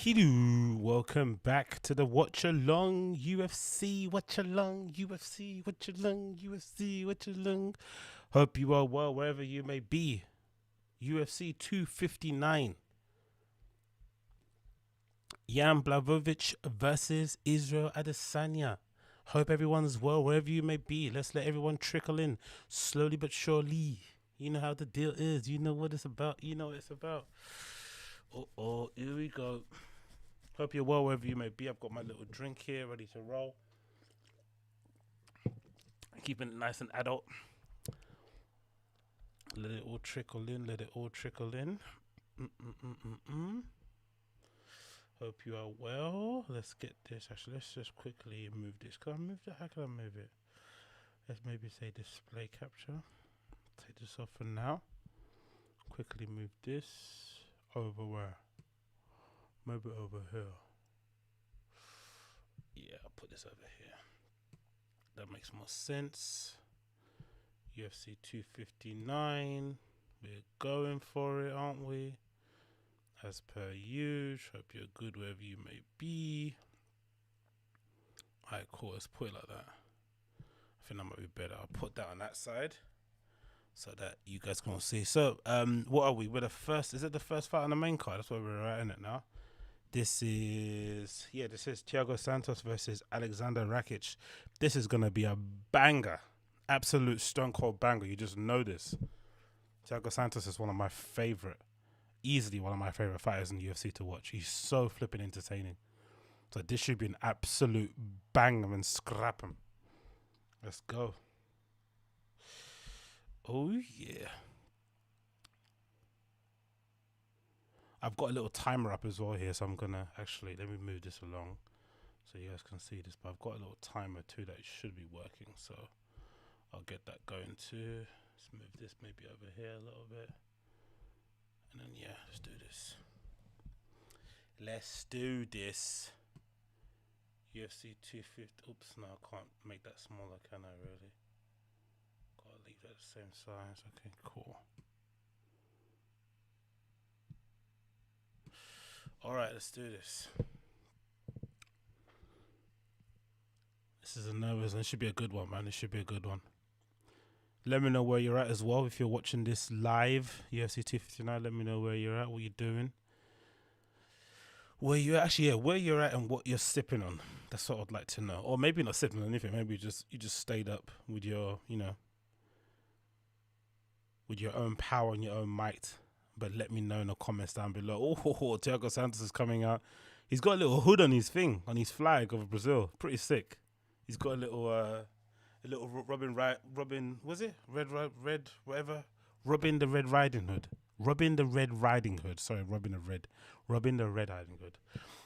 Hello, welcome back to the Watch Along UFC. Watch Along UFC. Watch Along UFC. Watch Along. Hope you are well wherever you may be. UFC 259. Jan Błachowicz versus Israel Adesanya. Hope everyone's well wherever you may be. Let's let everyone trickle in slowly but surely. You know how the deal is. You know what it's about. You know what it's about. Oh, here we go. Hope you're well wherever you may be. I've got my little drink here ready to roll. Keeping it nice and adult. Let it all trickle in. Let it all trickle in. Hope you are well. Let's get this. Actually, let's just quickly move this. Can I move that? How can I move it? Let's maybe say display capture. Take this off for now. Quickly move this over where? Maybe over here. Yeah, I'll put this over here. That makes more sense. UFC 259. We're going for it, aren't we? As per usual. Hope you're good wherever you may be. Alright, cool. Let's put it like that. I think that might be better. I'll put that on that side so that you guys can see. So, what are we? We're the first. Is it the first fight on the main card? That's where we're at in it now. This is Thiago Santos versus Alexander Rakic. This is going to be a banger. Absolute stone cold banger. You just know this. Thiago Santos is easily one of my favorite fighters in the UFC to watch. He's so flipping entertaining. So this should be an absolute banger and scrap him. Let's go. Oh, yeah. I've got a little timer up as well here, so I'm gonna actually let me move this along so you guys can see this. But I've got a little timer too that should be working, so I'll get that going too. Let's move this maybe over here a little bit, and then yeah, let's do this. Let's do this. UFC 250. Oops, no, I can't make that smaller, can I? Really? Gotta leave that the same size. Okay, cool. Alright, let's do this. This is a nervous one. It should be a good one, man. It should be a good one. Let me know where you're at as well. If you're watching this live, UFC 259, let me know where you're at, what you're doing. Where you're at and what you're sipping on. That's what I'd like to know. Or maybe not sipping on anything. Maybe you just stayed up with your, with your own power and your own might. But let me know in the comments down below. Oh, Thiago Santos is coming out. He's got a little hood on his thing, on his flag of Brazil. Pretty sick. He's got a little Robin, was it? Red, whatever. Robin the Red Riding Hood. Robin the Red Riding Hood. Sorry, Robin the Red Riding Hood.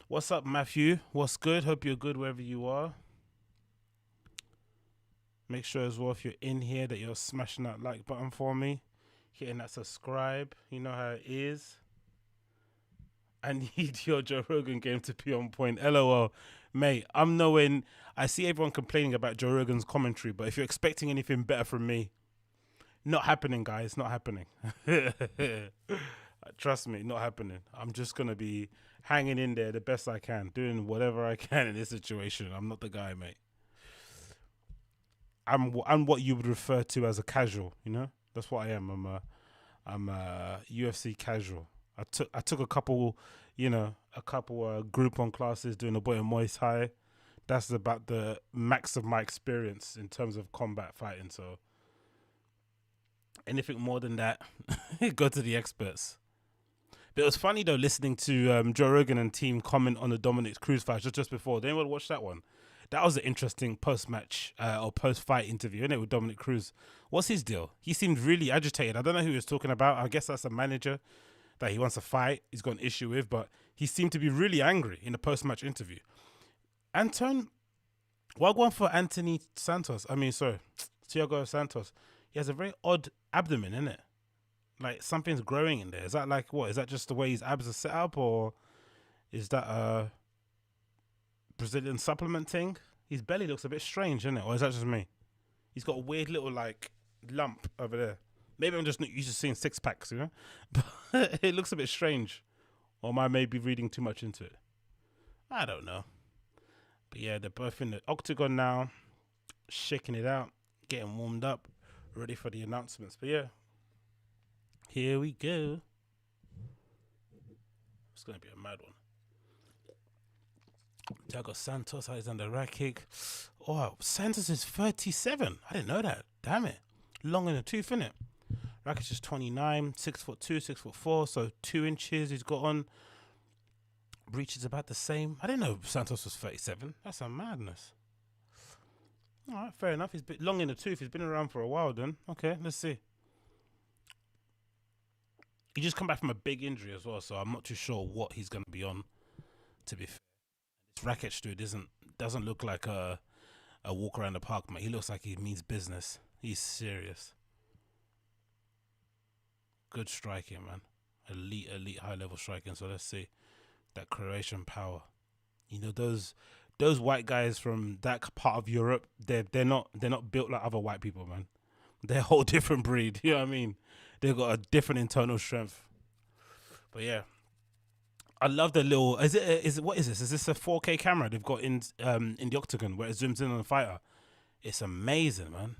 What's up, Matthew? What's good? Hope you're good wherever you are. Make sure as well if you're in here that you're smashing that like button for me. Hitting that subscribe. You know how it is. I need your Joe Rogan game to be on point. LOL. Mate, I'm knowing. I see everyone complaining about Joe Rogan's commentary, but if you're expecting anything better from me, not happening, guys. Not happening. Trust me, not happening. I'm just going to be hanging in there the best I can, doing whatever I can in this situation. I'm not the guy, mate. I'm what you would refer to as a casual, you know? That's what I am. I'm a UFC casual. I took a couple Groupon classes doing a boy and Muay Thai. That's about the max of my experience in terms of combat fighting. So anything more than that, go to the experts. But it was funny though listening to Joe Rogan and team comment on the Dominic Cruz fight just before. Did anyone watch that one? That was an interesting post-match or post-fight interview, isn't it, with Dominic Cruz? What's his deal? He seemed really agitated. I don't know who he was talking about. I guess that's a manager that he wants to fight. He's got an issue with, but he seemed to be really angry in the post-match interview. Wagwan for Thiago Santos. He has a very odd abdomen, isn't it? Like something's growing in there. Is that like what? Is that just the way his abs are set up, or is that a Brazilian supplement thing? His belly looks a bit strange, isn't it? Or is that just me? He's got a weird little like lump over there. Maybe I'm just not used to seeing six packs, you know? But it looks a bit strange. Or am I maybe reading too much into it? I don't know. But yeah, they're both in the octagon now, shaking it out, getting warmed up, ready for the announcements. But yeah, here we go. It's gonna be a mad one. Thiago Santos, Alexander Rakic. Oh, Santos is 37. I didn't know that. Damn it. Long in the tooth, innit? Rakic is 29, 6'2", 6'4", so 2 inches he's got on. Breach is about the same. I didn't know Santos was 37. That's a madness. All right, fair enough. He's a bit long in the tooth. He's been around for a while then. Okay, let's see. He just come back from a big injury as well, so I'm not too sure what he's going to be on, to be fair. This Rakic dude doesn't look like a walk around the park, mate. He looks like he means business. He's serious. Good striking, man. Elite high level striking. So let's see that Croatian power. You know, those white guys from that part of Europe, they're not built like other white people, man. They're a whole different breed. You know what I mean? They've got a different internal strength. But yeah, I love the little. Is it what is this? Is this a 4K camera they've got in the octagon where it zooms in on the fighter? It's amazing, man.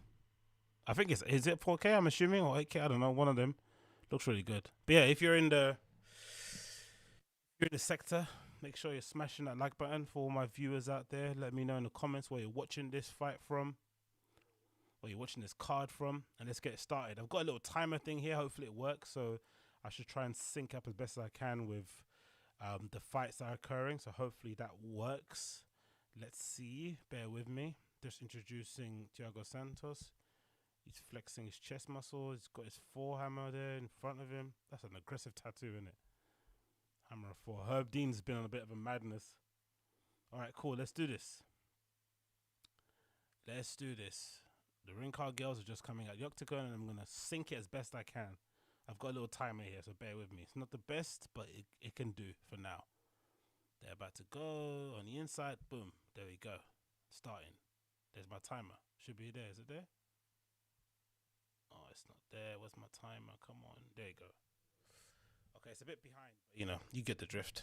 I think is it 4K? I'm assuming, or 8K. I don't know. One of them looks really good. But yeah, if you're in the sector, make sure you're smashing that like button for all my viewers out there. Let me know in the comments where you're watching this fight from, where you're watching this card from, and let's get started. I've got a little timer thing here. Hopefully it works. So I should try and sync up as best as I can with the fights that are occurring. So hopefully that works. Let's see. Bear with me. Just introducing Thiago Santos. He's flexing his chest muscle. He's got his forehammer there in front of him. That's an aggressive tattoo, isn't it? Hammer of 4. Herb Dean's been on a bit of a madness. All right, cool. Let's do this. The ring card girls are just coming out the octagon, and I'm going to sync it as best I can. I've got a little timer here, so bear with me. It's not the best, but it can do for now. They're about to go on the inside. Boom. There we go. Starting. There's my timer. Should be there. Is it there? Oh, it's not there. Where's my timer? Come on. There you go. Okay, it's a bit behind. But, you know, you get the drift.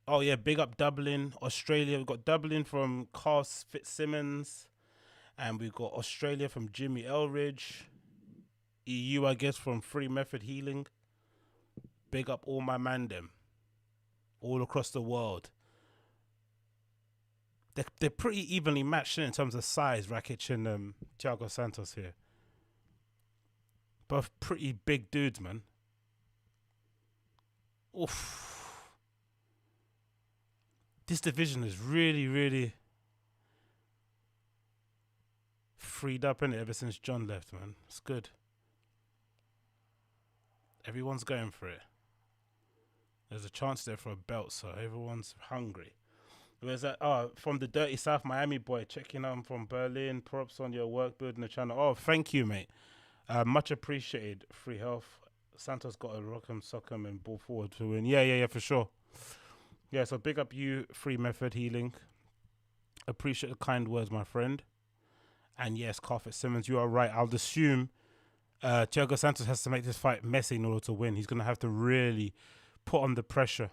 Oh, yeah. Big up Dublin, Australia. We've got Dublin from Carl Fitzsimmons. And we've got Australia from Jimmy Elridge. EU, I guess, from Free Method Healing. Big up all my man them. All across the world. They're pretty evenly matched in terms of size, Rakic and Thiago Santos here. Both pretty big dudes, man. Oof. This division is really freed up, innit, ever since John left, man. It's good. Everyone's going for it. There's a chance there for a belt, so everyone's hungry. Where's that? Oh, from the Dirty South, Miami boy, checking out from Berlin. Props on your work, building the channel. Oh, thank you, mate. Much appreciated. Free health. Santos got a rock'em, sock'em, and ball forward to win. Yeah, for sure. Yeah, so big up you, Free Method Healing. Appreciate the kind words, my friend. And yes, Carl Fitzsimmons, you are right. I'll assume Thiago Santos has to make this fight messy in order to win. He's going to have to really put on the pressure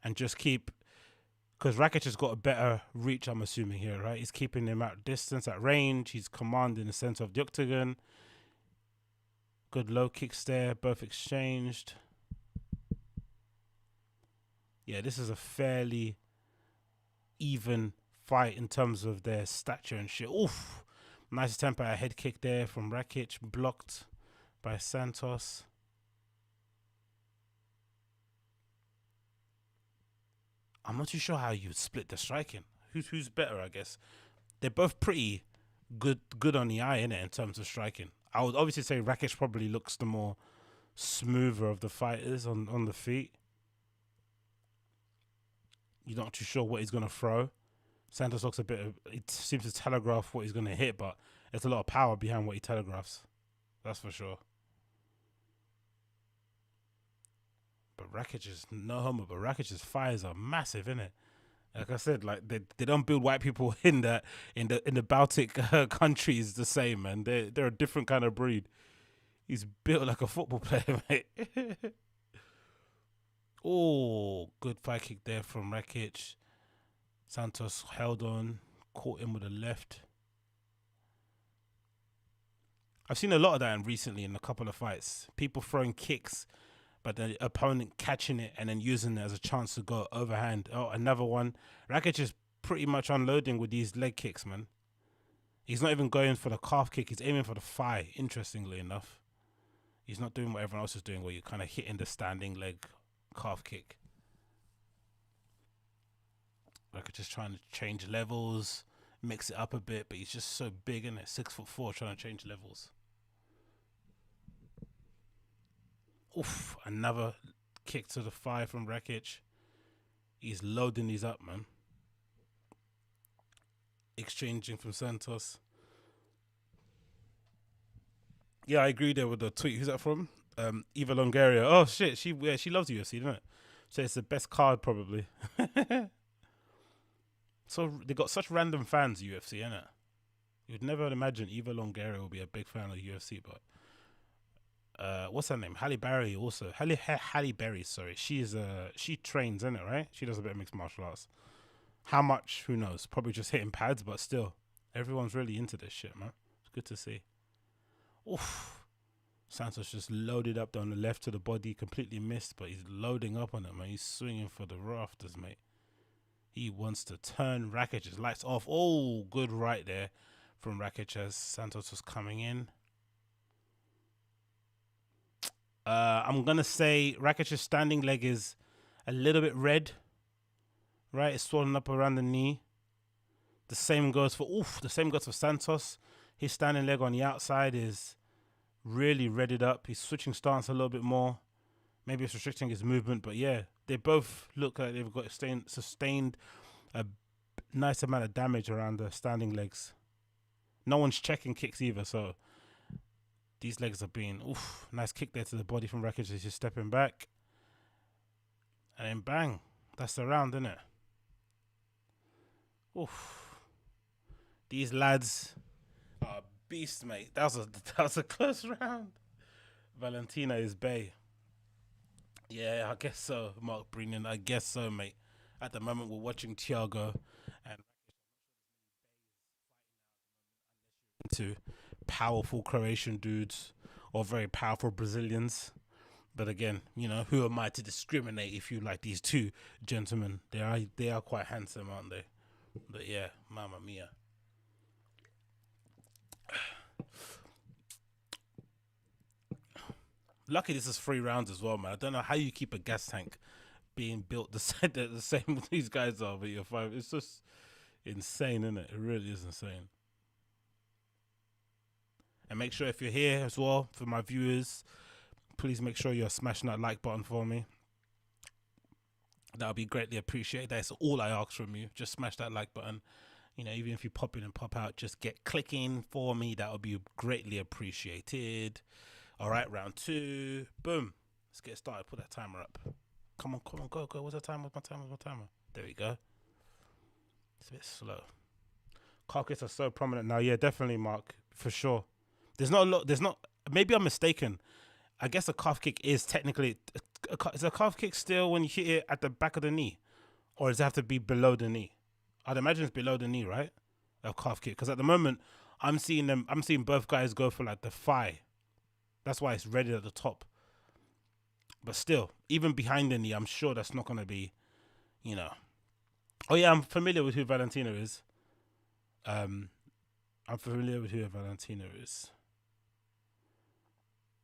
and just keep... Because Rakic has got a better reach, I'm assuming here, right? He's keeping him at distance, at range. He's commanding the center of the octagon. Good low kicks there, both exchanged. Yeah, this is a fairly even fight in terms of their stature and shit. Oof. Nice attempt at a head kick there from Rakic, blocked by Santos. I'm not too sure how you would split the striking. Who's better, I guess. They're both pretty good on the eye, innit, in terms of striking. I would obviously say Rakic probably looks the more smoother of the fighters on the feet. You're not too sure what he's going to throw. Santos looks it seems to telegraph what he's going to hit, but there's a lot of power behind what he telegraphs. That's for sure. But Rakic is no homo, but Rakic's fires are massive, innit? Like I said, like they don't build white people in the Baltic countries the same, man. They're a different kind of breed. He's built like a football player, mate. Oh, good fight kick there from Rakic. Santos held on, caught him with a left. I've seen a lot of that recently in a couple of fights. People throwing kicks, but the opponent catching it and then using it as a chance to go overhand. Oh, another one. Rakic is pretty much unloading with these leg kicks, man. He's not even going for the calf kick. He's aiming for the thigh, interestingly enough. He's not doing what everyone else is doing, where you're kind of hitting the standing leg calf kick. Rakic just trying to change levels, mix it up a bit, but he's just so big, isn't it? 6'4", trying to change levels. Oof, another kick to the thigh from Rakic. He's loading these up, man. Exchanging from Santos. Yeah, I agree there with the tweet. Who's that from? Eva Longoria. Oh shit, she loves UFC, doesn't it? So it's the best card probably. So they got such random fans, UFC, innit? You'd never imagine Eva Longoria will be a big fan of UFC, but what's her name? Halle Berry also. Halle Berry, sorry. She trains, innit, right? She does a bit of mixed martial arts. How much? Who knows? Probably just hitting pads, but still, everyone's really into this shit, man. It's good to see. Oof. Santos just loaded up down the left to the body, completely missed, but he's loading up on it, man. He's swinging for the rafters, mate. He wants to turn Rakic's lights off. Oh, good right there from Rakic as Santos was coming in. I'm going to say Rakic's standing leg is a little bit red. Right, it's swollen up around the knee. The same goes for Santos. His standing leg on the outside is really redded up. He's switching stance a little bit more. Maybe it's restricting his movement, but yeah, they both look like they've got sustained a nice amount of damage around the standing legs. No one's checking kicks either, so these legs are being nice kick there to the body from Rakic as he's stepping back. And then bang. That's the round, isn't it? Oof. These lads are beasts, mate. That was a close round. Valentina is bae. Yeah, I guess so, Mark Brennan. I guess so, mate. At the moment, we're watching Thiago and into powerful Croatian dudes or very powerful Brazilians. But again, you know, who am I to discriminate if you like these two gentlemen? They are quite handsome, aren't they? But yeah, mamma mia. Lucky this is 3 rounds as well, man. I don't know how you keep a gas tank being built the same these guys are, but you're 5. It's just insane, isn't it? It really is insane. And make sure if you're here as well, for my viewers, please make sure you're smashing that like button for me. That would be greatly appreciated. That's all I ask from you. Just smash that like button. You know, even if you pop in and pop out, just get clicking for me. That would be greatly appreciated. All right, round 2. Boom. Let's get started. Put that timer up. Come on, go. What's the timer? What's my timer? There we go. It's a bit slow. Calf kicks are so prominent now. Yeah, definitely, Mark. For sure. There's not a lot. Maybe I'm mistaken. I guess a calf kick is technically... Is a calf kick still when you hit it at the back of the knee? Or does it have to be below the knee? I'd imagine it's below the knee, right? A calf kick. Because at the moment, I'm seeing both guys go for like the thigh. That's why it's ready at the top. But still, even behind the knee, I'm sure that's not going to be, you know. Oh yeah, I'm familiar with who Valentina is.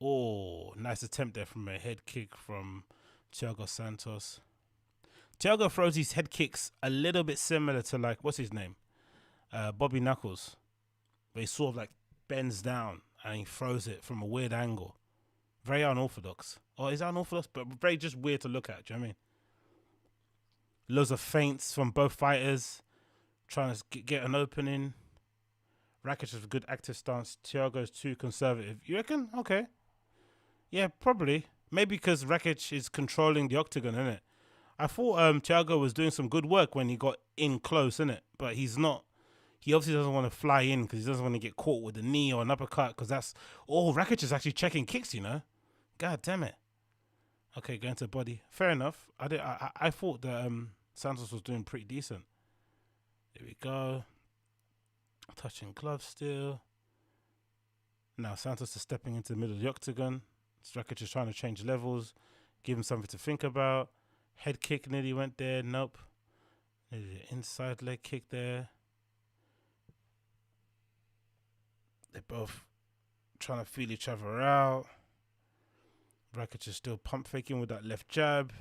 Oh, nice attempt there from a head kick from Thiago Santos. Thiago throws his head kicks a little bit similar to, like, what's his name? Bobby Knuckles. Where he sort of like bends down and he throws it from a weird angle. Very unorthodox. Or is that unorthodox? But very just weird to look at, do you know what I mean? Loads of feints from both fighters. Trying to get an opening. Rakic has a good active stance. Thiago's too conservative. You reckon? Okay. Yeah, probably. Maybe because Rakic is controlling the octagon, innit? I thought Thiago was doing some good work when he got in close, innit? But he's not. He obviously doesn't want to fly in because he doesn't want to get caught with a knee or an uppercut because that's... Oh, Rakic is actually checking kicks, you know? God damn it. Okay, going to body. Fair enough. I thought that Santos was doing pretty decent. There we go. Touching gloves still. Now Santos is stepping into the middle of the octagon. Rakic is trying to change levels, give him something to think about. Head kick nearly went there. Nope. Nearly the inside leg kick there. They're both trying to feel each other out. Rakic is still pump faking with that left jab.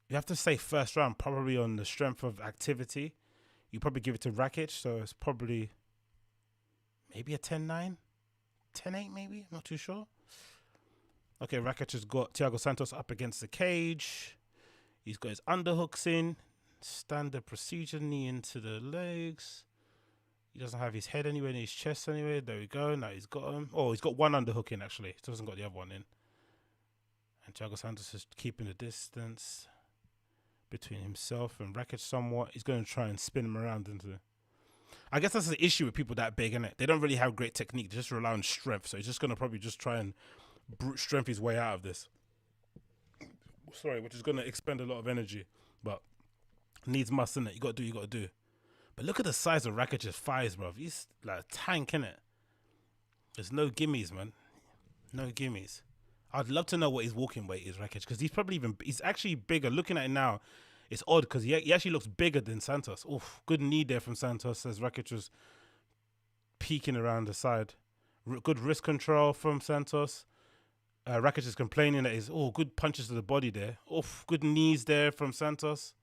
You have to say first round, probably on the strength of activity. You probably give it to Rakic, so it's probably maybe a 10-9, 10-8 maybe. I'm not too sure. Okay, Rakic has got Thiago Santos up against the cage. He's got his underhooks in. Standard procedure, knee into the legs. He doesn't have his head anywhere in his chest anyway. There we go. Now he's got him. Oh, he's got one underhook in actually. He hasn't got the other one in. And Thiago Santos is keeping the distance between himself and Rakic somewhat. He's going to try and spin him around into. I guess that's the issue with people that big, isn't it? They don't really have great technique. They just rely on strength. So he's just going to probably just try and brute strength his way out of this. Sorry, which is going to expend a lot of energy. But needs must, innit? You got to do. But look at the size of Rakic's thighs, bro. He's like a tank, innit? There's no gimmies, man. No gimmies. I'd love to know what his walking weight is, Rakic, because he's actually bigger. Looking at it now, it's odd because he actually looks bigger than Santos. Oof, good knee there from Santos as Rakic was peeking around the side. Good wrist control from Santos. Rakic is complaining that good punches to the body there. Oof, good knees there from Santos.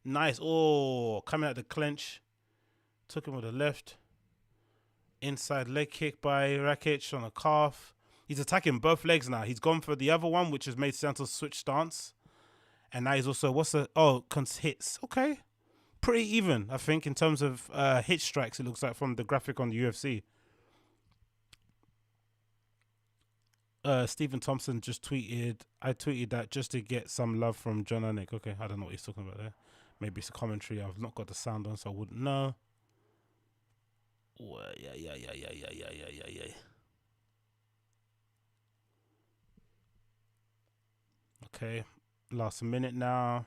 Nice. Oh, coming out the clinch. Took him with the left. Inside leg kick by Rakic on a calf. He's attacking both legs now. He's gone for the other one, which has made Santos switch stance. And now he's also, hits. Okay. Pretty even, I think, in terms of hit strikes, it looks like, from the graphic on the UFC. Stephen Thompson just tweeted, I tweeted that just to get some love from John Anik. Okay, I don't know what he's talking about there. Maybe it's a commentary. I've not got the sound on, so I wouldn't know. Yeah. Okay, last minute now.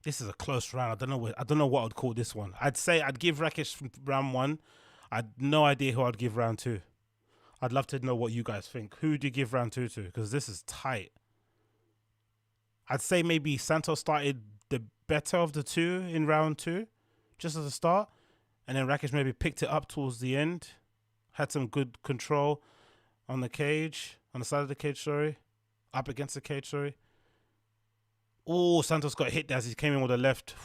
This is a close round. I don't know what I'd call this one. I'd say I'd give Rakic round 1. I'd no idea who I'd give round 2. I'd love to know what you guys think. Who do you give round 2 to? Because this is tight. I'd say maybe Santos started the better of the two in round 2, just as a start. And then Rakic maybe picked it up towards the end. Had some good control on the cage. On the side of the cage, sorry. Up against the cage, sorry. Oh, Santos got hit there as he came in with a left.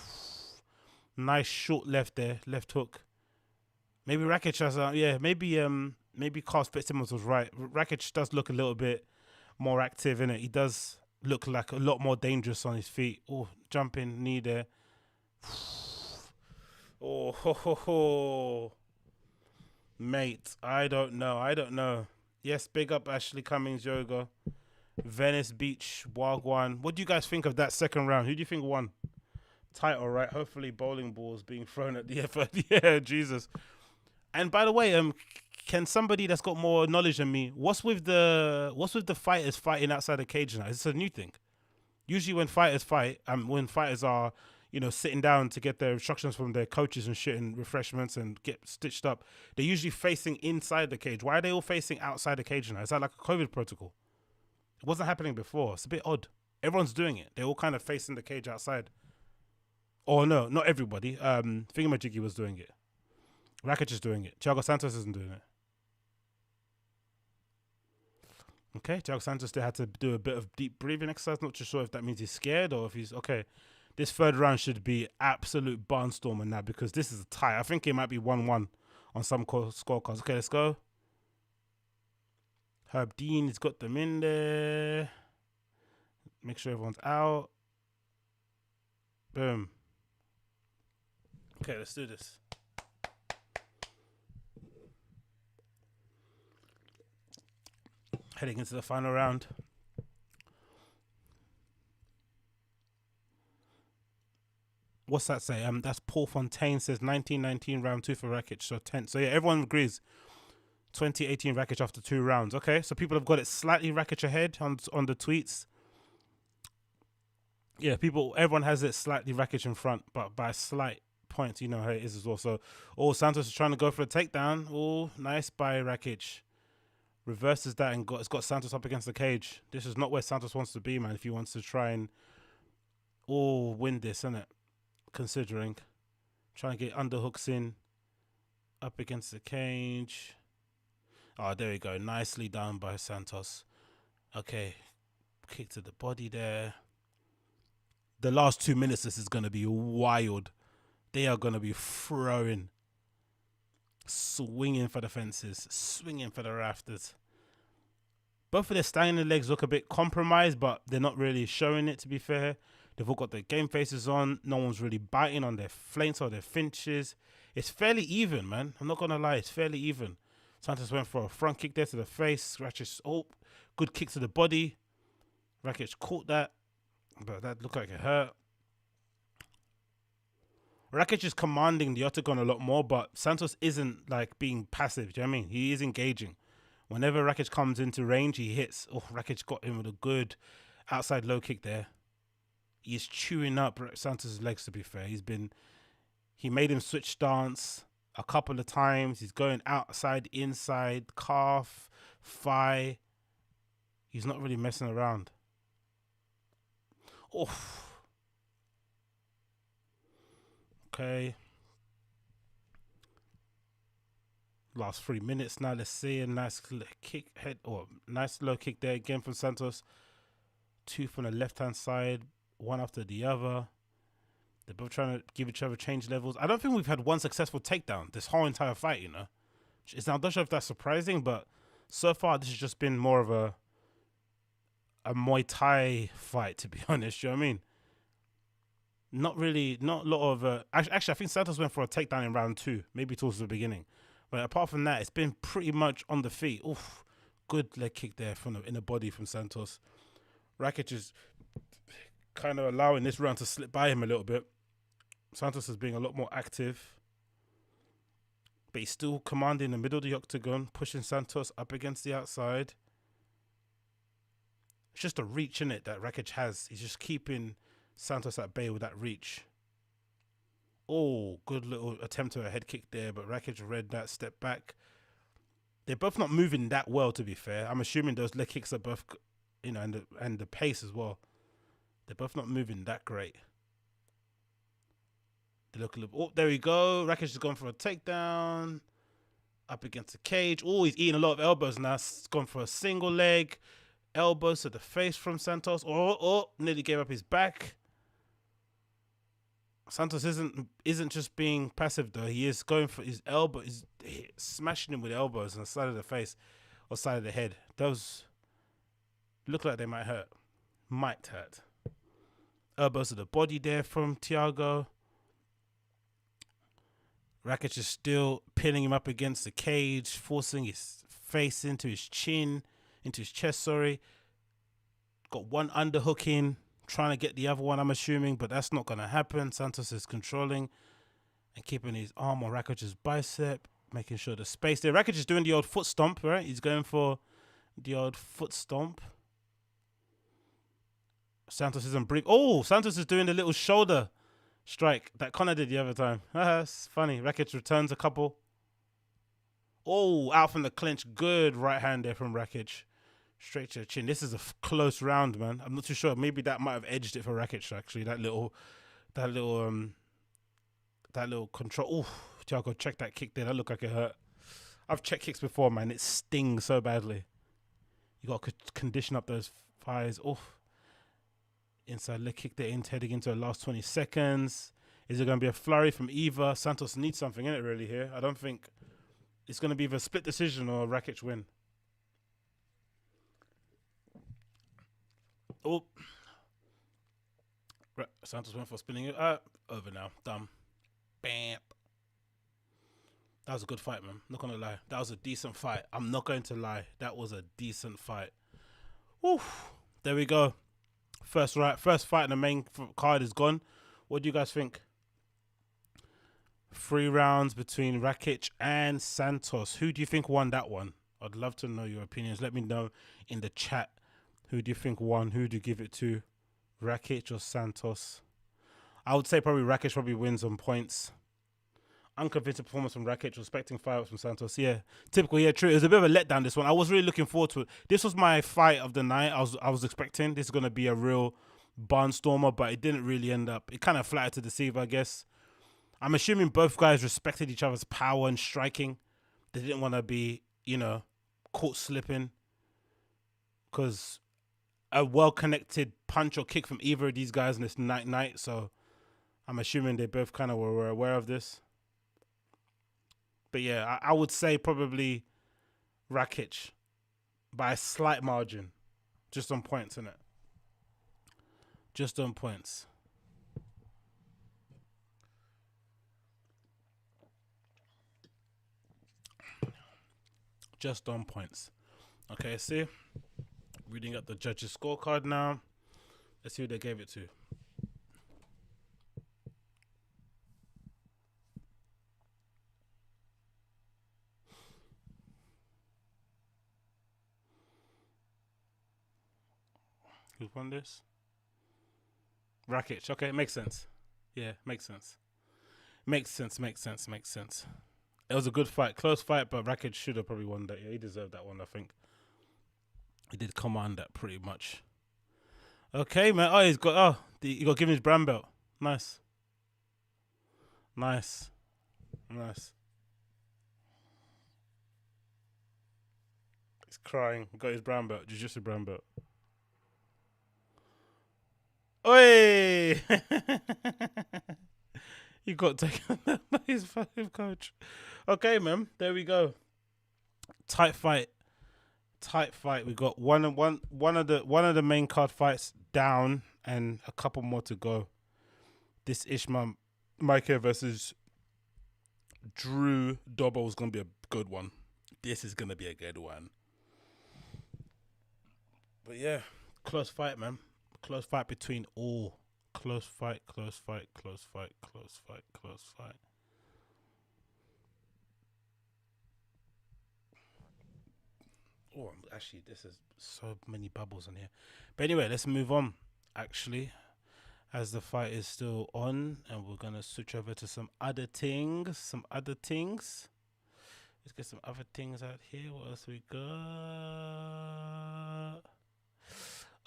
Nice short left there. Left hook. Maybe Rakic has maybe Carl Fitzsimmons was right. Rakic does look a little bit more active, innit? He does look like a lot more dangerous on his feet. Oh, jumping knee there. Oh, ho, ho, ho. Mate, I don't know. Yes, big up Ashley Cummings Yoga. Venice Beach, Wagwan. What do you guys think of that second round? Who do you think won? Title, right? Hopefully bowling balls being thrown at the effort. Yeah, Jesus. And by the way, can somebody that's got more knowledge than me, what's with the fighters fighting outside the cage now? It's a new thing. Usually when fighters fight, when fighters are, sitting down to get their instructions from their coaches and shit and refreshments and get stitched up, they're usually facing inside the cage. Why are they all facing outside the cage now? Is that like a COVID protocol? It wasn't happening before. It's a bit odd. Everyone's doing it. They're all kind of facing the cage outside. Oh, no, not everybody. Thingamajiggy was doing it. Rakic is doing it. Thiago Santos isn't doing it. Okay, Thiago Santos still had to do a bit of deep breathing exercise. Not too sure if that means he's scared or if he's... Okay, this third round should be absolute barnstormer now because this is a tie. I think it might be 1-1 on some scorecards. Okay, let's go. Herb Dean has got them in there. Make sure everyone's out. Boom. Okay, let's do this. Heading into the final round. what's that say? That's Paul Fontaine says 1919 round 2 for Rakic, so 10. So yeah, everyone agrees. 2018 Rakic after 2 rounds. Okay, so people have got it slightly Rakic ahead on the tweets. Yeah, everyone has it slightly Rakic in front, but by slight points, you know how it is as well. So, Santos is trying to go for a takedown. Oh, nice by Rakic. Reverses that and it's got Santos up against the cage. This is not where Santos wants to be, man. If he wants to try and win this, isn't it? Considering trying to get underhooks in up against the cage. Oh, there we go. Nicely done by Santos. Okay, kick to the body there. The last 2 minutes, this is going to be wild. They are going to be throwing, swinging for the fences, swinging for the rafters. Both of their standing legs look a bit compromised, but they're not really showing it, to be fair. They've all got their game faces on. No one's really biting on their flanks or their finches. It's fairly even, man. I'm not going to lie. It's fairly even. Santos went for a front kick there to the face. Rakic, good kick to the body. Rakic caught that, but that looked like it hurt. Rakic is commanding the octagon a lot more, but Santos isn't like being passive. Do you know what I mean? He is engaging. Whenever Rakic comes into range, he hits. Oh, Rakic got him with a good outside low kick there. He's chewing up Santos' legs, to be fair. He made him switch stance a couple of times. He's going outside, inside, calf, thigh. He's not really messing around. Oh. Okay. Last 3 minutes now. Let's see a nice nice low kick there again from Santos. 2 from the left-hand side, one after the other. They're both trying to give each other change levels. I don't think we've had one successful takedown this whole entire fight, you know. I'm not sure if that's surprising, but so far this has just been more of a Muay Thai fight, to be honest. You know what I mean? Not a lot of... Actually, I think Santos went for a takedown in round 2, maybe towards the beginning. But apart from that, it's been pretty much on the feet. Oof, good leg kick there in the body from Santos. Rakic is kind of allowing this round to slip by him a little bit. Santos is being a lot more active. But he's still commanding the middle of the octagon, pushing Santos up against the outside. It's just a reach in it that Rakic has. He's just keeping Santos at bay with that reach. Oh, good little attempt at a head kick there, but Rakic read that, step back. They're both not moving that well, to be fair. I'm assuming those leg kicks are both, you know, and the pace as well. They're both not moving that great. They look a little... Oh, there we go. Rakic has gone for a takedown. Up against the cage. Oh, he's eating a lot of elbows now. He's gone for a single leg. Elbows to the face from Santos. Oh, nearly gave up his back. Santos isn't just being passive though. He is going for his elbow. He's smashing him with elbows on the side of the face or side of the head. Those look like they might hurt. Might hurt. Elbows to the body there from Thiago. Rakic is still pinning him up against the cage, forcing his face into his chest, sorry. Got one underhook in, trying to get the other one, I'm assuming, but that's not going to happen. Santos is controlling and keeping his arm on Rakic's bicep, making sure the space there. Rakic is doing the old foot stomp, right? He's going for the old foot stomp. Santos isn't brief. Oh, Santos is doing the little shoulder strike that Conor did the other time. That's funny. Rakic returns a couple. Oh, out from the clinch. Good right hand there from Rakic. Straight to the chin. This is a close round, man. I'm not too sure. Maybe that might have edged it for Rakic, actually. That little control. Oh, Thiago, check that kick there. That looked like it hurt. I've checked kicks before, man. It stings so badly. You got to condition up those thighs. Oh. Inside leg kick there, heading into the last 20 seconds. Is it going to be a flurry from either? Santos needs something in it really here. I don't think it's going to be either a split decision or a Rakic win. Oh. Santos went for spinning it. Over now. Done. Bam. That was a good fight, man. Not going to lie. That was a decent fight. I'm not going to lie. That was a decent fight. Woo. There we go. First fight in the main card is gone. What do you guys think? 3 rounds between Rakic and Santos. Who do you think won that one? I'd love to know your opinions. Let me know in the chat. Who do you think won? Who do you give it to? Rakic or Santos? I would say probably Rakic probably wins on points. Unconvincing performance from Rakic, respecting fireworks from Santos. Yeah, typical. Yeah, true. It was a bit of a letdown, this one. I was really looking forward to it. This was my fight of the night. I was expecting this is going to be a real barnstormer, but it didn't really end up. It kind of flattered to deceive, I guess. I'm assuming both guys respected each other's power and striking. They didn't want to be, caught slipping. Because a well-connected punch or kick from either of these guys in this night. So I'm assuming they both kind of were aware of this. But yeah, I would say probably Rakic by a slight margin. Just on points, innit? Just on points. Just on points. Okay, see? Reading up the judges' scorecard now. Let's see who they gave it to. Who won this? Rakic. Okay, makes sense. Yeah, makes sense. Makes sense. It was a good fight. Close fight, but Rakic should have probably won that. Yeah, he deserved that one, I think. He did command that pretty much. Okay, man. Oh, he got given his brown belt. Nice. He's crying. Got his brown belt. Jiu-jitsu brown belt. Oi! He got taken by his fucking coach. Okay, man. There we go. Tight fight. We got one of the main card fights down and a couple more to go. This Ishmael Micah versus Drew Dobbo is gonna be a good one. This is gonna be a good one. But yeah, close fight, man. Close fight between all. Close fight. Oh, actually, this is so many bubbles in here. But anyway, let's move on, actually, as the fight is still on. And we're going to switch over to some other things. Let's get some other things out here. What else we got?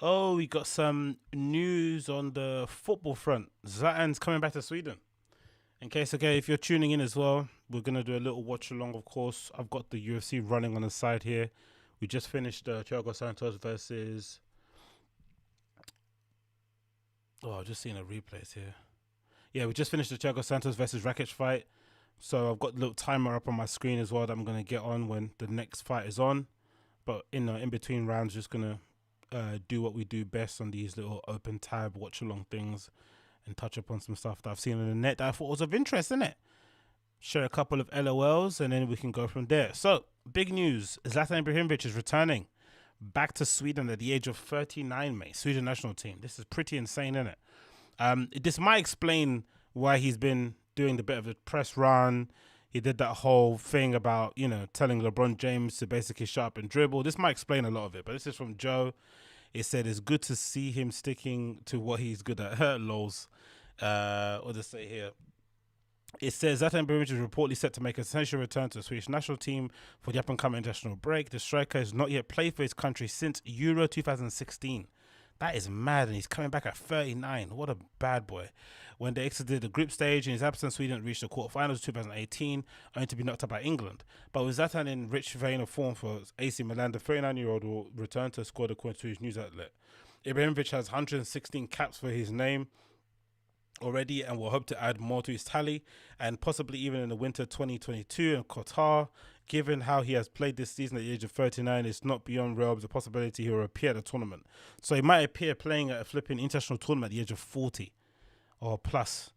Oh, we got some news on the football front. Zlatan's coming back to Sweden. In case, okay, if you're tuning in as well, we're going to do a little watch along, of course. I've got the UFC running on the side here. We just finished Thiago Santos versus... Oh, I've just seen a replays here. Yeah, we just finished the Thiago Santos versus Rakic fight. So I've got a little timer up on my screen as well that I'm going to get on when the next fight is on. But in between rounds, just going to do what we do best on these little open tab watch along things and touch upon some stuff that I've seen on the net that I thought was of interest, innit? Share a couple of LOLs and then we can go from there. So, big news. Zlatan Ibrahimovic is returning back to Sweden at the age of 39, mate. Sweden national team. This is pretty insane, isn't it? This might explain why he's been doing the bit of a press run. He did that whole thing about, telling LeBron James to basically shut up and dribble. This might explain a lot of it, but this is from Joe. It said it's good to see him sticking to what he's good at. Lols. What does it say here? It says Zlatan Ibrahimovic is reportedly set to make a essential return to the Swedish national team for the up-and-coming international break. The striker has not yet played for his country since Euro 2016. That is mad, and he's coming back at 39. What a bad boy. When they exited the group stage, in his absence, Sweden reached the quarterfinals of 2018, only to be knocked out by England. But with Zlatan in rich vein of form for AC Milan, the 39-year-old will return to the squad according to his news outlet. Ibrahimovic has 116 caps for his name already and will hope to add more to his tally, and possibly even in the winter 2022 in Qatar. Given how he has played this season at the age of 39, it's not beyond realms the possibility he will appear at the tournament. So he might appear playing at a flipping international tournament at the age of 40 or plus.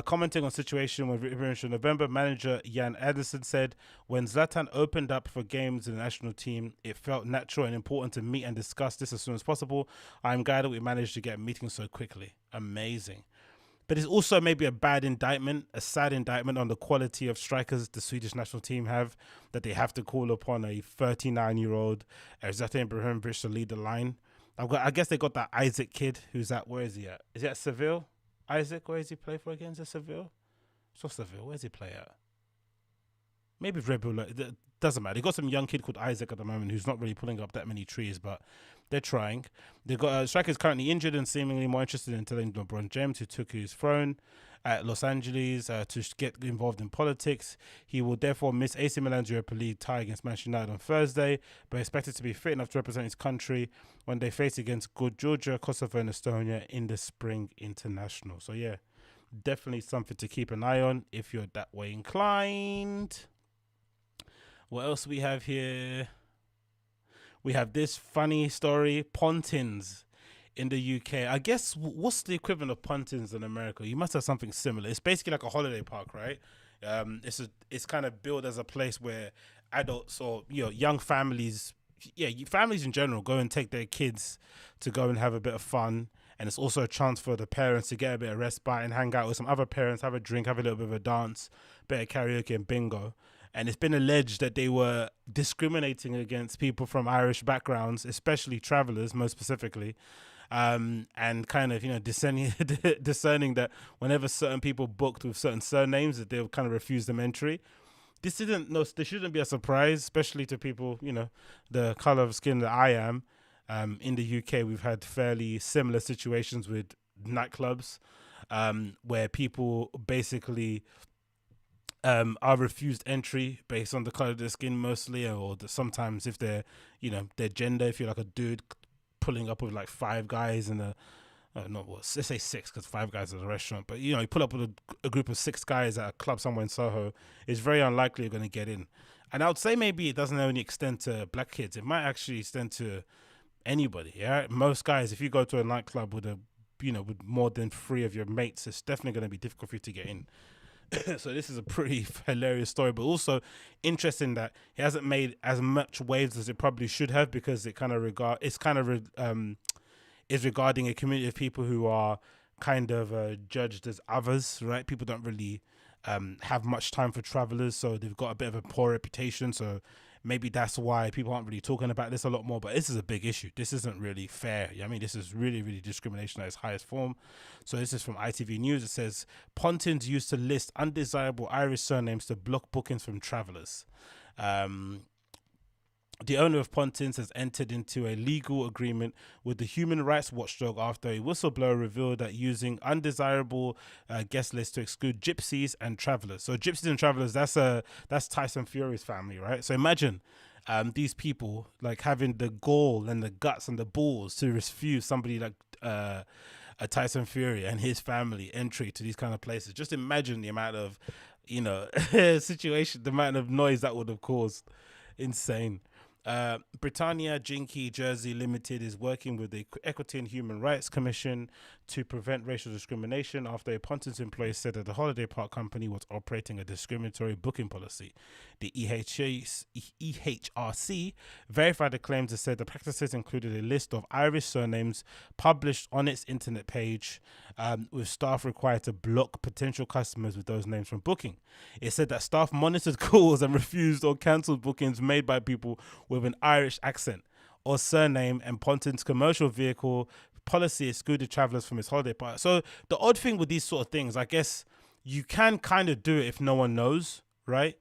Commenting on situation with Ibrahimovic in November, manager Jan Anderson said, when Zlatan opened up for games in the national team, it felt natural and important to meet and discuss this as soon as possible. I'm glad that we managed to get a meeting so quickly. Amazing. but it's also maybe a bad indictment, a sad indictment on the quality of strikers the Swedish national team have, that they have to call upon a 39-year-old Zlatan Ibrahimovic to lead the line. I guess they got that Isaac kid who's at, where is he at? Is he at Seville? Isaac, where does he play for again? Is it Seville? It's not Seville. Where does he play at? Maybe Red Bull. Doesn't matter. They got some young kid called Isaac at the moment who's not really pulling up that many trees, but they're trying. They've got a striker currently injured and seemingly more interested in telling LeBron James, who took his throne at Los Angeles, to get involved in politics. He will therefore miss AC Milan's Europa League tie against Manchester United on Thursday, but expected to be fit enough to represent his country when they face against good Georgia, Kosovo, and Estonia in the Spring International. So yeah, definitely something to keep an eye on if you're that way inclined. What else we have here? We have this funny story, Pontins in the UK. I guess, what's the equivalent of Pontins in America? You must have something similar. It's basically like a holiday park, right? It's kind of built as a place where adults or young families, families in general, go and take their kids to go and have a bit of fun. And it's also a chance for the parents to get a bit of respite and hang out with some other parents, have a drink, have a little bit of a dance, bit of karaoke and bingo. And it's been alleged that they were discriminating against people from Irish backgrounds, especially travellers, most specifically, and kind of, discerning that whenever certain people booked with certain surnames, that they would kind of refuse them entry. This shouldn't be a surprise, especially to people, the colour of skin that I am. In the UK, we've had fairly similar situations with nightclubs, where people basically are refused entry based on the color of their skin mostly, or sometimes if they're, their gender. If you're like a dude pulling up with like five guys in let's say six, because five guys at a restaurant, but you pull up with a group of six guys at a club somewhere in Soho, it's very unlikely you're going to get in. And I would say maybe it doesn't only extend to black kids, it might actually extend to anybody. Yeah, most guys, if you go to a nightclub with with more than three of your mates, it's definitely going to be difficult for you to get in. So this is a pretty hilarious story, but also interesting that he hasn't made as much waves as it probably should have, because it kind of is regarding a community of people who are kind of judged as others, right? People don't really have much time for travelers, so they've got a bit of a poor reputation. So maybe that's why people aren't really talking about this a lot more, but this is a big issue. This isn't really fair. I mean, this is really, really discrimination at its highest form. So this is from ITV News. It says, Pontins used to list undesirable Irish surnames to block bookings from travellers. The owner of Pontins has entered into a legal agreement with the human rights watchdog after a whistleblower revealed that using undesirable guest lists to exclude gypsies and travellers. So gypsies and travellers, that's Tyson Fury's family, right? So imagine these people like having the gall and the guts and the balls to refuse somebody like a Tyson Fury and his family entry to these kind of places. Just imagine the amount of, situation, the amount of noise that would have caused. Insane. Britannia Jinky Jersey Limited is working with the Equity and Human Rights Commission to prevent racial discrimination after a Pontins employee said that the holiday park company was operating a discriminatory booking policy. The EHRC verified the claims and said the practices included a list of Irish surnames published on its internet page, with staff required to block potential customers with those names from booking. It said that staff monitored calls and refused or cancelled bookings made by people with an Irish accent or surname, and Pontins' commercial vehicle policy excluded travellers from its holiday park. So the odd thing with these sort of things, I guess you can kind of do it if no one knows, right?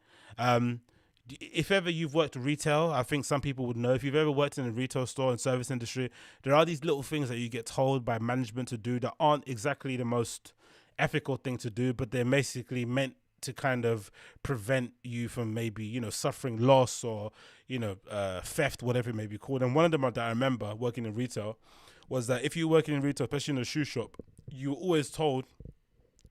If ever you've worked retail, I think some people would know. If you've ever worked in a retail store and service industry, there are these little things that you get told by management to do that aren't exactly the most ethical thing to do, but they're basically meant to kind of prevent you from maybe, suffering loss or, theft, whatever it may be called. And one of them that I remember working in retail was that if you're working in retail, especially in a shoe shop, you were always told,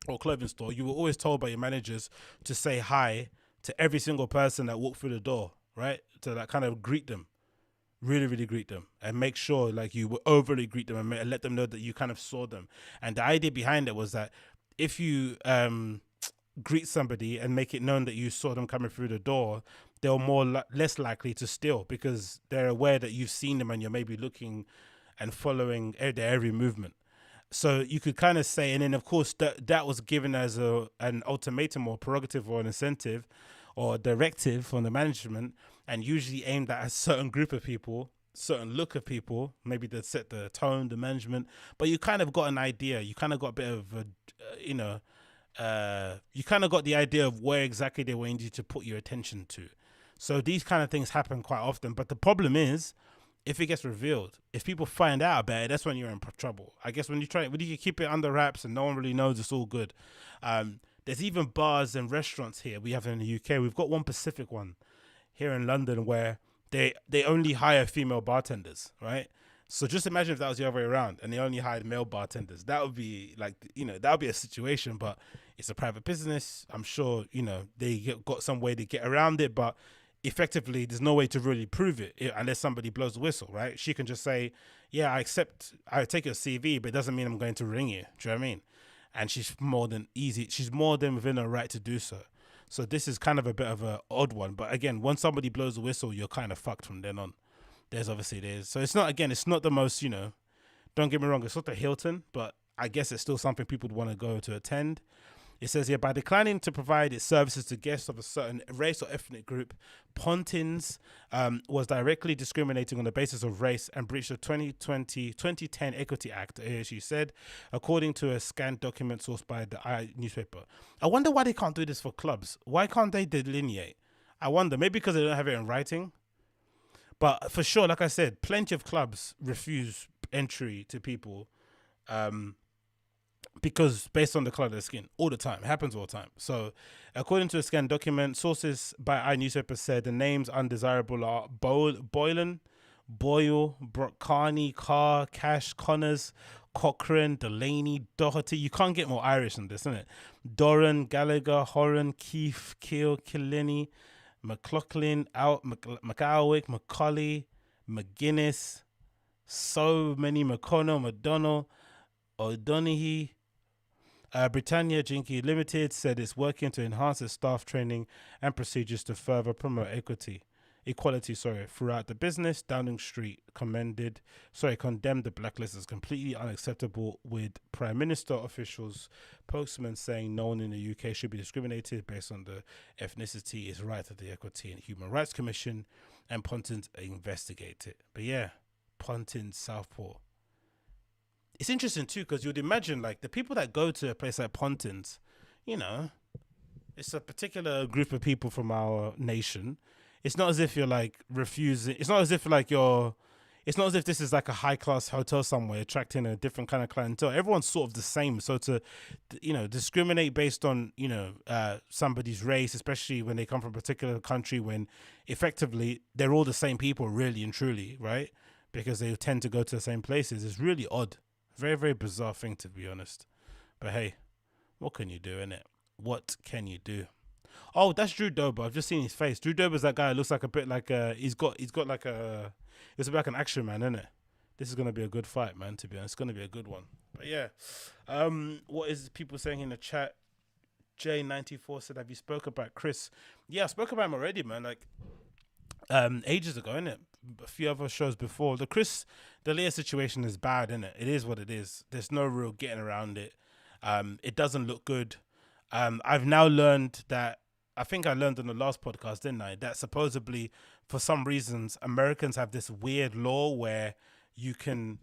or clothing store, you were always told by your managers to say hi to every single person that walked through the door, right? To like kind of greet them, really, really greet them, and make sure like you would overly greet them and let them know that you kind of saw them. And the idea behind it was that if you greet somebody and make it known that you saw them coming through the door, they're less likely to steal, because they're aware that you've seen them and you're maybe looking and following their every movement. So you could kind of say, and then of course that was given as an ultimatum or prerogative or an incentive or directive from the management, and usually aimed at a certain group of people, certain look of people, maybe to set the tone, the management. But you kind of got an idea. You kind of got a bit of you kind of got the idea of where exactly they wanted you to put your attention to. So these kind of things happen quite often. But the problem is, if it gets revealed, if people find out about it, that's when you're in you I guess when you keep it under wraps and no one really knows, it's all good. There's even bars and restaurants here we have in the UK. We've got one Pacific one here in London where they only hire female bartenders, right? So just imagine if that was the other way around and they only hired male bartenders. That would be like, that would be a situation, but it's a private business. I'm sure, got some way to get around it, but effectively there's no way to really prove it unless somebody blows the whistle, right? She can just say, yeah, I take your CV, but it doesn't mean I'm going to ring you. Do you know what I mean? And she's more than within her right to do so. So this is kind of a bit of an odd one. But again, once somebody blows the whistle, you're kind of fucked from then on. So it's not the most, don't get me wrong, it's not the Hilton, but I guess it's still something people would want to go to attend. It says here, by declining to provide its services to guests of a certain race or ethnic group, Pontins was directly discriminating on the basis of race and breached the 2010 Equity Act, as she said, according to a scanned document sourced by the I newspaper. I wonder why they can't do this for clubs. Why can't they delineate? I wonder, maybe because they don't have it in writing. But for sure, like I said, plenty of clubs refuse entry to people because based on the color of their skin all the time. It happens all the time. So according to a scanned document, sources by iNewspaper said the names undesirable are Boyle, Brocani, Carr, Cash, Connors, Cochrane, Delaney, Doherty. You can't get more Irish than this, isn't it? Doran, Gallagher, Horan, Keefe, Keel, Killenny, McLaughlin, McAlwick, McCauley, McGuinness, so many, McConnell, McDonnell, O'Donoghue. Britannia Jinky Limited said it's working to enhance its staff training and procedures to further promote equality throughout the business. Downing Street condemned the blacklist as completely unacceptable, with Prime Minister officials, spokesmen saying no one in the UK should be discriminated based on the ethnicity is right of the Equity and Human Rights Commission, and Pontins investigate it. But yeah, Pontins, Southport. It's interesting too, because you'd imagine like the people that go to a place like Pontins, it's a particular group of people from our nation. It's not as if you're like refusing. It's not as if this is like a high class hotel somewhere attracting a different kind of clientele. Everyone's sort of the same. So to, discriminate based on, somebody's race, especially when they come from a particular country, when effectively they're all the same people, really and truly, right? Because they tend to go to the same places. It's really odd. Very, very bizarre thing, to be honest. But hey, what can you do, innit? What can you do? Oh, that's Drew Dober. I've just seen his face. Drew Dober's that guy who looks like a bit like he's got like a, it's like an action man, isn't it? This is going to be a good fight, man, to be honest. It's going to be a good one. But yeah, what is people saying in the chat? J94 said, have you spoke about Chris? Yeah, I spoke about him already, man. Like, ages ago, innit? A few other shows before. The Chris D'Elia situation is bad, innit? It is what it is. There's no real getting around it. It doesn't look good. I've now learned that, I think I learned on the last podcast, didn't I? That supposedly, for some reasons, Americans have this weird law where you can,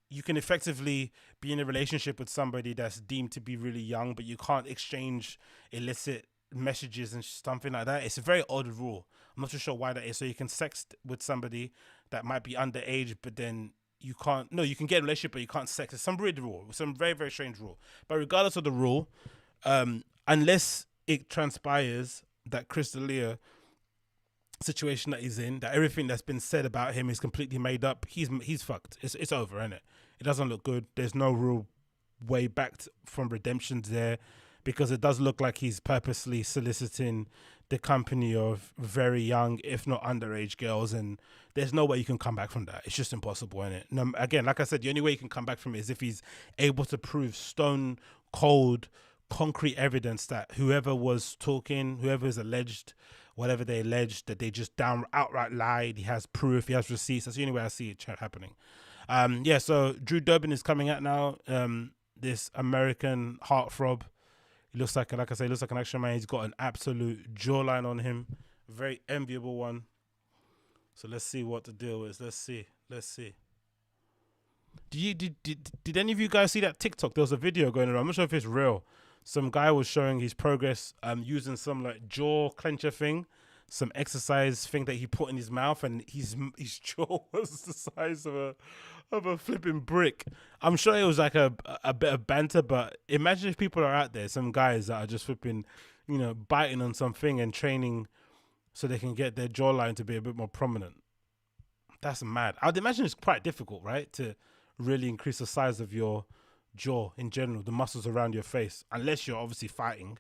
you can effectively be in a relationship with somebody that's deemed to be really young, but you can't exchange illicit messages and something like that. It's a very odd rule. I'm not too sure why that is. So you can sext with somebody that might be underage, but then you can't. No, you can get a relationship, but you can't sex. It's some weird rule, some very, very strange rule. But regardless of the rule, unless it transpires that Chris D'Elia situation that he's in, that everything that's been said about him is completely made up, he's fucked. It's over, innit? It doesn't look good. There's no real way back from redemptions there, because it does look like he's purposely soliciting the company of very young, if not underage girls, and there's no way you can come back from that. It's just impossible, innit? No, again, like I said, the only way you can come back from it is if he's able to prove stone cold, concrete evidence that whoever was talking, whoever's alleged, whatever they alleged, that they just outright lied. He has proof, he has receipts. That's the only way I see it happening. Yeah, so Drew Durbin is coming out now. This American heartthrob. He looks like I say, looks like an action man. He's got an absolute jawline on him. Very enviable one. So let's see what the deal is. Let's see. Did any of you guys see that TikTok? There was a video going around. I'm not sure if it's real. Some guy was showing his progress using some like jaw clencher thing, some exercise thing that he put in his mouth, and his jaw was the size of a flipping brick. I'm sure it was like a bit of banter, but imagine if people are out there, some guys that are just flipping, biting on something and training so they can get their jawline to be a bit more prominent. That's mad. I'd imagine it's quite difficult, right, to really increase the size of your jaw in general, the muscles around your face, unless you're obviously fighting.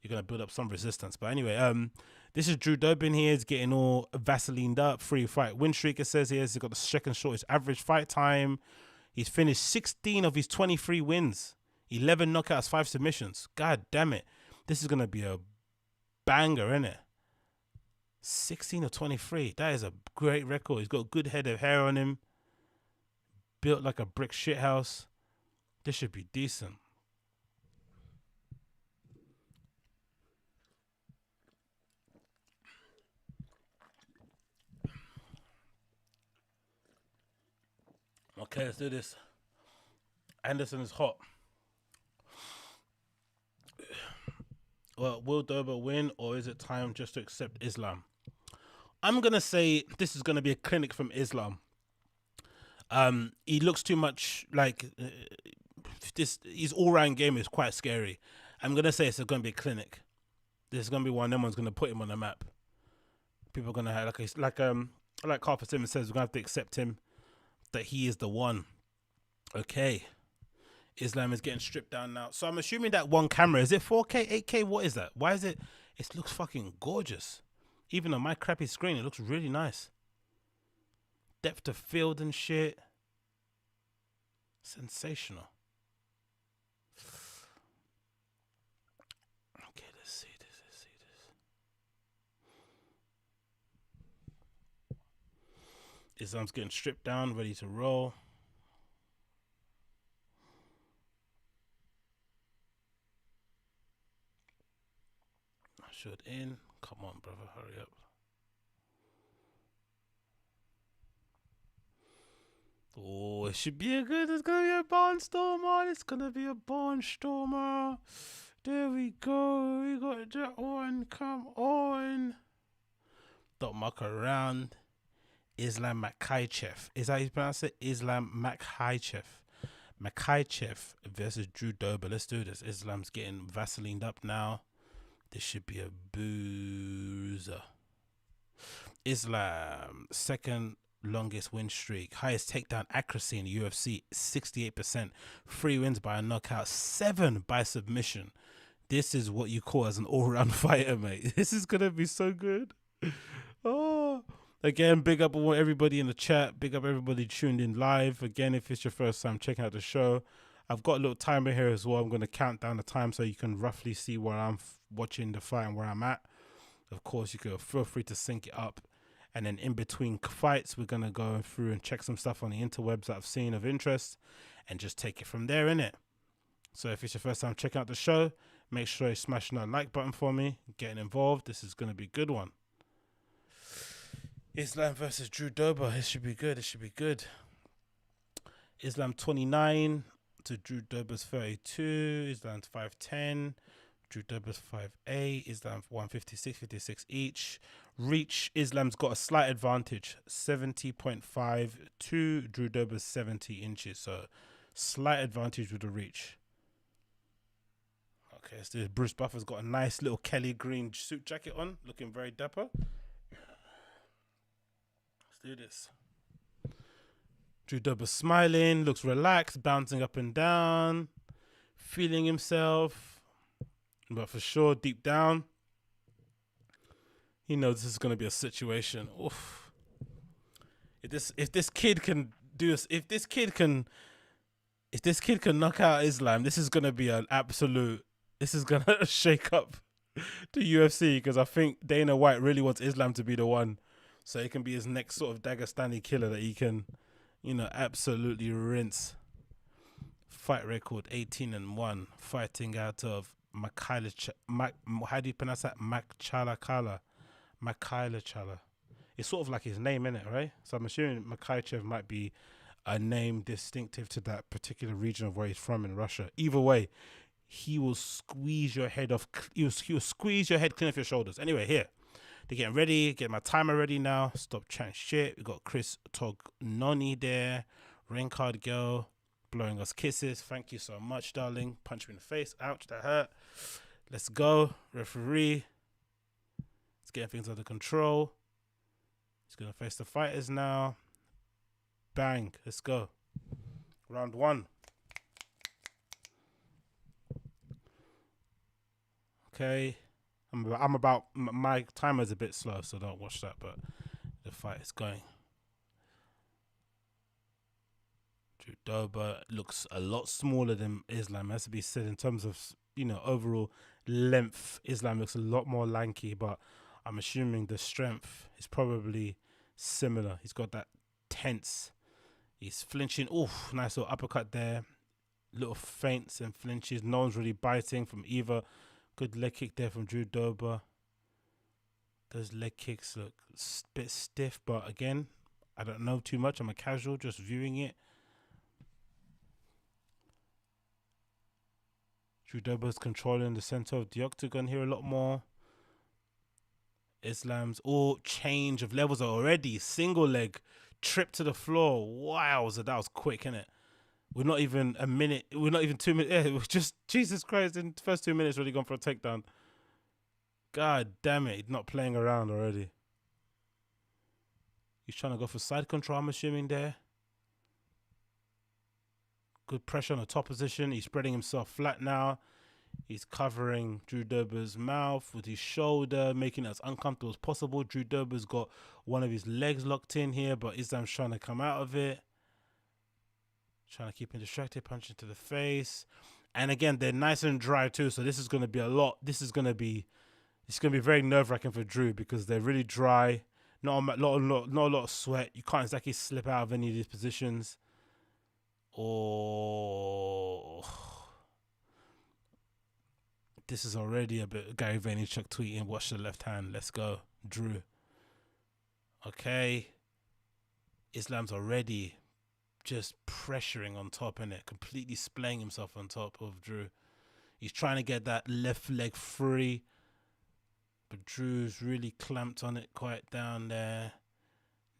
You're going to build up some resistance. But anyway, this is Drew Durbin here. He's getting all Vaselined up. 3-fight win streak, it says here. He's got the second shortest average fight time. He's finished 16 of his 23 wins. 11 knockouts, 5 submissions. God damn it. This is going to be a banger, isn't it? 16 of 23. That is a great record. He's got a good head of hair on him. Built like a brick shithouse. This should be decent. Okay, let's do this. Anderson is hot. Well, will Dober win, or is it time just to accept Islam? I'm going to say this is going to be a clinic from Islam. He looks too much like this. His all-round game is quite scary. I'm going to say it's going to be a clinic. This is going to be one. No one's going to put him on the map. People are going to have like Carter Simmons says, we're going to have to accept him, that he is the one. Okay. Islam is getting stripped down now. So I'm assuming that one camera, is it 4K, 8K? What is that? Why is it? It looks fucking gorgeous. Even on my crappy screen, it looks really nice. Depth of field and shit. Sensational. Okay, let's see this. Islam's getting stripped down, ready to roll. Should in. Come on, brother, hurry up. Oh, it should be it's gonna be a barnstormer. It's gonna be a barnstormer. There we go. We got that one. Come on. Don't muck around. Islam Makhachev. Is that how you pronounce it? Islam Makhachev. Makhachev versus Drew Dober. Let's do this. Islam's getting Vaselined up now. This should be a boozer. Islam, second longest win streak. Highest takedown accuracy in the UFC, 68%. 3 wins by a knockout, 7 by submission. This is what you call as an all-round fighter, mate. This is going to be so good. Oh, again, big up everybody in the chat. Big up everybody tuned in live. Again, if it's your first time checking out the show, I've got a little timer here as well. I'm going to count down the time so you can roughly see where I'm watching the fight and where I'm at. Of course, you can feel free to sync it up. And then in between fights, we're going to go through and check some stuff on the interwebs that I've seen of interest and just take it from there, innit? So if it's your first time checking out the show, make sure you're smashing that like button for me, getting involved. This is going to be a good one. Islam versus Drew Dober. It should be good. Islam 29 to Drew Dober's 32. Islam's 5'10". Drew Dober's 5'8". Islam 156, 56 each. Reach, Islam's got a slight advantage, 70.5 to Drew Dober's 70 inches. So slight advantage with the reach. Okay, so Bruce Buffer's got a nice little Kelly green suit jacket on, looking very dapper. Let's do this. Drew Dober smiling, looks relaxed, bouncing up and down, feeling himself. But for sure, deep down, he knows this is going to be a situation. Oof. If this kid can do this, if this kid can knock out Islam, this is going to be an absolute. This is going to shake up the UFC, because I think Dana White really wants Islam to be the one, so he can be his next sort of Dagestani killer that he can, absolutely rinse. Fight record 18-1, fighting out of how do you pronounce that? Makhalachala. It's sort of like his name, innit, right? So I'm assuming Makhachev might be a name distinctive to that particular region of where he's from in Russia. Either way, he will squeeze your head off. He will squeeze your head clean off your shoulders. Anyway, here. They're getting ready. Get my timer ready now. Stop chatting shit. We got Chris Tognoni there. Ring card girl. Blowing us kisses. Thank you so much, darling. Punch me in the face. Ouch, that hurt. Let's go. Referee. It's getting things under control. He's going to face the fighters now. Bang. Let's go. Round 1. Okay. I'm about, my timer's a bit slow, so don't watch that, but the fight is going. Judoba looks a lot smaller than Islam, has to be said, in terms of, overall length. Islam looks a lot more lanky, but I'm assuming the strength is probably similar. He's got that tense. He's flinching. Oof, nice little uppercut there. Little feints and flinches. No one's really biting from either. Good leg kick there from Drew Dober. Those leg kicks look a bit stiff, but again, I don't know too much. I'm a casual, just viewing it. Drew Dober's controlling the center of the octagon here a lot more. Islam's change of levels already. Single leg, trip to the floor. Wow, so that was quick, innit? We're not even a minute. We're not even 2 minutes. Yeah, it was just, Jesus Christ, in the first 2 minutes, already gone for a takedown. God damn it, he's not playing around already. He's trying to go for side control, I'm assuming there. Good pressure on the top position. He's spreading himself flat now. He's covering Drew Dober's mouth with his shoulder, making it as uncomfortable as possible. Drew Dober's got one of his legs locked in here, but Islam's trying to come out of it. Trying to keep him distracted, punching to the face. And again, they're nice and dry too, so this is going to be a lot. It's going to be very nerve-wracking for Drew because they're really dry. Not a lot of sweat. You can't exactly slip out of any of these positions. Oh, this is already a bit. Gary Vaynerchuk tweeting, watch the left hand. Let's go, Drew. Okay. Islam's already just pressuring on top, innit? Completely splaying himself on top of Drew. He's trying to get that left leg free, but Drew's really clamped on it quite down there.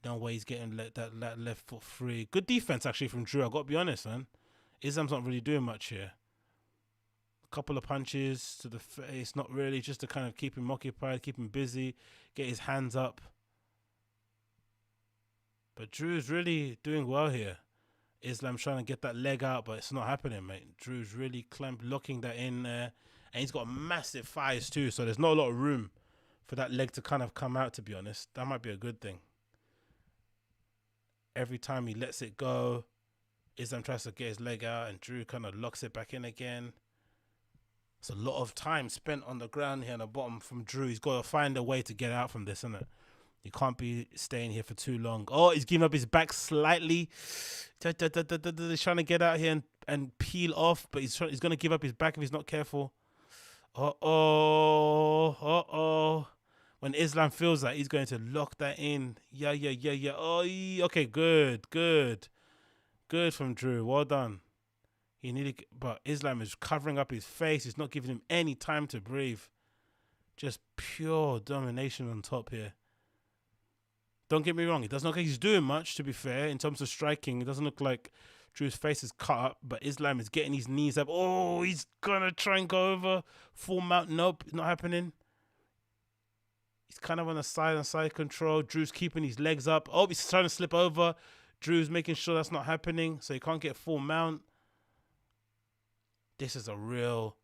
No way he's getting that left foot free. Good defense, actually, from Drew. I've got to be honest, man. Islam's not really doing much here. A couple of punches to the face, not really, just to kind of keep him occupied, keep him busy, get his hands up. But Drew's really doing well here. Islam's trying to get that leg out, but it's not happening, mate. Drew's really locking that in there. And he's got massive thighs too, so there's not a lot of room for that leg to kind of come out, to be honest. That might be a good thing. Every time he lets it go, Islam tries to get his leg out, and Drew kind of locks it back in again. It's a lot of time spent on the ground here on the bottom from Drew. He's got to find a way to get out from this, isn't it? He can't be staying here for too long. Oh, he's giving up his back slightly. He's trying to get out here and peel off, but he's going to give up his back if he's not careful. Uh-oh. When Islam feels that, he's going to lock that in. Yeah. Oh, okay, good from Drew. Well done. But Islam is covering up his face. He's not giving him any time to breathe. Just pure domination on top here. Don't get me wrong. It doesn't look like he's doing much, to be fair, in terms of striking. It doesn't look like Drew's face is cut up, but Islam is getting his knees up. Oh, he's going to try and go over. Full mount. Nope, not happening. He's kind of on the side control. Drew's keeping his legs up. Oh, he's trying to slip over. Drew's making sure that's not happening, so he can't get full mount. This is a real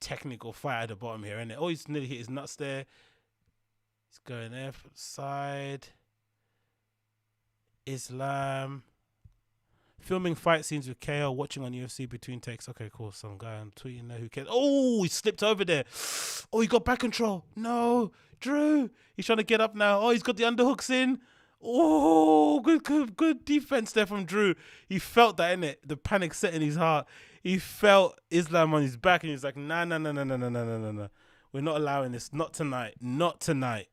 technical fight at the bottom here, isn't it? Oh, he's nearly hit his nuts there. He's going there for the side. Islam. Filming fight scenes with KO, watching on UFC between takes. Okay, cool. Some guy on tweeting there who cares. Oh, he slipped over there. Oh, he got back control. No, Drew. He's trying to get up now. Oh, he's got the underhooks in. Oh, good defense there from Drew. He felt that, innit? The panic set in his heart. He felt Islam on his back, and he was like, nah, nah, nah, nah, nah, nah, nah, nah, nah, nah. We're not allowing this. Not tonight. Not tonight.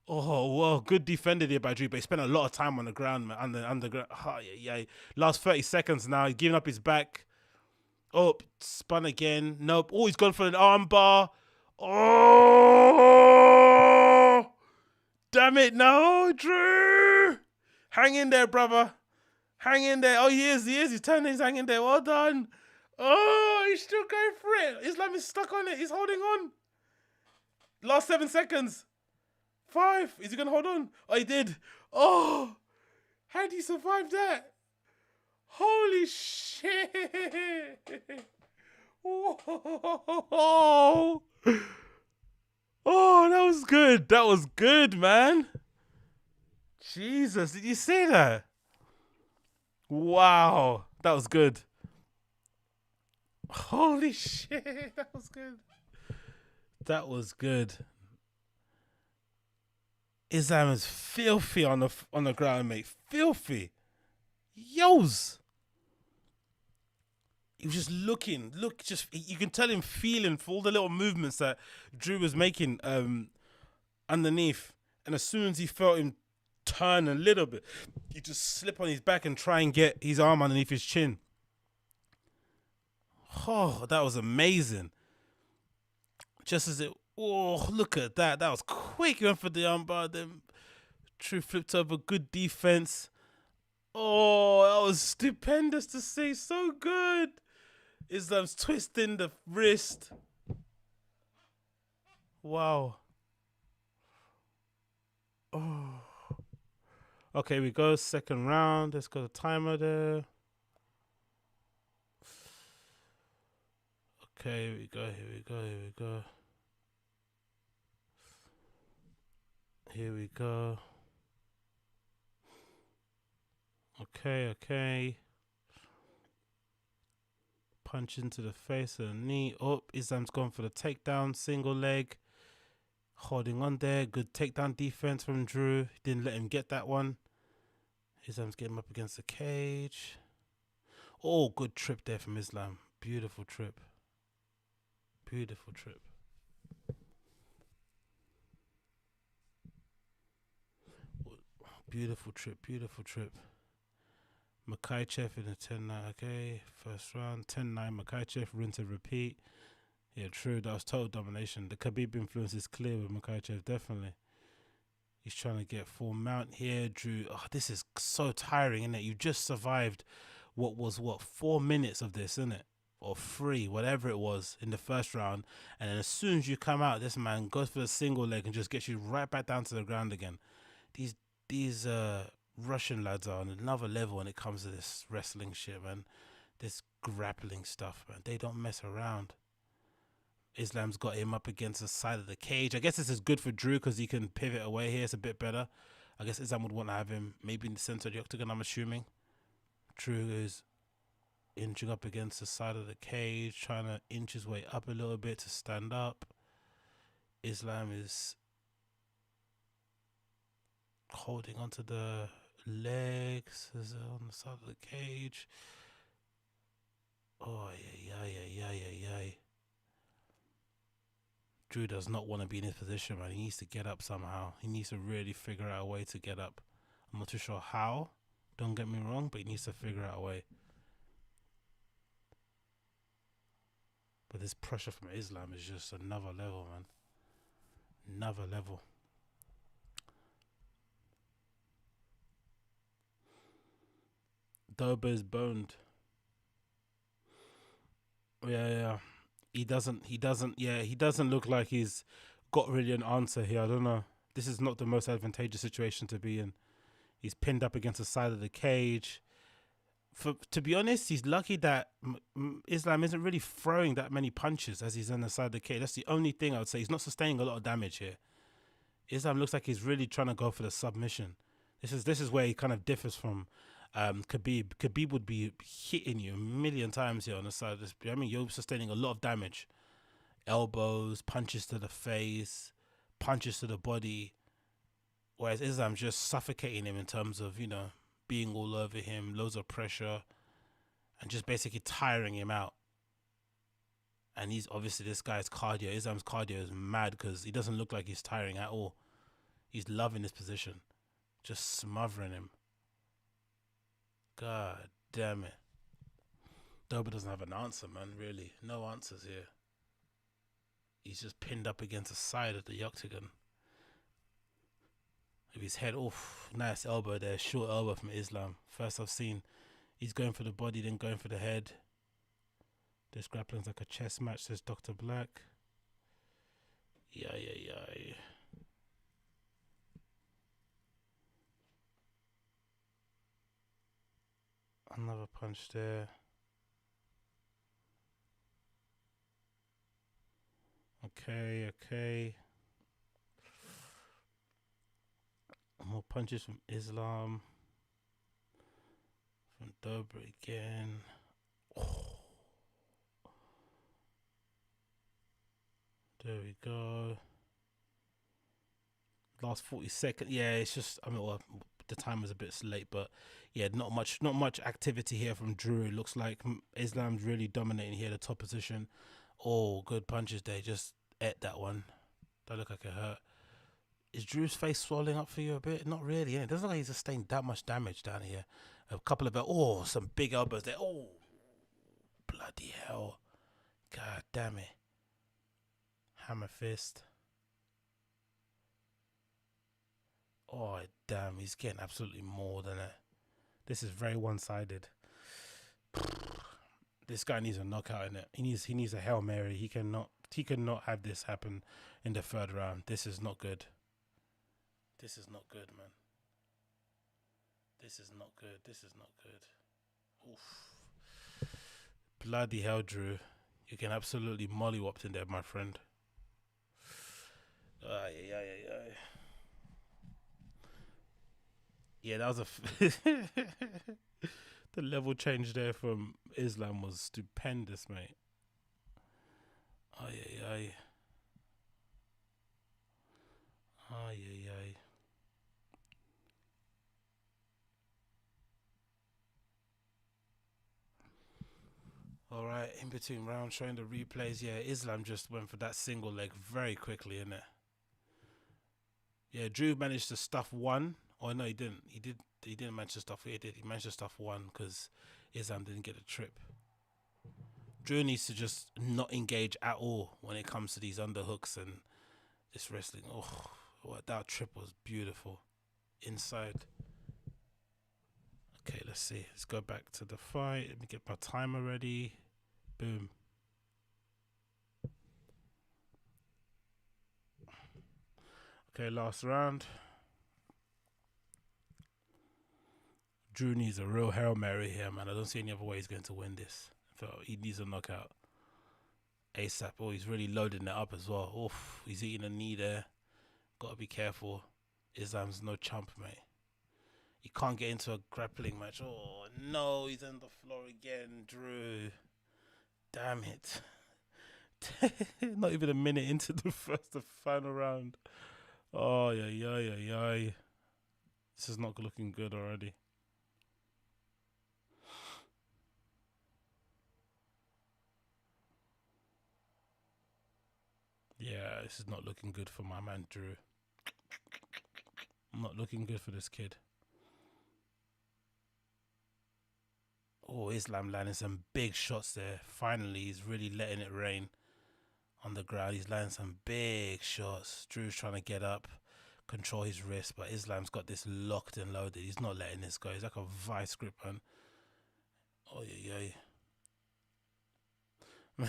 Oh, well, good defended here by Drew, but he spent a lot of time on the ground, man. Underground. Oh, yeah. Last 30 seconds now. He's giving up his back. Oh, spun again. Nope. Oh, he's gone for an arm bar. Oh, damn it. No, Drew. Hang in there, brother. Hang in there. Oh, he is. He's turning. He's hanging there. Well done. Oh, he's still going for it. Islam is stuck on it. He's holding on. Last 7 seconds. 5. Is he going to hold on? Oh, he did. Oh, how did he survive that? Holy shit. Whoa. Oh, that was good. That was good, man. Jesus, did you see that? Wow, that was good. Holy shit, that was good. That was good. Islam is filthy on the ground, mate. Filthy. Yos. He was just looking. You can tell him feeling for all the little movements that Drew was making underneath. And as soon as he felt him turn a little bit, he just slip on his back and try and get his arm underneath his chin. Oh, that was amazing. Just as look at that. That was quick. He went for the armbar. Then Drew flipped over. Good defense. Oh, that was stupendous to see. So good. Islam's twisting the wrist. Wow. Oh. Okay, we go. Second round. Let's go to timer there. Okay, here we go. Okay. Punch into the face and the knee. Oh, Islam's gone for the takedown. Single leg. Holding on there. Good takedown defense from Drew. Didn't let him get that one. Islam's getting up against the cage. Oh, good trip there from Islam. Beautiful trip. Beautiful trip. Makhachev in a 10-9. Okay, first round. 10-9 Makhachev. Rinse and repeat. Yeah, true. That was total domination. The Khabib influence is clear with Makhachev, definitely. He's trying to get full mount here. Drew, this is so tiring, isn't it? You just survived 4 minutes of this, isn't it? Or 3, whatever it was in the first round. And then as soon as you come out, this man goes for the single leg and just gets you right back down to the ground again. These Russian lads are on another level when it comes to this wrestling shit, man. This grappling stuff, man. They don't mess around. Islam's got him up against the side of the cage. I guess this is good for Drew because he can pivot away here. It's a bit better. I guess Islam would want to have him maybe in the center of the octagon, I'm assuming. Drew is inching up against the side of the cage, trying to inch his way up a little bit to stand up. Islam is holding onto the legs on the side of the cage. Oh, yeah. Drew does not want to be in this position, man. He needs to get up somehow. He needs to really figure out a way to get up. I'm not too sure how. Don't get me wrong, but he needs to figure out a way. But this pressure from Islam is just another level, man. Another level. Doba is boned. Yeah. He doesn't look like he's got really an answer here. I don't know. This is not the most advantageous situation to be in. He's pinned up against the side of the cage. To be honest, he's lucky that Islam isn't really throwing that many punches as he's on the side of the cage. That's the only thing I would say. He's not sustaining a lot of damage here. Islam looks like he's really trying to go for the submission. This is where he kind of differs from Khabib. Khabib would be hitting you a million times here on the side of this. I mean, you're sustaining a lot of damage. Elbows, punches to the face, punches to the body. Whereas Islam's just suffocating him in terms of, being all over him, loads of pressure, and just basically tiring him out. And he's obviously, this guy's cardio, Islam's cardio is mad because he doesn't look like he's tiring at all. He's loving his position, just smothering him. God damn it. Dober doesn't have an answer, man, really. No answers here. He's just pinned up against the side of the octagon. With his head off. Nice elbow there. Short elbow from Islam. First I've seen. He's going for the body, then going for the head. This grappling's like a chess match, says Dr. Black. Yeah. Another punch there. Okay. More punches from Islam. From Dober again. Oh. There we go. Last 40 seconds. Yeah, it's just, the time was a bit late, but yeah, not much activity here from Drew. It looks like Islam's really dominating here, the top position. Oh, good punches there. Just ate that one. That looked like it hurt. Is Drew's face swelling up for you a bit? Not really, it doesn't look like he's sustained that much damage down here. A couple of some big elbows there. Oh, bloody hell. God damn it. Hammer fist. Oh, damn, he's getting absolutely more than it. This is very one-sided. This guy needs a knockout in it. He needs a Hail Mary. He cannot have this happen in the third round. This is not good. This is not good, man. This is not good. Oof. Bloody hell, Drew. You can absolutely mollywopped in there, my friend. Yeah, that was the level change there from Islam was stupendous, mate. Ay. All right, in between rounds, showing the replays. Yeah, Islam just went for that single leg very quickly, innit? Yeah, Drew managed to stuff one. Oh no, he didn't. He didn't manage to stuff. He managed to stuff one because Islam didn't get a trip. Drew needs to just not engage at all when it comes to these underhooks and this wrestling. Oh, that trip was beautiful. Inside. Okay, let's see. Let's go back to the fight. Let me get my timer ready. Boom. Okay, last round. Drew needs a real Hail Mary here, man. I don't see any other way he's going to win this. So he needs a knockout ASAP. Oh, he's really loading it up as well. Oof, he's eating a knee there. Got to be careful. Islam's no chump, mate. He can't get into a grappling match. Oh, no, he's on the floor again, Drew. Damn it. Not even a minute into the final round. Oh, yeah. This is not looking good already. Yeah, this is not looking good for my man, Drew. Not looking good for this kid. Oh, Islam landing some big shots there. Finally, he's really letting it rain on the ground. He's landing some big shots. Drew's trying to get up, control his wrist, but Islam's got this locked and loaded. He's not letting this go. He's like a vice grip, man. Oh, yeah.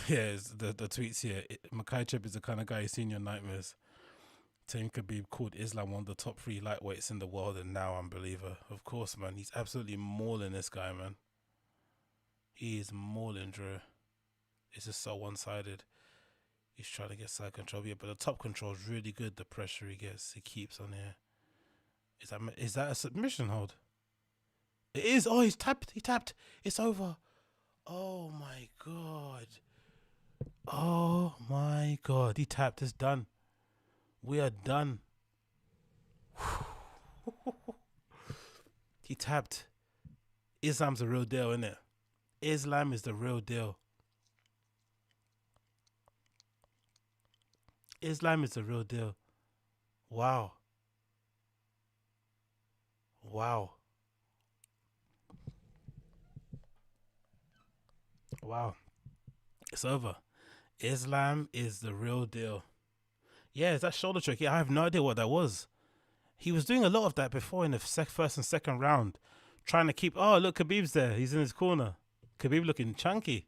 Yeah, the tweets here. Makhachev is the kind of guy you see in your nightmares. Team could be called Islam, one of the top 3 lightweights in the world, and now unbeliever. Of course, man. He's absolutely mauling this guy, man. He is mauling Drew. It's just so one-sided. He's trying to get side control here, but the top control is really good. The pressure he gets, he keeps on here. Is that a submission hold? It is. Oh, he's tapped. He tapped. It's over. Oh my god. Oh my god. He tapped. It's done. We are done. Whew. He tapped. Islam's the real deal, isn't it? Islam is the real deal. Islam is the real deal. Wow. Wow. Wow. It's over. Islam is the real deal. Yeah, it's that shoulder trick. Yeah, I have no idea what that was. He was doing a lot of that before in the first and second round, trying to keep. Oh, look, Khabib's there. He's in his corner. Khabib looking chunky.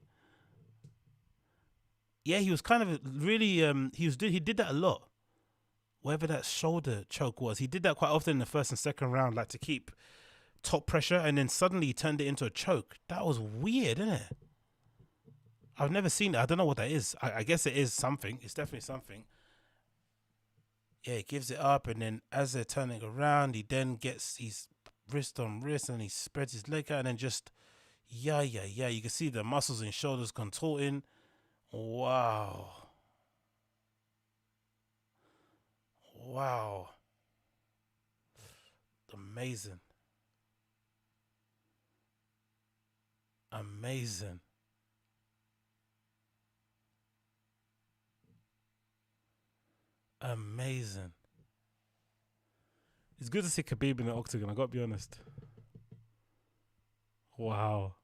Yeah, he was kind of really. He did that a lot. Whatever that shoulder choke was, he did that quite often in the first and second round, like to keep top pressure, and then suddenly he turned it into a choke. That was weird, isn't it? I've never seen it. I don't know what that is. I guess it is something. It's definitely something. Yeah, he gives it up, and then as they're turning around, he then gets his wrist on wrist, and he spreads his leg out, and then just, yeah. You can see the muscles in shoulders contorting. Wow. Wow. Amazing. Amazing. Amazing. It's good to see Khabib in the octagon, I gotta be honest. Wow.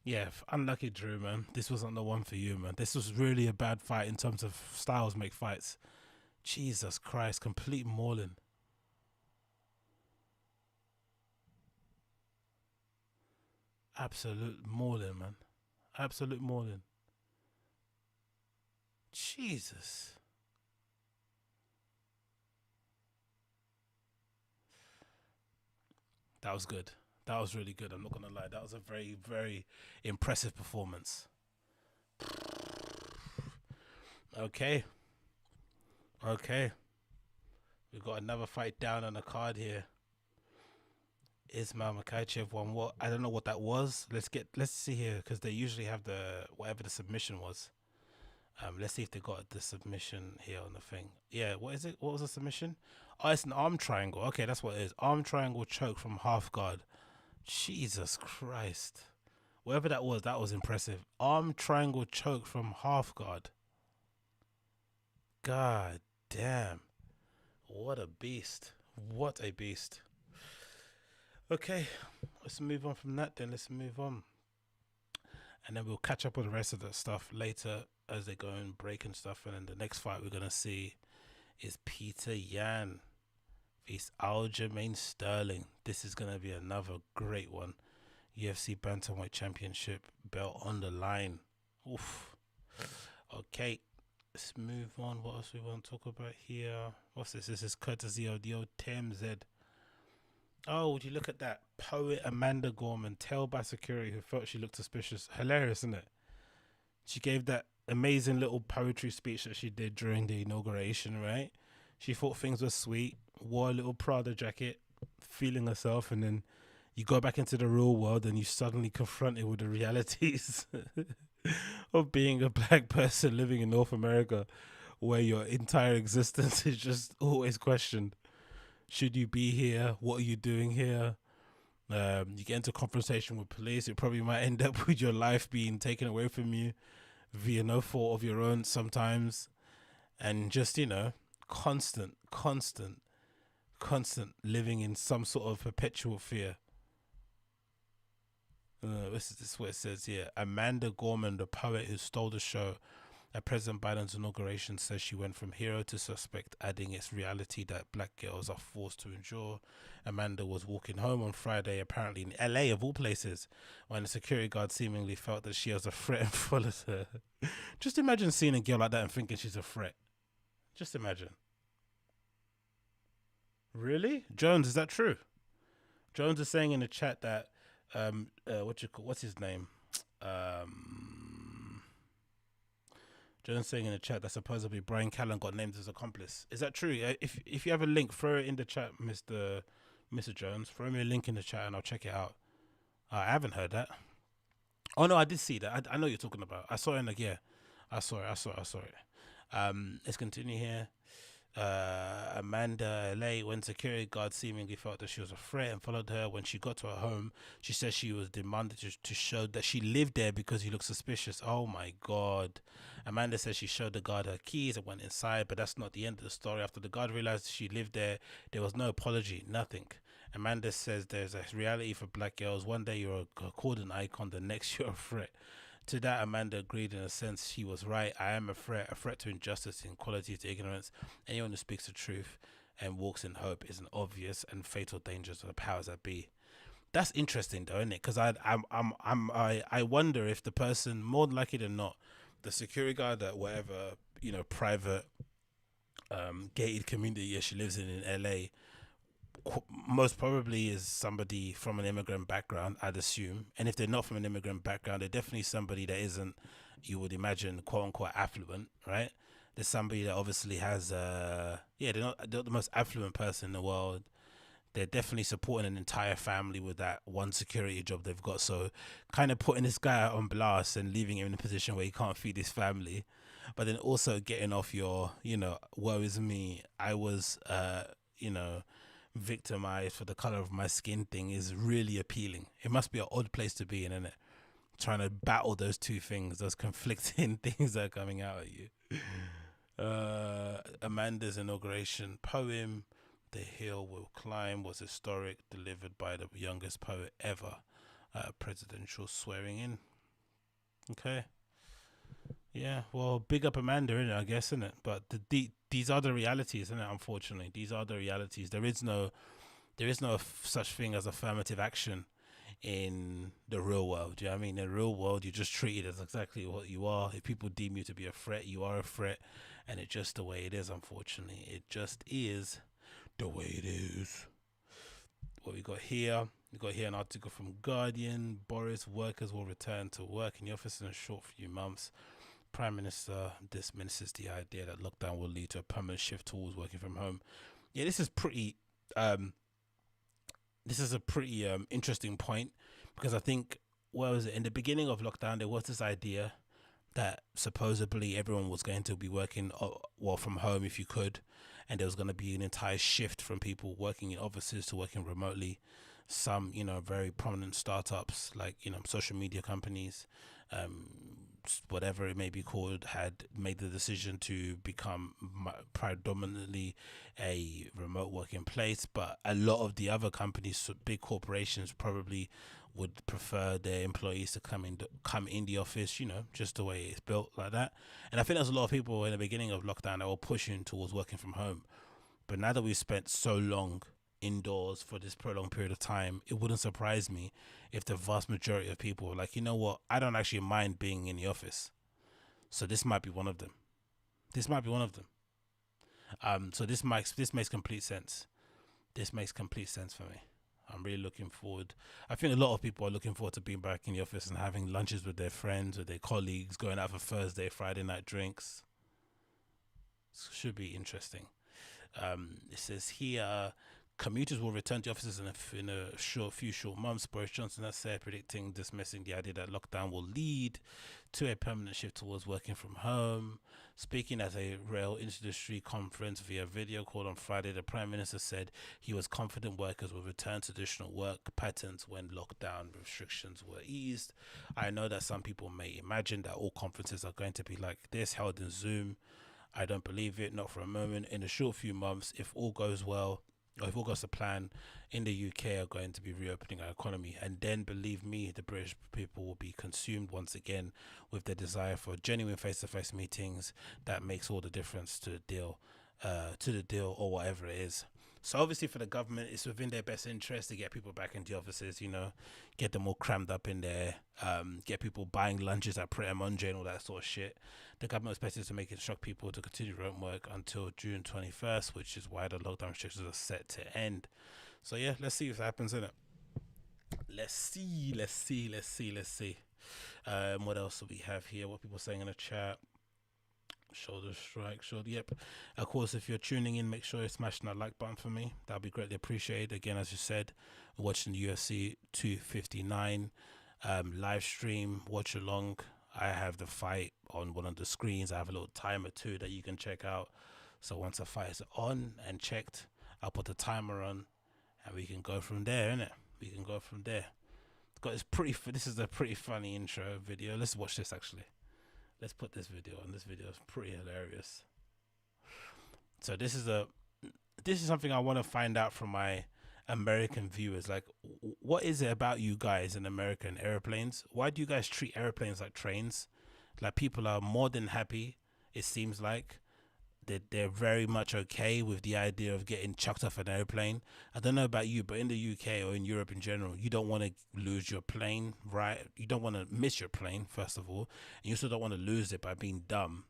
Yeah, unlucky Drew, man. This wasn't the one for you, man. This was really a bad fight in terms of styles make fights. Jesus Christ, complete mauling. Absolute mauling, man. Absolute mauling. Jesus. That was good. That was really good. I'm not gonna lie. That was a very, very impressive performance. Okay. Okay. We've got another fight down on the card here. Ismail Makhachev won what? I don't know what that was. Let's see here, because they usually have the whatever the submission was. Let's see if they got the submission here on the thing. Yeah, what is it? What was the submission? Oh, it's an arm triangle. Okay, that's what it is. Arm triangle choke from half guard. Jesus Christ. Whatever that was impressive. Arm triangle choke from half guard. God damn. What a beast. What a beast. Okay, let's move on from that then. Let's move on. And then we'll catch up with the rest of the stuff later as they go and break and stuff. And then the next fight we're going to see is Peter Yan vs Aljamain Sterling. This is going to be another great one. UFC Bantamweight Championship belt on the line. Oof. Okay, let's move on. What else we want to talk about here? What's this? This is courtesy of the old TMZ. Oh, would you look at that? Poet Amanda Gorman, tailed by security who felt she looked suspicious. Hilarious, isn't it? She gave that amazing little poetry speech that she did during the inauguration, right? She thought things were sweet, wore a little Prada jacket, feeling herself, and then you go back into the real world and you suddenly confronted with the realities of being a black person living in North America, where your entire existence is just always questioned. Should you be here? What are you doing here? You get into confrontation with police. It probably might end up with your life being taken away from you via no fault of your own sometimes. And just, constant living in some sort of perpetual fear. This is what it says here. Amanda Gorman, the poet who stole the show at President Biden's inauguration, says she went from hero to suspect, adding it's reality that black girls are forced to endure. Amanda was walking home on Friday, apparently in LA of all places, when a security guard seemingly felt that she was a threat and followed her. Just imagine seeing a girl like that and thinking she's a threat. Just imagine. Really? Jones, is that true? Jones is saying in the chat that what's his name? Jones saying in the chat that supposedly Brian Callen got named as accomplice. Is that true? If you have a link, throw it in the chat, Mr. Jones. Throw me a link in the chat and I'll check it out. I haven't heard that. Oh no, I did see that. I know what you're talking about. I saw it in the I saw it. Let's continue here. Amanda LA, when security guards seemingly felt that she was a threat and followed her when she got to her home, she said she was demanded to show that she lived there because he looked suspicious. Oh my god. Amanda says she showed the guard her keys and went inside, but that's not the end of the story. After the guard realized she lived there, there was no apology, nothing. Amanda says there's a reality for black girls. One day you're called an icon, the next you're a threat. To that, Amanda agreed in a sense. She was right. I am a threat to injustice, inequality, to ignorance. Anyone who speaks the truth and walks in hope is an obvious and fatal danger to the powers that be. That's interesting, though, isn't it? Because I wonder if the person, more likely than not, the security guard at whatever private gated community she lives in LA, most probably is somebody from an immigrant background, I'd assume. And if they're not from an immigrant background, they're definitely somebody that isn't, you would imagine, quote unquote affluent, right? There's somebody that obviously has they're not the most affluent person in the world. They're definitely supporting an entire family with that one security job they've got. So kind of putting this guy out on blast and leaving him in a position where he can't feed his family, but then also getting off your, woe is me, I was victimized for the color of my skin thing is really appealing. It must be an odd place to be in, isn't it? Trying to battle those two things, those conflicting things that are coming out at you. Amanda's inauguration poem, The Hill Will Climb, was historic, delivered by the youngest poet ever at a presidential swearing in. Okay. Yeah, well, big up Amanda, innit, I guess, innit? But these are the realities, innit? Unfortunately, these are the realities. There is no such thing as affirmative action in the real world. Do you know what I mean? In the real world, you're just treated as exactly what you are. If people deem you to be a threat, you are a threat, and it's just the way it is. Unfortunately, it just is the way it is. What we got here? We got here an article from Guardian. Boris: workers will return to work in the office in a short few months. Prime Minister dismisses the idea that lockdown will lead to a permanent shift towards working from home. Yeah, this is pretty. This is a pretty interesting point, because I think, what was it, in the beginning of lockdown there was this idea that supposedly everyone was going to be working from home if you could, and there was going to be an entire shift from people working in offices to working remotely. Some very prominent startups, like social media companies, whatever it may be called, had made the decision to become predominantly a remote working place. But a lot of the other companies, big corporations, probably would prefer their employees to come in the office, just the way it's built like that. And I think there's a lot of people in the beginning of lockdown that were pushing towards working from home. But now that we've spent so long indoors for this prolonged period of time, it wouldn't surprise me if the vast majority of people were like, you know what, I don't actually mind being in the office, so this might be one of them. So this makes complete sense. This makes complete sense for me. I'm really looking forward. I think a lot of people are looking forward to being back in the office and having lunches with their friends, with their colleagues, going out for Thursday, Friday night drinks. Should be interesting. It says here, commuters will return to offices in a few short months. Boris Johnson has said, dismissing the idea that lockdown will lead to a permanent shift towards working from home. Speaking at a rail industry conference via video call on Friday, the Prime Minister said he was confident workers will return to traditional work patterns when lockdown restrictions were eased. I know that some people may imagine that all conferences are going to be like this, held in Zoom. I don't believe it, not for a moment. In a short few months, if all goes well, or if all goes to plan, in the UK are going to be reopening our economy, and then, believe me, the British people will be consumed once again with their desire for genuine face-to-face meetings that makes all the difference to the deal or whatever it is. So obviously for the government, it's within their best interest to get people back into offices, get them all crammed up in there, get people buying lunches at Pret a Manger and all that sort of shit. The government expects to make it shock people to continue remote work until June 21st, which is why the lockdown restrictions are set to end. So yeah, let's see if that happens, innit? Let's see. What else do we have here? What people saying in the chat? Shoulder strike, yep. Of course, if you're tuning in, make sure you're smashing that like button for me. That'll be greatly appreciated. Again, as you said, watching the UFC 259 live stream, watch along. I have the fight on one of the screens. I have a little timer too that you can check out. So once the fight is on and checked, I'll put the timer on, and we can go from there, innit? We can go from there. It's pretty. This is a pretty funny intro video. Let's watch this actually. Let's put this video on. This video is pretty hilarious. So this is something I want to find out from my American viewers. Like, what is it about you guys in America and airplanes? Why do you guys treat airplanes like trains? Like, people are more than happy, it seems like. They're very much okay with the idea of getting chucked off an airplane. I don't know about you, but in the UK or in Europe in general, you don't want to lose your plane, right? You don't want to miss your plane, first of all. And you also don't want to lose it by being dumb,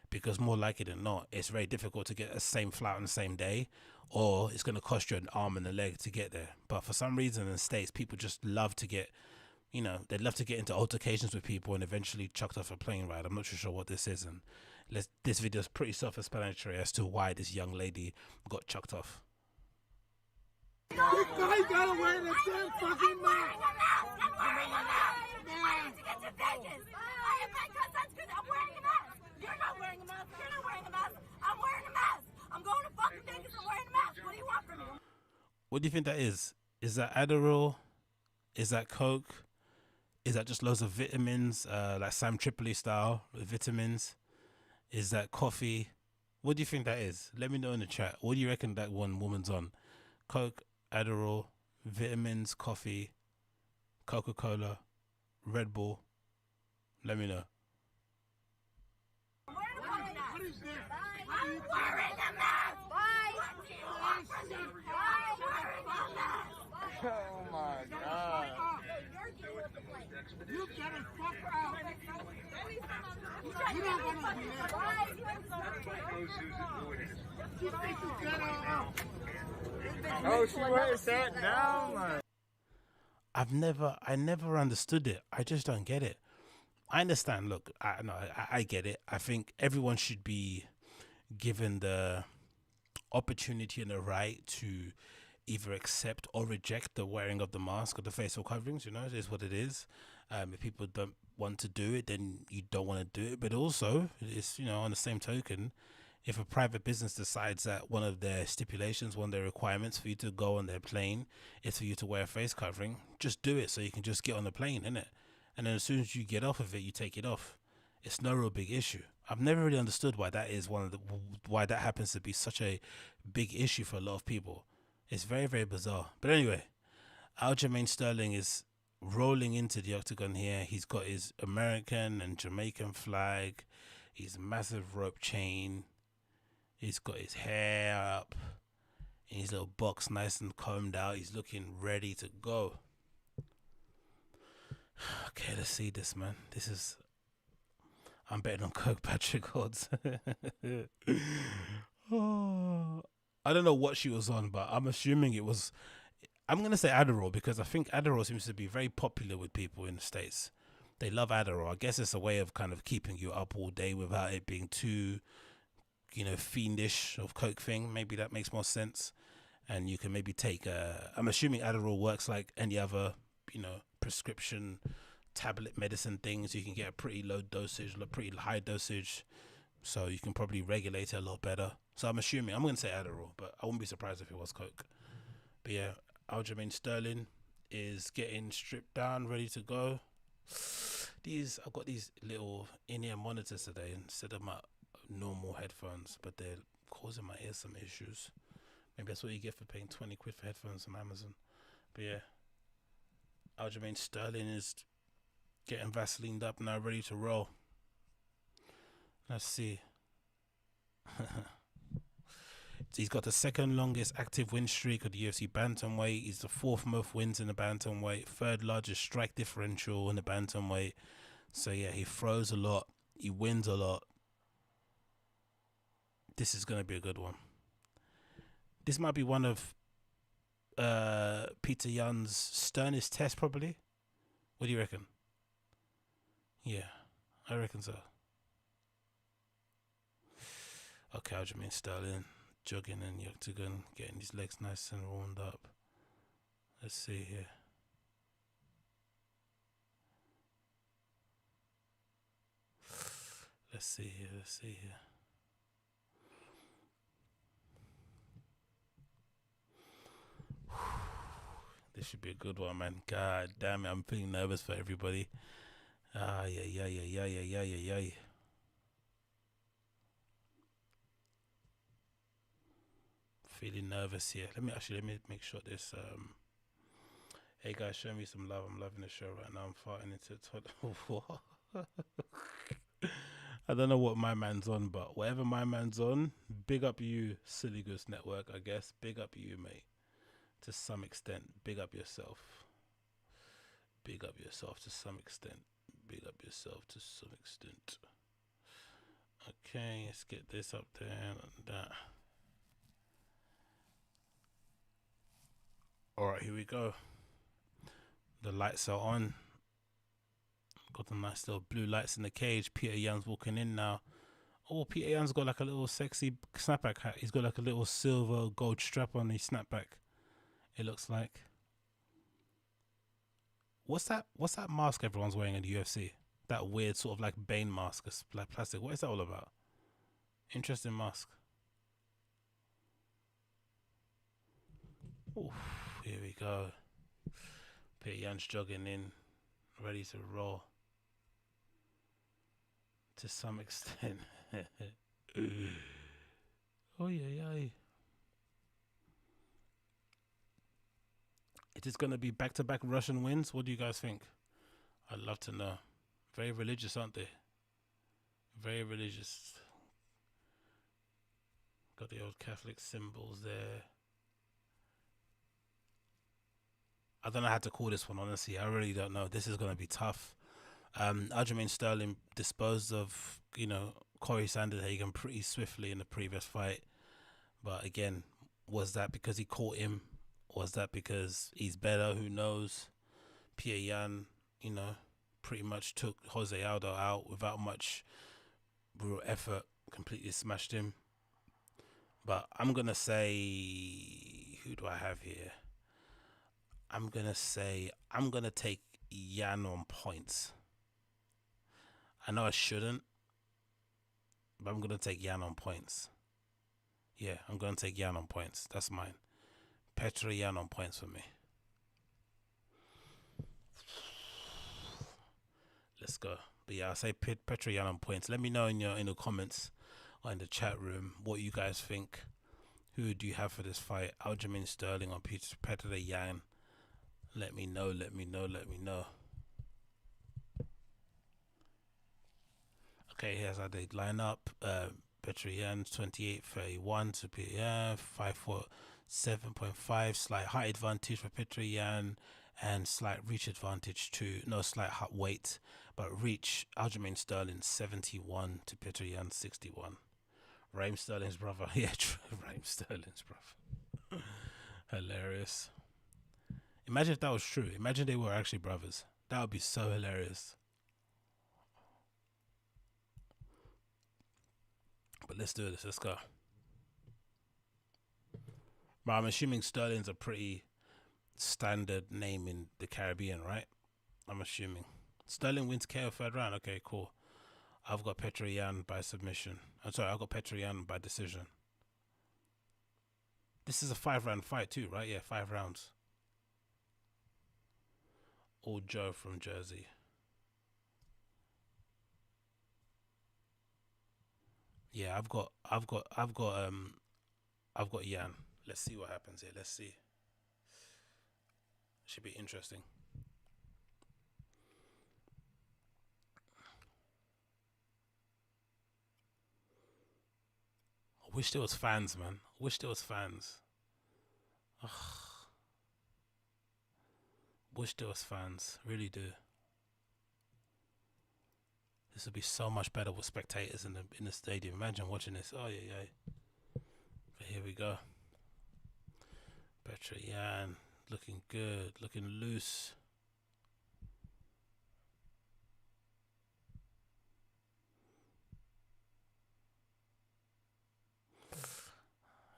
because more likely than not, it's very difficult to get a same flight on the same day, or it's going to cost you an arm and a leg to get there. But for some reason in the States, people just love to get, they love to get into altercations with people and eventually chucked off a plane ride. I'm not too sure what this is, and this video is pretty self-explanatory as to why this young lady got chucked off. This guy gotta wear the damn fucking mask! I'm wearing a mask! I have to get to Vegas! I have my cousins because I'm wearing a mask! You're not wearing a mask! You're not wearing a mask! I'm wearing a mask! I'm going to fucking Vegas and wearing a mask! What do you want from me? What do you think that is? Is that Adderall? Is that Coke? Is that just loads of vitamins, like Sam Tripoli style vitamins? Is that coffee? What do you think that is? Let me know in the chat. What do you reckon that one woman's on? Coke, Adderall, vitamins, coffee, Coca-Cola, Red Bull? Let me know. What is this? I'm wearing a mask! Bye! What do you want from me? I'm wearing a mask! Oh my God. You get the fuck out! You don't want to be there. You think you get out? Oh, she went and sat down. Like. I never understood it. I just don't get it. I understand. Look, I get it. I think everyone should be given the opportunity and the right to either accept or reject the wearing of the mask or the facial coverings. It is what it is. If people don't want to do it, then you don't want to do it. But also, it's, on the same token, if a private business decides that one of their stipulations, one of their requirements for you to go on their plane is for you to wear a face covering, just do it so you can just get on the plane, innit? And then as soon as you get off of it, you take it off. It's no real big issue. I've never really understood why that is why that happens to be such a big issue for a lot of people. It's very, very bizarre. But anyway, Aljamain Sterling is rolling into the octagon here. He's got his American and Jamaican flag, his massive rope chain. He's got his hair up in his little box, nice and combed out. He's looking ready to go. Okay, let's see this, man. I'm betting on Kirkpatrick odds. Oh, I don't know what she was on, but I'm assuming it was, I'm going to say Adderall, because I think Adderall seems to be very popular with people in the States. They love Adderall. I guess it's a way of kind of keeping you up all day without it being too, fiendish of Coke thing. Maybe that makes more sense. And you can maybe take I'm assuming Adderall works like any other, prescription tablet medicine things. You can get a pretty low dosage, a pretty high dosage. So you can probably regulate it a lot better. So I'm going to say Adderall, but I wouldn't be surprised if it was Coke. But yeah, Aljamain Sterling is getting stripped down, ready to go. I've got these little in-ear monitors today instead of my normal headphones, but they're causing my ears some issues. Maybe that's what you get for paying 20 quid for headphones on Amazon. But yeah, Aljamain Sterling is getting Vaselined up now, ready to roll. Let's see. He's got the second longest active win streak of the UFC bantamweight. He's the fourth most wins in the bantamweight, third largest strike differential in the bantamweight. So yeah, he throws a lot, he wins a lot. This is going to be a good one. This might be one of Peter Yan's sternest tests, probably. What do you reckon? Yeah, I reckon so. Okay, Aljamain Sterling jogging in the octagon, getting his legs nice and warmed up. Let's see here. Let's see here. Let's see here. This should be a good one, man. God damn it, I'm feeling nervous for everybody. Ah, yeah. Feeling nervous here. Let me make sure this. Hey guys, show me some love. I'm loving the show right now. I'm farting into what? I don't know what my man's on, but whatever my man's on, big up you, Silly Goose Network. I guess big up you, mate. To some extent, big up yourself. Big up yourself to some extent. Big up yourself to some extent. Okay, let's get this up there and that. Alright, here we go. The lights are on. Got the nice little blue lights in the cage. Peter Yan's walking in now. Oh, Peter Yan's got like a little sexy snapback hat. He's got like a little silver gold strap on his snapback. It looks like. What's that mask everyone's wearing in the UFC? That weird sort of like Bane mask, like plastic. What is that all about? Interesting mask. Oof, here we go. Peter Yan's jogging in, ready to roll. To some extent. Oh yeah. It is going to be back-to-back Russian wins. What do you guys think? I'd love to know. Very religious, aren't they? Very religious. Got the old Catholic symbols there. I don't know how to call this one, honestly. I really don't know. This is going to be tough. Aljamain Sterling disposed of, Corey Sandhagen pretty swiftly in the previous fight. But again, was that because he caught him? Was that because he's better? Who knows? Peter Yan, pretty much took Jose Aldo out without much real effort. Completely smashed him. But I'm going to say, who do I have here? I'm going to take Yan on points. I know I shouldn't, but I'm going to take Yan on points. Yeah, I'm going to take Yan on points. That's mine. Petr Yan on points for me. Let's go. But yeah, I'll say Petr Yan on points. Let me know in the comments or in the chat room what you guys think. Who do you have for this fight? Aljamain Sterling or Petr Yan? Let me know. Okay, here's how they line up. Petr Yan 28-31 to Peter Yan, 5'4", 7.5, slight height advantage for Petr Yan and slight reach advantage slight weight, but reach Aljamain Sterling 71 to Petr Yan 61. Raheem Sterling's brother. Yeah, Raheem Sterling's brother. Hilarious. Imagine if that was true. Imagine they were actually brothers. That would be so hilarious. But let's do this. Let's go. But I'm assuming Sterling's a pretty standard name in the Caribbean, right? I'm assuming. Sterling wins KO third round. Okay, cool. I've got Petr Yan by submission. I've got Petr Yan by decision. This is a 5-round fight too, right? Yeah, 5 rounds. Old Joe from Jersey. Yeah, I've got Yan. Let's see what happens here. Let's see. Should be interesting. I wish there was fans, man. I wish there was fans. Ugh. Wish there was fans. Really do. This would be so much better with spectators in the stadium. Imagine watching this. Oh yeah. But here we go. Petr Yan looking good, looking loose.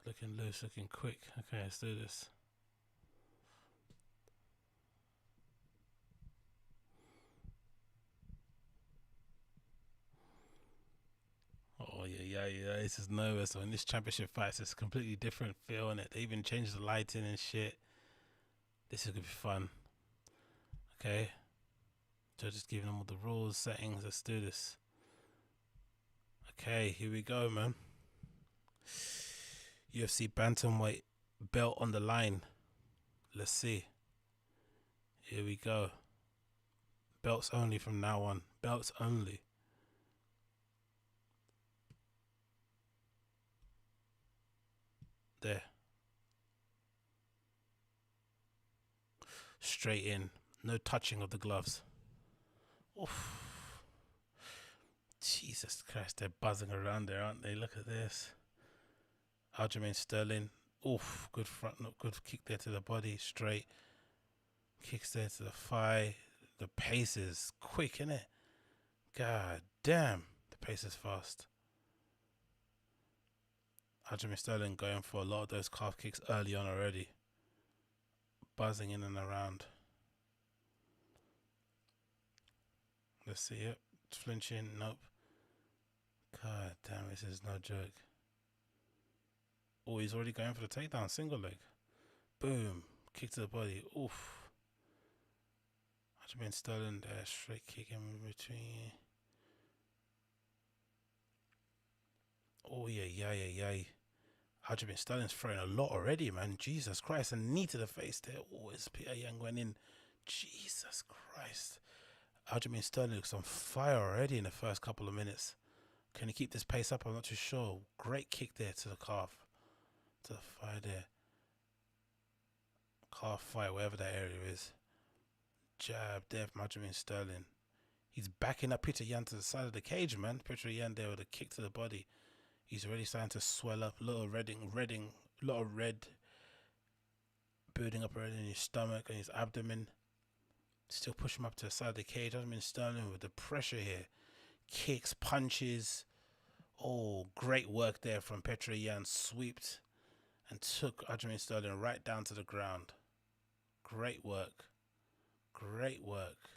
Looking loose, looking quick. Okay, let's do this. this is nowhere. So in this championship fights, it's a completely different feel in it. They even changed the lighting and shit. This is gonna be fun. Okay. So just giving them all the rules, settings. Let's do this. Okay, here we go, man. UFC bantamweight belt on the line. Let's see. Here we go. Belts only from now on. Belts only. There. Straight in. No touching of the gloves. Oof. Jesus Christ, they're buzzing around there, aren't they? Look at this. Aljamain Sterling. Oof. Good front, not good kick there to the body. Straight. Kicks there to the thigh. The pace is quick, innit? God damn. The pace is fast. Aljamain Sterling going for a lot of those calf kicks early on already. Buzzing in and around. Let's see it. Flinching. Nope. God damn, this is no joke. Oh, he's already going for the takedown. Single leg. Boom. Kick to the body. Oof. Aljamain Sterling there. Straight kick in between. Oh, yeah. Aljamain Sterling's throwing a lot already, man. Jesus Christ. And knee to the face there. Oh, it's Peter Yan went in. Jesus Christ. Aljamain Sterling looks on fire already in the first couple of minutes. Can he keep this pace up? I'm not too sure. Great kick there to the calf. To the thigh there. Calf thigh, wherever that area is. Jab there from Aljamain Sterling. He's backing up Peter Yan to the side of the cage, man. Peter Yan there with a kick to the body. He's already starting to swell up. Lot of red building up already in his stomach and his abdomen. Still push him up to the side of the cage. Aljamain Sterling with the pressure here. Kicks, punches. Oh, great work there from Petr Yan. Swept and took Aljamain Sterling right down to the ground. Great work. Great work.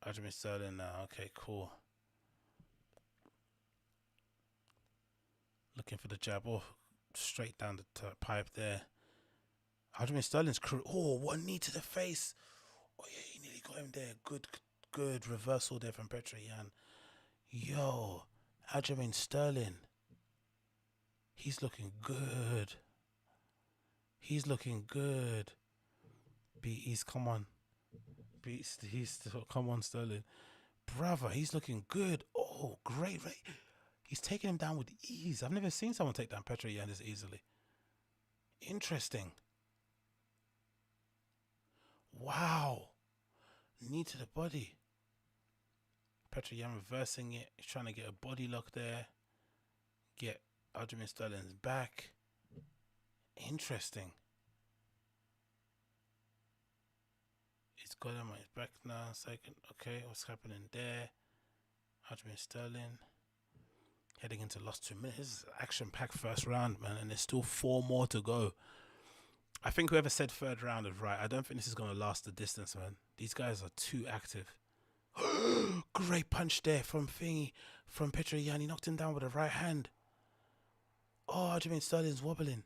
Aljamain Sterling now. Okay, cool. Looking for the jab. Oh, straight down the pipe there. Aljamain Sterling's crew. Oh, one knee to the face. Oh, yeah, he nearly got him there. Good reversal there from Petr Yan. Yo, Aljamain Sterling. He's looking good. He's looking good. He's come on. He's still, come on, Sterling. Brother, he's looking good. Oh, great. He's taking him down with ease. I've never seen someone take down Petr Yan this easily. Interesting. Wow. Knee to the body. Petr Yan reversing it. He's trying to get a body lock there. Get Aljamain Sterling's back. Interesting. He's got him on his back now. Second. Okay, what's happening there? Aljamain Sterling. Heading into the last 2 minutes. This is an action-packed first round, man. And there's still 4 more to go. I think whoever said third round is right. I don't think this is going to last the distance, man. These guys are too active. Great punch there from Petr Yan. He knocked him down with a right hand. Oh, Aljamain Sterling's wobbling.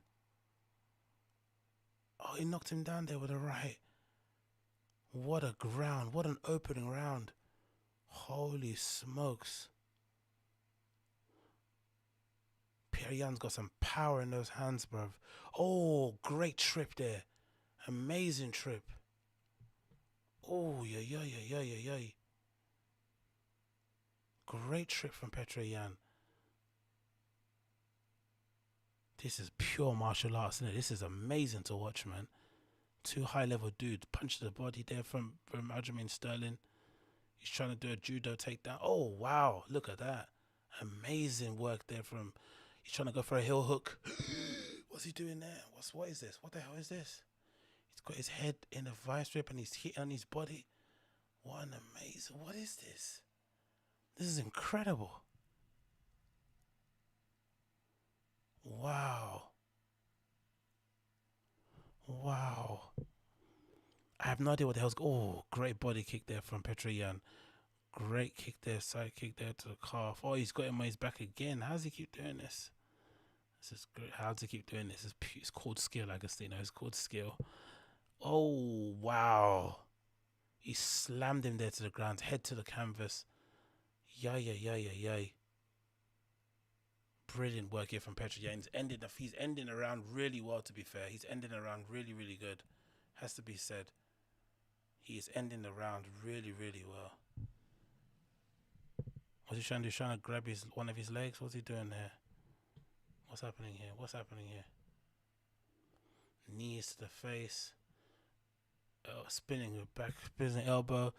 Oh, he knocked him down there with a right. What a ground. What an opening round. Holy smokes. Petr Yan's got some power in those hands, bruv. Oh, great trip there. Amazing trip. Oh, yeah. Great trip from Petr Yan. This is pure martial arts, isn't it? This is amazing to watch, man. 2 high-level dudes. Punch to the body there from Aljamain Sterling. He's trying to do a judo takedown. Oh, wow. Look at that. Amazing work there from... He's trying to go for a heel hook. What's he doing there? What is this? What the hell is this? He's got his head in a vice grip and he's hitting on his body. What an amazing... What is this? This is incredible. Wow. I have no idea what the hell's... Oh, great body kick there from Petr Yan. Great kick there, side kick there to the calf. Oh, he's got him on his back again. How does he keep doing this? This is great. How does he keep doing this? It's called skill, Agostino. It's called skill. Oh, wow. He slammed him there to the ground, head to the canvas. Yay. Brilliant work here from Petroyan. He's ending around really well, to be fair. He's ending around really, really good. Has to be said. He is ending the round really, really well. What's he trying to do? He's trying to grab one of his legs? What's he doing there? What's happening here? Knees to the face. Oh, spinning with back, spinning elbow.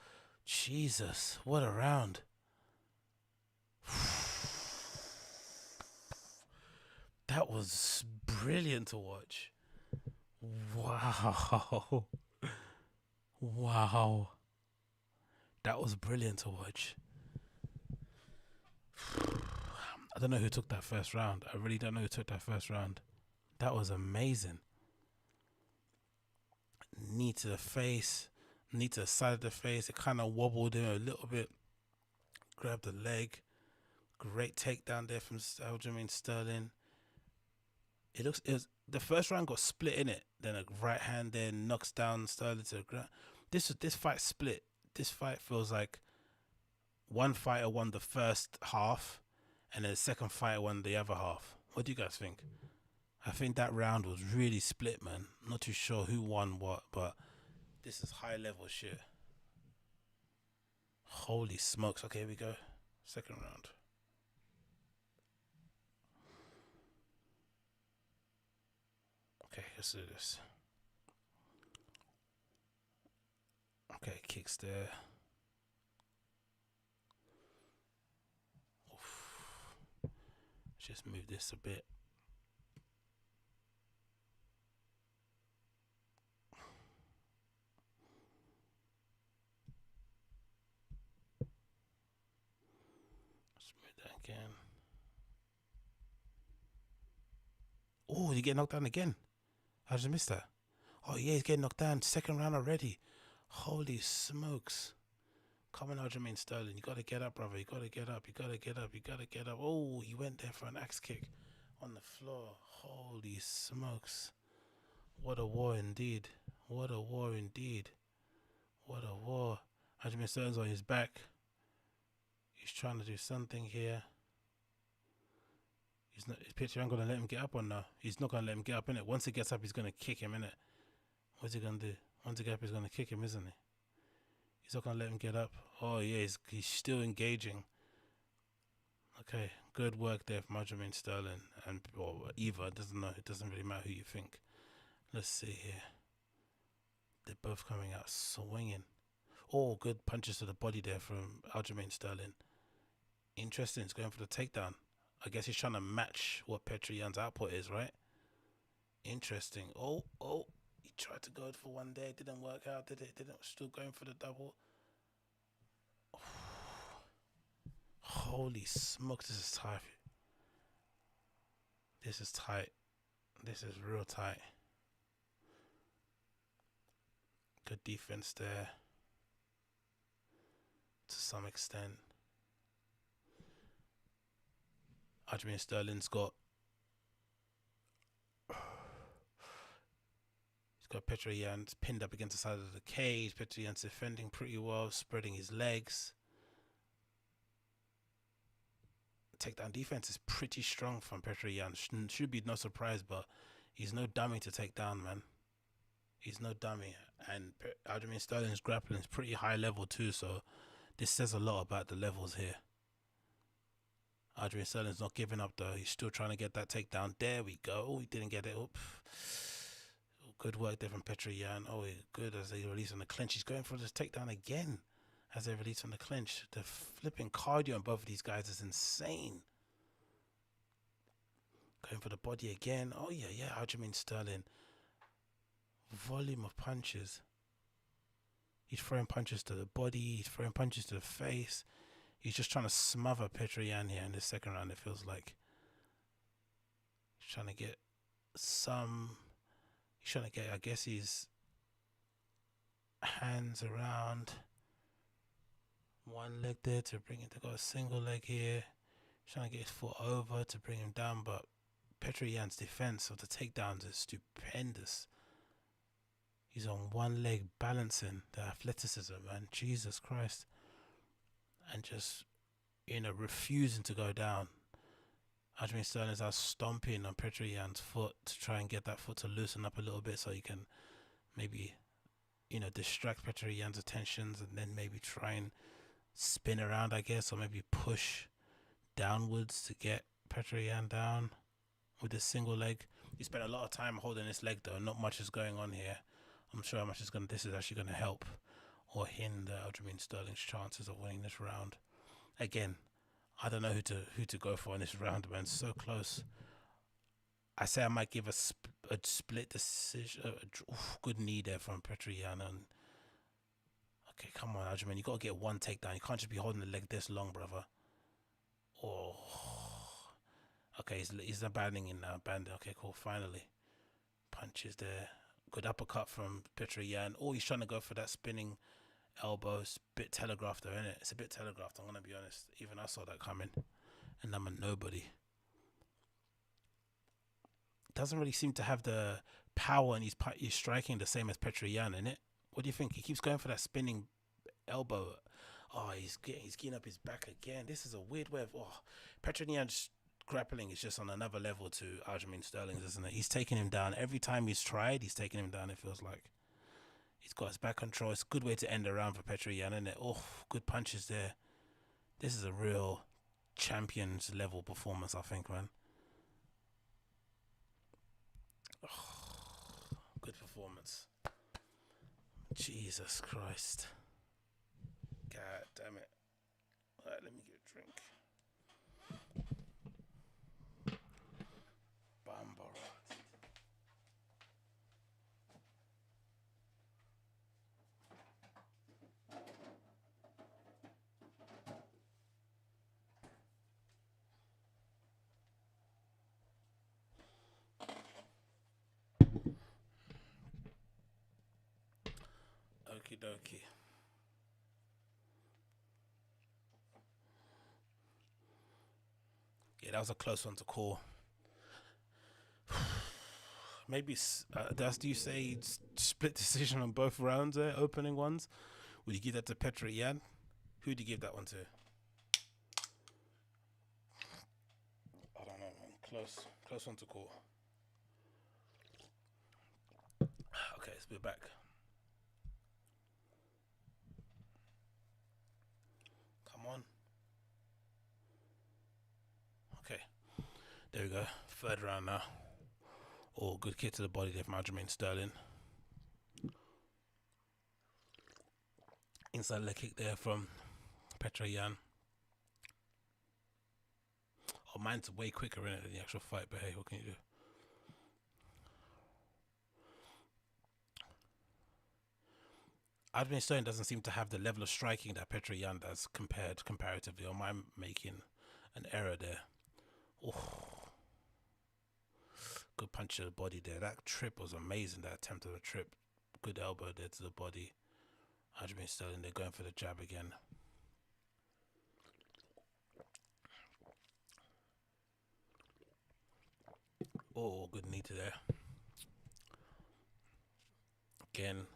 Jesus, what a round. That was brilliant to watch. Wow. That was brilliant to watch. I don't know who took that first round. I really don't know who took that first round. That was amazing. Knee to the face, knee to the side of the face. It kind of wobbled him a little bit. Grabbed the leg. Great takedown there from Aljamain Sterling. The first round got split in it. Then a right hand there knocks down Sterling to the ground. This fight split. This fight feels like one fighter won the first half, and then the second fighter won the other half. What do you guys think? I think that round was really split, man. Not too sure who won what, but this is high level shit. Holy smokes. Okay, here we go. Second round. Okay, let's do this. Okay, kicks there. Oof. Just move this a bit. Let's move that again. Oh, you get knocked down again. I just missed that. Oh yeah, he's getting knocked down. Second round already. Holy smokes. Come on, Aljamain Sterling. You gotta get up, brother. You gotta get up. Oh, he went there for an axe kick on the floor. Holy smokes. What a war indeed. Aljamain Sterling's on his back. He's trying to do something here. His pitcher ain't gonna let him get up or no? He's not gonna let him get up, innit? Once he gets up, he's gonna kick him, innit? What's he gonna do? Once he gets up, he's gonna kick him, isn't he? He's not gonna let him get up. Oh yeah, he's still engaging. Okay, good work there from Aljamain Sterling or Eva. It doesn't really matter who you think. Let's see here. They're both coming out swinging. Oh, good punches to the body there from Aljamain Sterling. Interesting. He's going for the takedown. I guess he's trying to match what Petroyan's output is, right? Interesting. Oh, he tried to go for one there. Didn't work out, did it? Still going for the double. Holy smokes, this is tight. This is tight. This is real tight. Good defense there. To some extent. Aljamain Sterling's got Petroyan pinned up against the side of the cage. Petroyan's defending pretty well, spreading his legs. Takedown defense is pretty strong from Petroyan. Should be no surprise, but he's no dummy to take down, man. He's no dummy. And Aljamain Sterling's grappling is pretty high level too, so this says a lot about the levels here. Aljamain Sterling's not giving up though. He's still trying to get that takedown. There we go. Oh, he didn't get it. Oop. Good work there from Petroyan. Oh, good as they release on the clinch. He's going for this takedown again as they release on the clinch. The flipping cardio on both of these guys is insane. Going for the body again. Oh, yeah. Aljamain Sterling. Volume of punches. He's throwing punches to the body. He's throwing punches to the face. He's just trying to smother Petroyan here in the second round, it feels like. He's trying to get I guess, his hands around One leg there to bring it. They got a single leg here. Trying to get his foot over to bring him down, but Petr Yan's defense of the takedowns is stupendous. He's on one leg balancing the athleticism, man. Jesus Christ. And just, refusing to go down. Aljamain Sterling's out stomping on Petr Yan's foot to try and get that foot to loosen up a little bit so he can maybe, distract Petr Yan's attentions and then maybe try and spin around, I guess, or maybe push downwards to get Petr Yan down with this single leg. He spent a lot of time holding this leg though. Not much is going on here. I'm sure how much this is actually going to help or hinder Aljamain Sterling's chances of winning this round. Again, I don't know who to go for in this round, man. It's so close. I say I might give a split decision. Good knee there from Petr Yan. And okay, come on, Aljamain. You got to get one takedown. You can't just be holding the leg this long, brother. Oh, okay. He's abandoning now. Okay, cool. Finally, punches there. Good uppercut from Petr Yan. Oh, he's trying to go for that spinning elbow. It's a bit telegraphed though, isn't it? It's a bit telegraphed, I'm gonna be honest. Even I saw that coming, and I'm a nobody. Doesn't really seem to have the power, and he's striking the same as Petr Yan, innit? What do you think? He keeps going for that spinning elbow. Oh, he's getting up his back again. This is a weird way of. Oh, Petr Yan's grappling is just on another level to Aljamain Sterling's, isn't it? He's taking him down every time he's tried. He's taking him down. It feels like he's got his back control. It's a good way to end the round for Petr Yan, isn't it? Oh, good punches there. This is a real champions level performance, I think, man. Oh, good performance. Jesus Christ. God damn it. Alright, let me get a drink. Bambara. Okie dokie. Yeah, that was a close one to call. Maybe, do you say split decision on both rounds there, opening ones? Would you give that to Petr Yan? Who do you give that one to? I don't know, man. Close one to call. Okay, let's be back. Come on. Okay, there we go. Third round now. Oh, good kick to the body there from Aljamain Sterling. Inside leg kick there from Petr Yan. Oh, mine's way quicker in it than the actual fight, but hey, what can you do? Aljamain Sterling doesn't seem to have the level of striking that Petr Yan does comparatively. Or am I making an error there? Oh. Good punch to the body there. That trip was amazing. That attempt at a trip. Good elbow there to the body. Aljamain Sterling, they're going for the jab again. Oh, good knee to there. Again,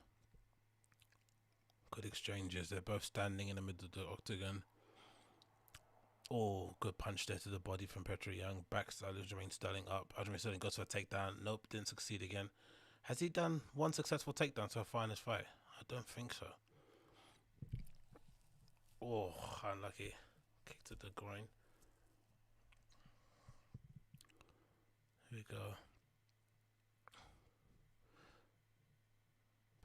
good exchanges. They're both standing in the middle of the octagon. Oh, good punch there to the body from Petr Yan. Backside Aljamain Sterling up. Aljamain Sterling goes for a takedown. Nope, didn't succeed again. Has he done one successful takedown so far in this fight? I don't think so. Oh, unlucky. Kick to the groin. Here we go.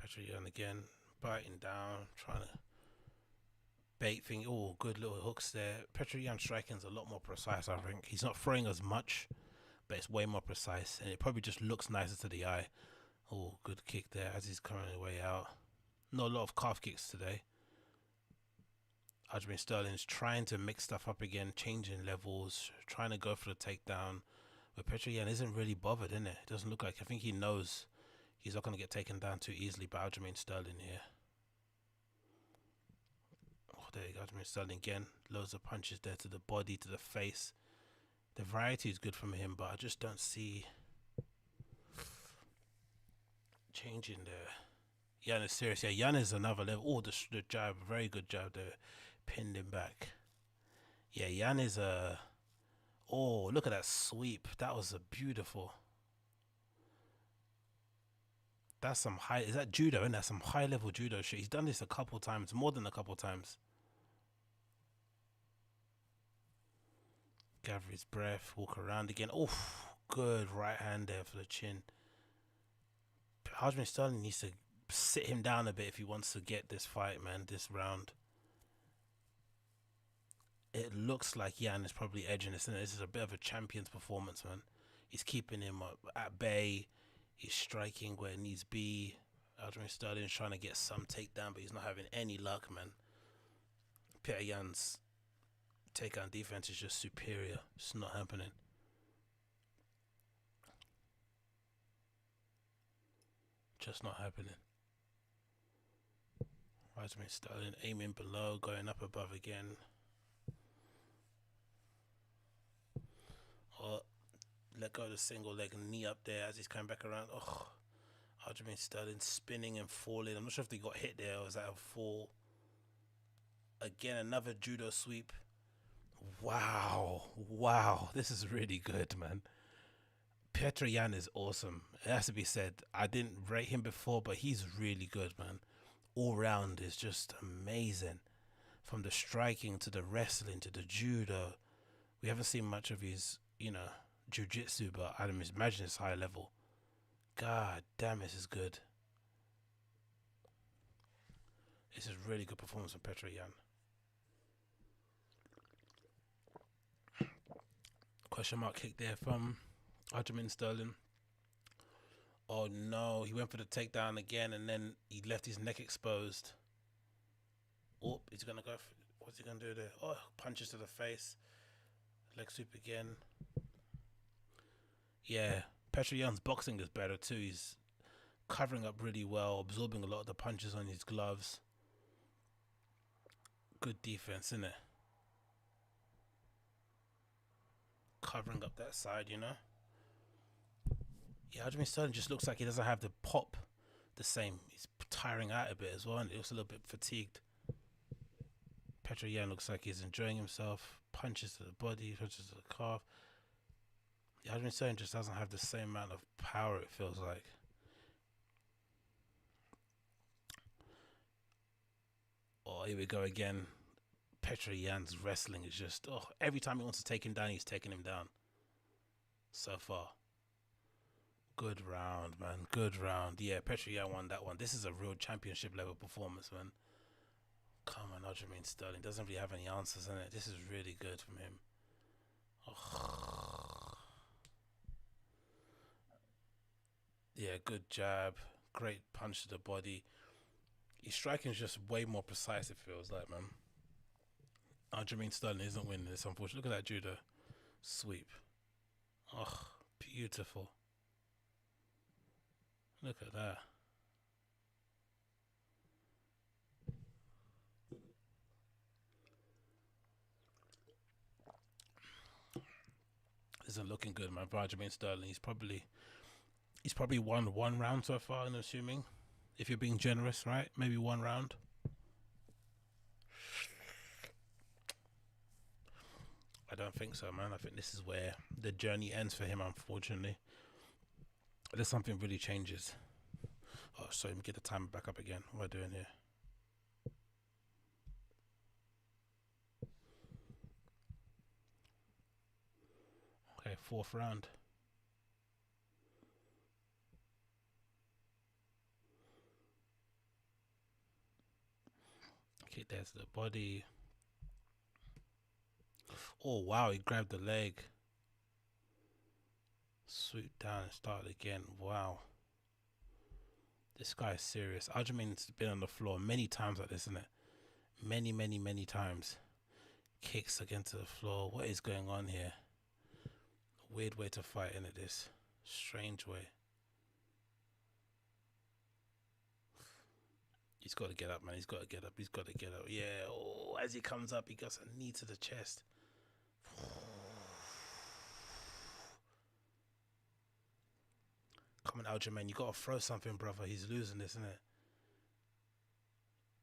Petr Yan again, biting down, trying to bait thing. Oh, good little hooks there. Petr Yan striking's a lot more precise, I think. He's not throwing as much, but it's way more precise, and it probably just looks nicer to the eye. Oh, good kick there as he's coming the way out. Not a lot of calf kicks today. Aljamain Sterling's trying to mix stuff up again, changing levels, trying to go for the takedown. But Petr Yan isn't really bothered, innit? It doesn't look like. I think he knows he's not going to get taken down too easily by Aljamain Sterling here. Oh, there you go. Aljamain Sterling again. Loads of punches there to the body, to the face. The variety is good from him, but I just don't see changing there. Yan is serious. Yeah, Yan is another level. Oh, the jab, very good jab there. Pinned him back. Yeah, Yan is a... Oh, look at that sweep. That was a beautiful... That's some high... Is that judo, isn't that? Some high-level judo shit. He's done this a couple times. More than a couple times. Gather his breath. Walk around again. Oh, good right hand there for the chin. Aljamain Sterling needs to sit him down a bit if he wants to get this fight, man. This round. It looks like Yan is probably edging this. This is a bit of a champion's performance, man. He's keeping him up at bay. He's striking where it needs to be. Aljamain Sterling is trying to get some takedown, but he's not having any luck, man. Petr Yan's takedown defense is just superior. It's not happening. Just not happening. Aljamain Sterling aiming below, going up above again. Oh, let go of the single leg and knee up there as he's coming back around. Oh, Aljamain Sterling spinning and falling. I'm not sure if they got hit there or was that a fall. Again, another judo sweep. Wow. Wow. This is really good, man. Petr Yan is awesome. It has to be said. I didn't rate him before, but he's really good, man. All round is just amazing. From the striking to the wrestling to the judo. We haven't seen much of his, you know, jiu-jitsu, but I imagine it's high level. God damn, this is good. This is really good performance from Petr Yan. Question mark kick there from Aljamain Sterling. Oh no, he went for the takedown again and then he left his neck exposed. Oh, he's gonna go. What's he gonna do there? Oh, punches to the face. Leg sweep again. Yeah, Petr Yan's boxing is better too. He's covering up really well, absorbing a lot of the punches on his gloves. Good defense, isn't it? Covering up that side, you know. Yeah, Aljamain Sterling just looks like he doesn't have the pop the same. He's tiring out a bit as well, and he looks a little bit fatigued. Petr Yan looks like he's enjoying himself. Punches to the body, punches to the calf. Yeah, Aljamain Sterling just doesn't have the same amount of power, it feels like. Oh, here we go again. Petr Yan's wrestling is just, oh, every time he wants to take him down, he's taking him down. So far. Good round, man. Good round. Yeah, Petr Yan won that one. This is a real championship level performance, man. Come on, Aljamain Sterling doesn't really have any answers in it. This is really good from him. Oh. Yeah, good jab. Great punch to the body. His striking is just way more precise, it feels like, man. Aljamain Sterling isn't winning this, unfortunately. Look at that judo sweep. Oh, beautiful. Look at that. Isn't looking good, man. For Aljamain Sterling, he's probably won one round so far, I'm assuming. If you're being generous, right? Maybe one round. I don't think so, man. I think this is where the journey ends for him, unfortunately. Unless something really changes. Oh, sorry, let me get the timer back up again. What am I doing here? Okay, fourth round. Okay, there's the body. Oh, wow, he grabbed the leg. Swoop down and start again. Wow. This guy is serious. Aljamain's been on the floor many times like this, isn't it? Many, many, many times. Kicks against the floor. What is going on here? Weird way to fight, isn't it, this? Strange way. He's got to get up, man. He's got to get up. He's got to get up. Yeah. Oh, as he comes up, he gets a knee to the chest. Come on, Aljamain, you gotta throw something, brother. He's losing this, isn't it?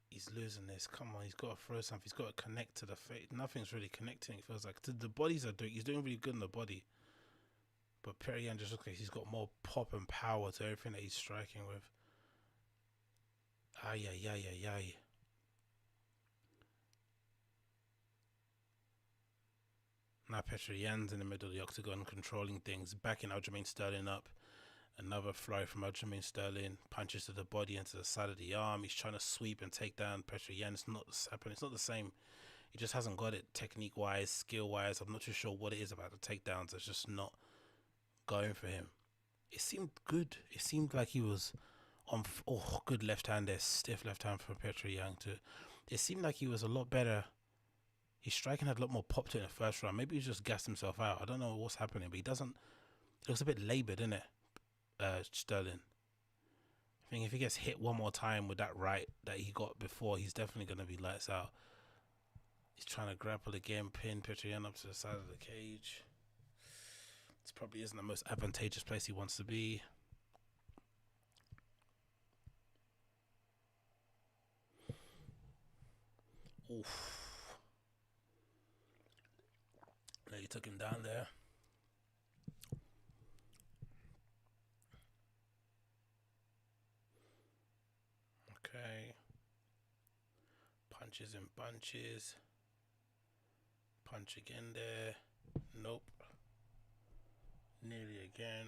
He's losing this. Come on, he's gotta throw something. He's gotta connect to the face. Nothing's really connecting. It feels like the bodies are doing. He's doing really good in the body, but Petr Yan just looks like he's got more pop and power to everything that he's striking with. Ay, ay, ay, ay, ay. Now Petr Yan's in the middle of the octagon, controlling things, backing Aljamain Sterling up. Another flurry from Aljamain Sterling, punches to the body and to the side of the arm. He's trying to sweep and take down Petr Yan. It's not happening. It's not the same. He just hasn't got it technique-wise, skill-wise. I'm not too sure what it is about the takedowns. It's just not going for him. It seemed good. It seemed like he was on. Oh, good left hand there. Stiff left hand for Petr Yan too. It seemed like he was a lot better. His striking had a lot more pop to it in the first round. Maybe he just gassed himself out. I don't know what's happening, but he doesn't. It looks a bit laboured, isn't it? Sterling. I think if he gets hit one more time with that right that he got before, he's definitely going to be lights out. He's trying to grapple again, pin Petr Yan up to the side of the cage. This probably isn't the most advantageous place he wants to be. Oof. No, he took him down there. Okay. Punches and bunches. Punch again there. Nope. Nearly again.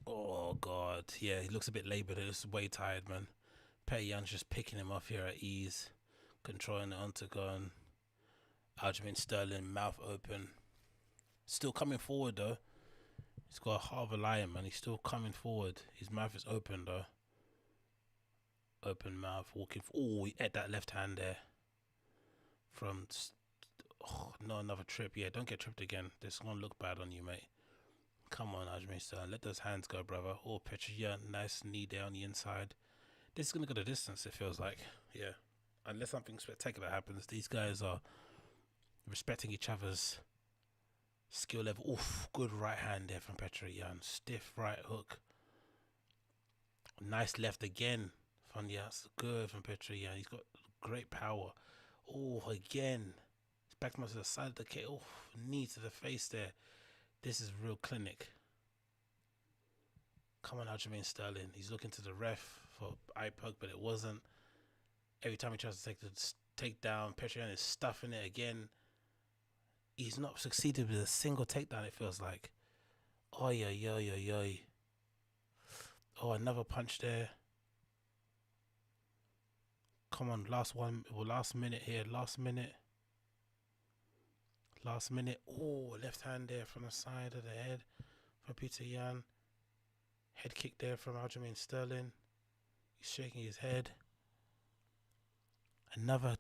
Oh God. Yeah, he looks a bit laboured. He's way tired, man. Petr Yan's just picking him off here at ease. Controlling the octagon. Aljamain Sterling, mouth open. Still coming forward though. He's got a heart of a lion, man. He's still coming forward. His mouth is open though. Open mouth, walking. Oh, he ate that left hand there. From. Oh, no, another trip. Yeah, don't get tripped again. This is gonna look bad on you, mate. Come on, Aljamain Sterling. Let those hands go, brother. Oh, Petr Yan, nice knee there on the inside. This is gonna go the distance. It feels like. Yeah. Unless something spectacular happens, these guys are respecting each other's skill level. Oof, good right hand there from Petr Yan. Stiff right hook. Nice left again from the outside. Good from Petr Yan. He's got great power. Oh, again. He's backed him to the side of the cage. Oh, knee to the face there. This is real clinic. Come on, Aljamain Sterling. He's looking to the ref for eye poke, but it wasn't. Every time he tries to take the takedown, Petr Yan is stuffing it again. He's not succeeded with a single takedown, it feels like. Oh, yeah, yeah, yeah, yeah. Oh, another punch there. Come on, last minute here. Last minute. Oh, left hand there from the side of the head from Petr Yan. Head kick there from Aljamain Sterling. He's shaking his head. Another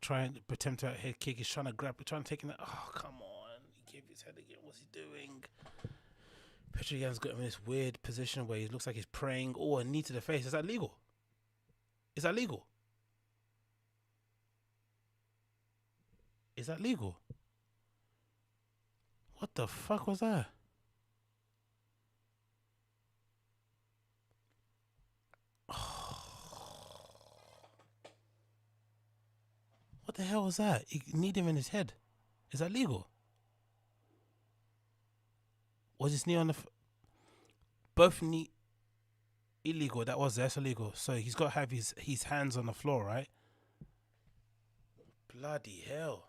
attempt at head kick. He's trying to grab, trying to take it. Oh, come on. He gave his head again. What's he doing? Petr Yan's got him in this weird position where he looks like he's praying. Oh, a knee to the face. Is that legal? Is that legal? Is that legal? What the fuck was that? What the hell was that? He kneed him in his head. Is that legal? Was his knee on the... both knee... illegal. That's illegal. So he's got to have his hands on the floor, right? Bloody hell.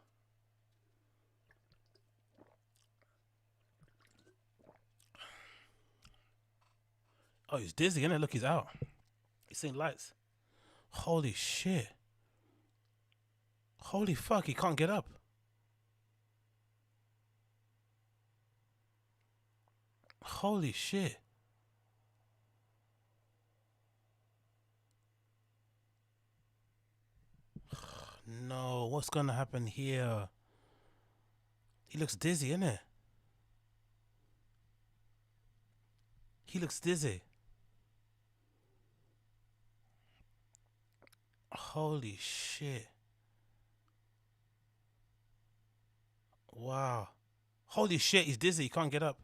Oh, he's dizzy, innit? Look, he's out. He's seeing lights. Holy shit. Holy fuck, he can't get up. Holy shit. No, what's gonna happen here? He looks dizzy, innit? He looks dizzy. Holy shit. Wow. Holy shit, he's dizzy. He can't get up.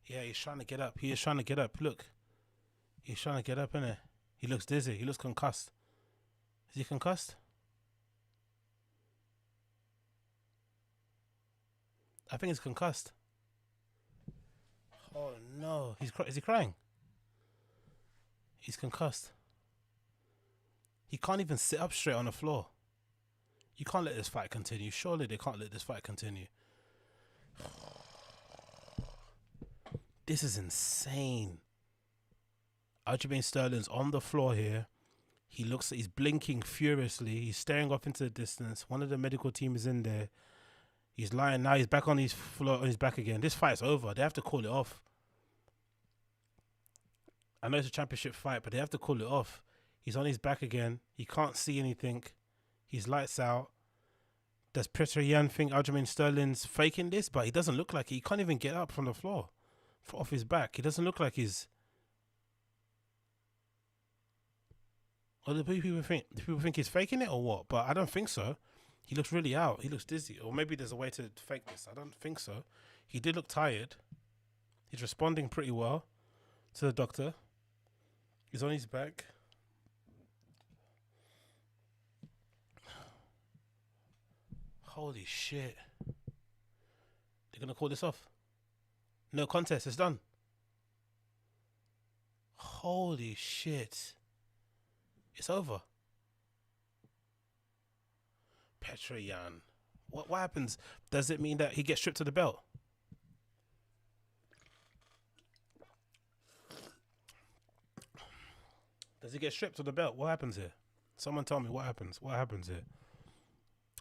Yeah, he's trying to get up. He is trying to get up. Look. He's trying to get up, innit? He looks dizzy. He looks concussed. Is he concussed? I think he's concussed. Oh no. Is he crying? He's concussed. He can't even sit up straight on the floor. You can't let this fight continue. Surely they can't let this fight continue. This is insane. Aljamain Sterling's on the floor here. He's blinking furiously. He's staring off into the distance. One of the medical team is in there. He's lying now. He's back on his floor, on his back again. This fight's over. They have to call it off. I know it's a championship fight, but they have to call it off. He's on his back again. He can't see anything. He's lights out. Does Petr Yan think Aljamain Sterling's faking this? But he doesn't look like it. He can't even get up from the floor, off his back. He doesn't look like he's... Or do people think he's faking it or what? But I don't think so. He looks really out. He looks dizzy. Or maybe there's a way to fake this. I don't think so. He did look tired. He's responding pretty well to the doctor. He's on his back. Holy shit. They're going to call this off. No contest. It's done. Holy shit. It's over. Petr Yan. What happens? Does it mean that he gets stripped of the belt? Does he get stripped of the belt? What happens here? Someone tell me what happens. What happens here?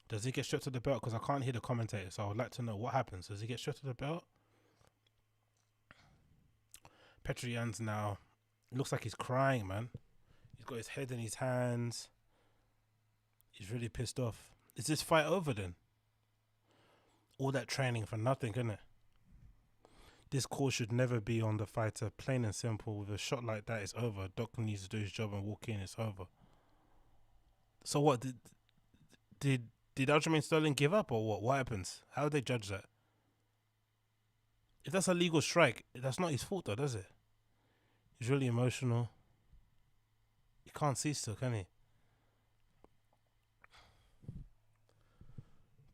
Does he get stripped of the belt? Because I can't hear the commentator, so I would like to know what happens. Does he get stripped of the belt? Petr Yan's now... It looks like he's crying, man. He's got his head in his hands. He's really pissed off. Is this fight over then? All that training for nothing, isn't it? This call should never be on the fighter. Plain and simple. With a shot like that, it's over. Doctor needs to do his job and walk in. It's over. So what? Did Aljamain Sterling give up or what? What happens? How do they judge that? If that's a legal strike, that's not his fault though, does it? He's really emotional. He can't see still, can he?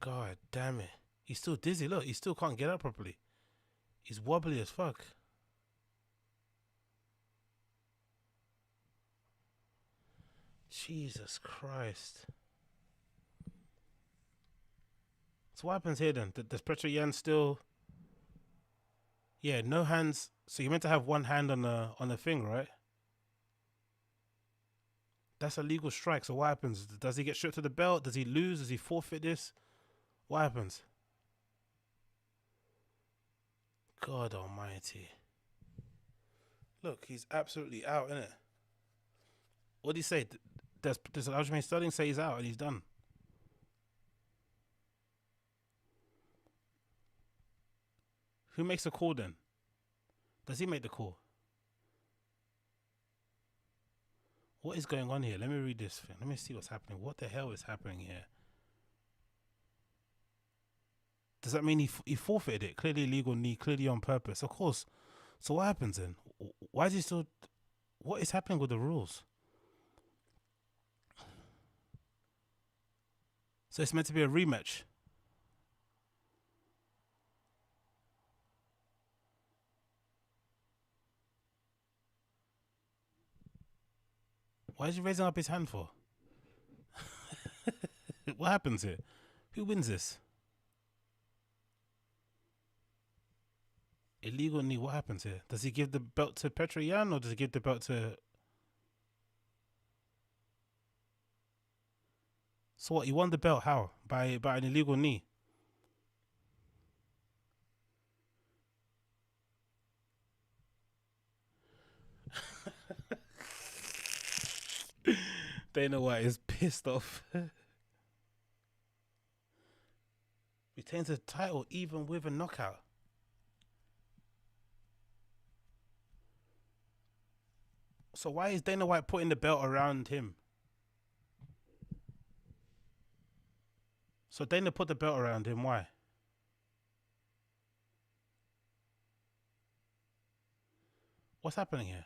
God damn it. He's still dizzy. Look, he still can't get up properly. He's wobbly as fuck. Jesus Christ. So what happens here then? Does Petr Yan still... Yeah, no hands. So you're meant to have one hand on the thing, right? That's a legal strike. So what happens? Does he get stripped to the belt? Does he lose? Does he forfeit this? What happens? God almighty. Look, he's absolutely out, innit? What did he say? Does Aljamain Sterling say he's out and he's done? Who makes the call then? Does he make the call? What is going on here? Let me read this thing. Let me see what's happening. What the hell is happening here? Does that mean he forfeited it? Clearly illegal knee, clearly on purpose. Of course. So what happens then? Why is he still... What is happening with the rules? So it's meant to be a rematch. Why is he raising up his hand for? What happens here? Who wins this? Illegal knee, what happens here? Does he give the belt to Petr Yan or does he give the belt to... So what, he won the belt, how? By an illegal knee? Dana White is pissed off. Retains the title even with a knockout. So why is Dana White putting the belt around him? So Dana put the belt around him. Why? What's happening here?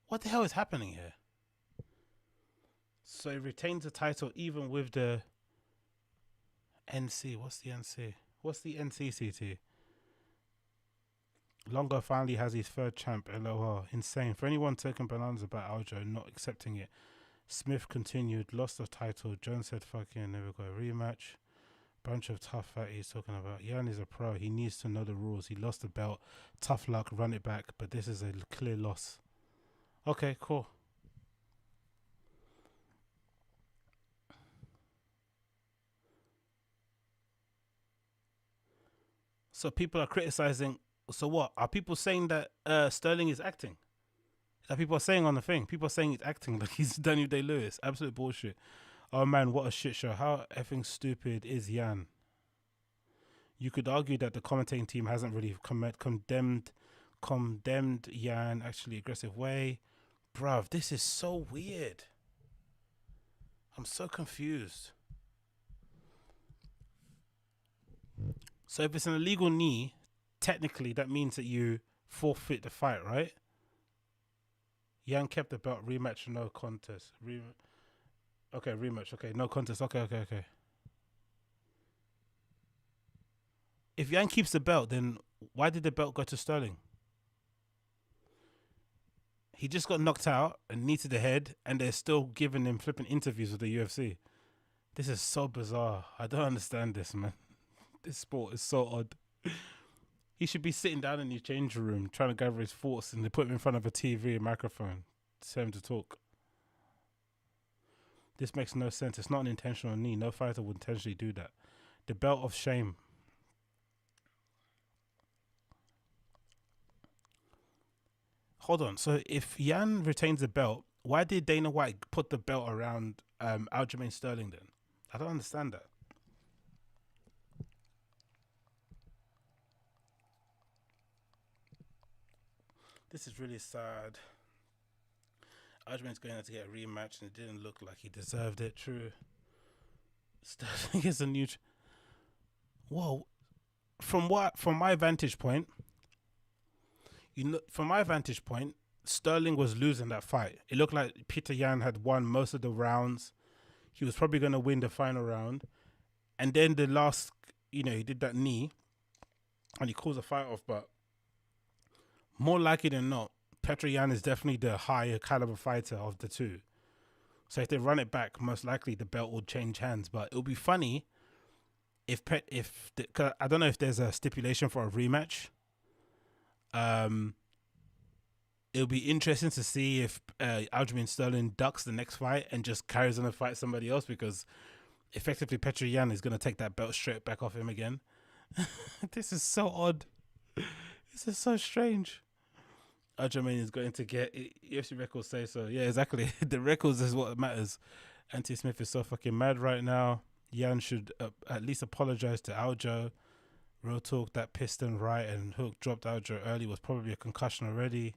What the hell is happening here? So he retains the title even with the NC. What's the NC? What's the NCCT? Longo finally has his third champ. LOL. Insane. For anyone taking bananas about Aljo not accepting it. Smith continued. Lost the title. Jones said fucking never got a rematch. Bunch of tough fatties talking about Jan is a pro. He needs to know the rules. He lost the belt. Tough luck. Run it back. But this is a clear loss. Okay, cool. So people are criticizing. So what? Are people saying that Sterling is acting? That people are saying on the thing. People are saying he's acting like he's Daniel Day-Lewis. Absolute bullshit. Oh man, what a shit show. How effing stupid is Jan? You could argue that the commentating team hasn't really condemned Jan actually aggressive way. Bruv, this is so weird. I'm so confused. So if it's an illegal knee, technically that means that you forfeit the fight, right? Jan kept the belt. Rematch, no contest. Okay, rematch. Okay, no contest. Okay. If Jan keeps the belt, then why did the belt go to Sterling? He just got knocked out and knee to the head, and they're still giving him flipping interviews with the UFC. This is so bizarre. I don't understand this, man. This sport is so odd. He should be sitting down in his changing room trying to gather his thoughts, and they put him in front of a TV and microphone to tell him to talk. This makes no sense. It's not an intentional knee. No fighter would intentionally do that. The belt of shame. Hold on. So if Jan retains the belt, why did Dana White put the belt around Aljamain Sterling then? I don't understand that. This is really sad. Aljamain's going to get a rematch, and it didn't look like he deserved it. True. Sterling is a new. Whoa, from my vantage point, Sterling was losing that fight. It looked like Peter Yan had won most of the rounds. He was probably going to win the final round, and then the last, he did that knee, and he calls the fight off. But more likely than not, Petr Yan is definitely the higher caliber fighter of the two. So if they run it back, most likely the belt will change hands. But it'll be funny cause I don't know if there's a stipulation for a rematch. It'll be interesting to see if Aljamain Sterling ducks the next fight and just carries on to fight somebody else, because effectively Petr Yan is going to take that belt straight back off him again. This is so odd. This is so strange. Aljamain is going to get UFC records say so. Yeah, exactly. The records is what matters. Anthony Smith is so fucking mad right now. Jan should at least apologize to Aljo. Real talk, that piston right and hook dropped Aljo early was probably a concussion already.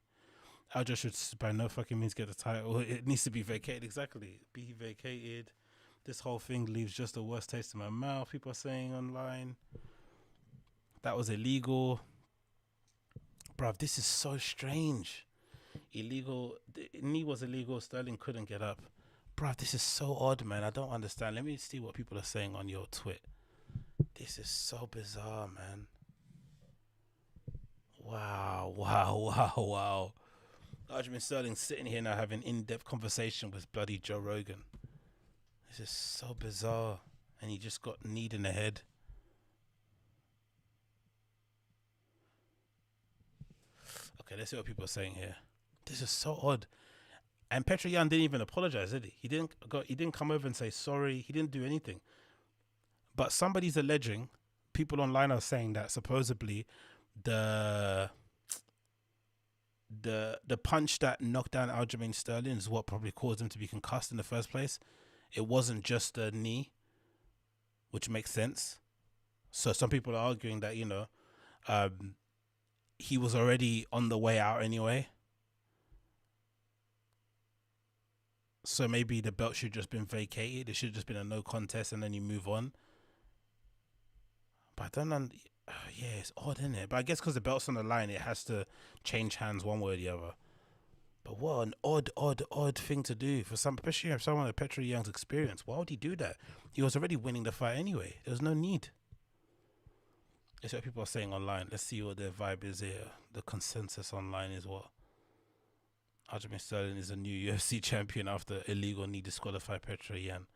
Aljo should by no fucking means get the title. It needs to be vacated. Exactly. Be vacated. This whole thing leaves just the worst taste in my mouth. People are saying online that was illegal. Bruv, this is so strange. Illegal. The knee was illegal. Sterling couldn't get up. Bruv, this is so odd, man. I don't understand. Let me see what people are saying on your twit. This is so bizarre, man. Wow. Aljamain Sterling sitting here now having in-depth conversation with bloody Joe Rogan. This is so bizarre. And he just got kneed in the head. Okay, let's see what people are saying here. This is so odd. And Petr Yan didn't even apologize, did he? He didn't come over and say sorry. He didn't do anything. But somebody's alleging, people online are saying that supposedly the punch that knocked down Aljamain Sterling is what probably caused him to be concussed in the first place. It wasn't just a knee, which makes sense. So some people are arguing that, he was already on the way out anyway. So maybe the belt should just been vacated. It should just been a no contest and then you move on. But I don't know. Yeah, it's odd, isn't it? But I guess because the belt's on the line, it has to change hands one way or the other. But what an odd thing to do for some, especially if someone with Petr Yan's experience. Why would he do that? He was already winning the fight anyway. There was no need. It's what people are saying online. Let's see what their vibe is here. The consensus online is what? Aljamain Sterling is a new UFC champion after illegal knee disqualified Petr Yan.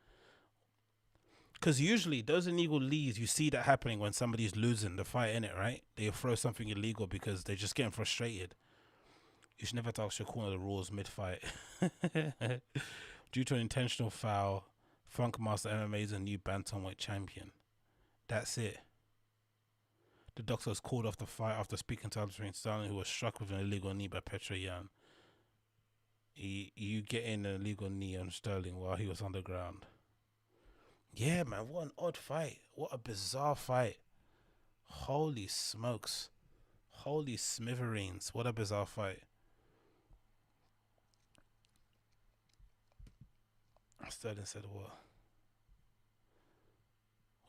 Because usually those illegal knees, you see that happening when somebody's losing the fight, innit, right? They'll throw something illegal because they're just getting frustrated. You should never ask your corner the rules mid-fight. Due to an intentional foul, Funk Master MMA is a new bantamweight champion. That's it. The doctor was called off the fight after speaking to Aljamain Sterling, who was struck with an illegal knee by Petr Yan. You getting an illegal knee on Sterling while he was on the ground. Yeah, man, what an odd fight. What a bizarre fight. Holy smokes. Holy smithereens. What a bizarre fight. Sterling said what?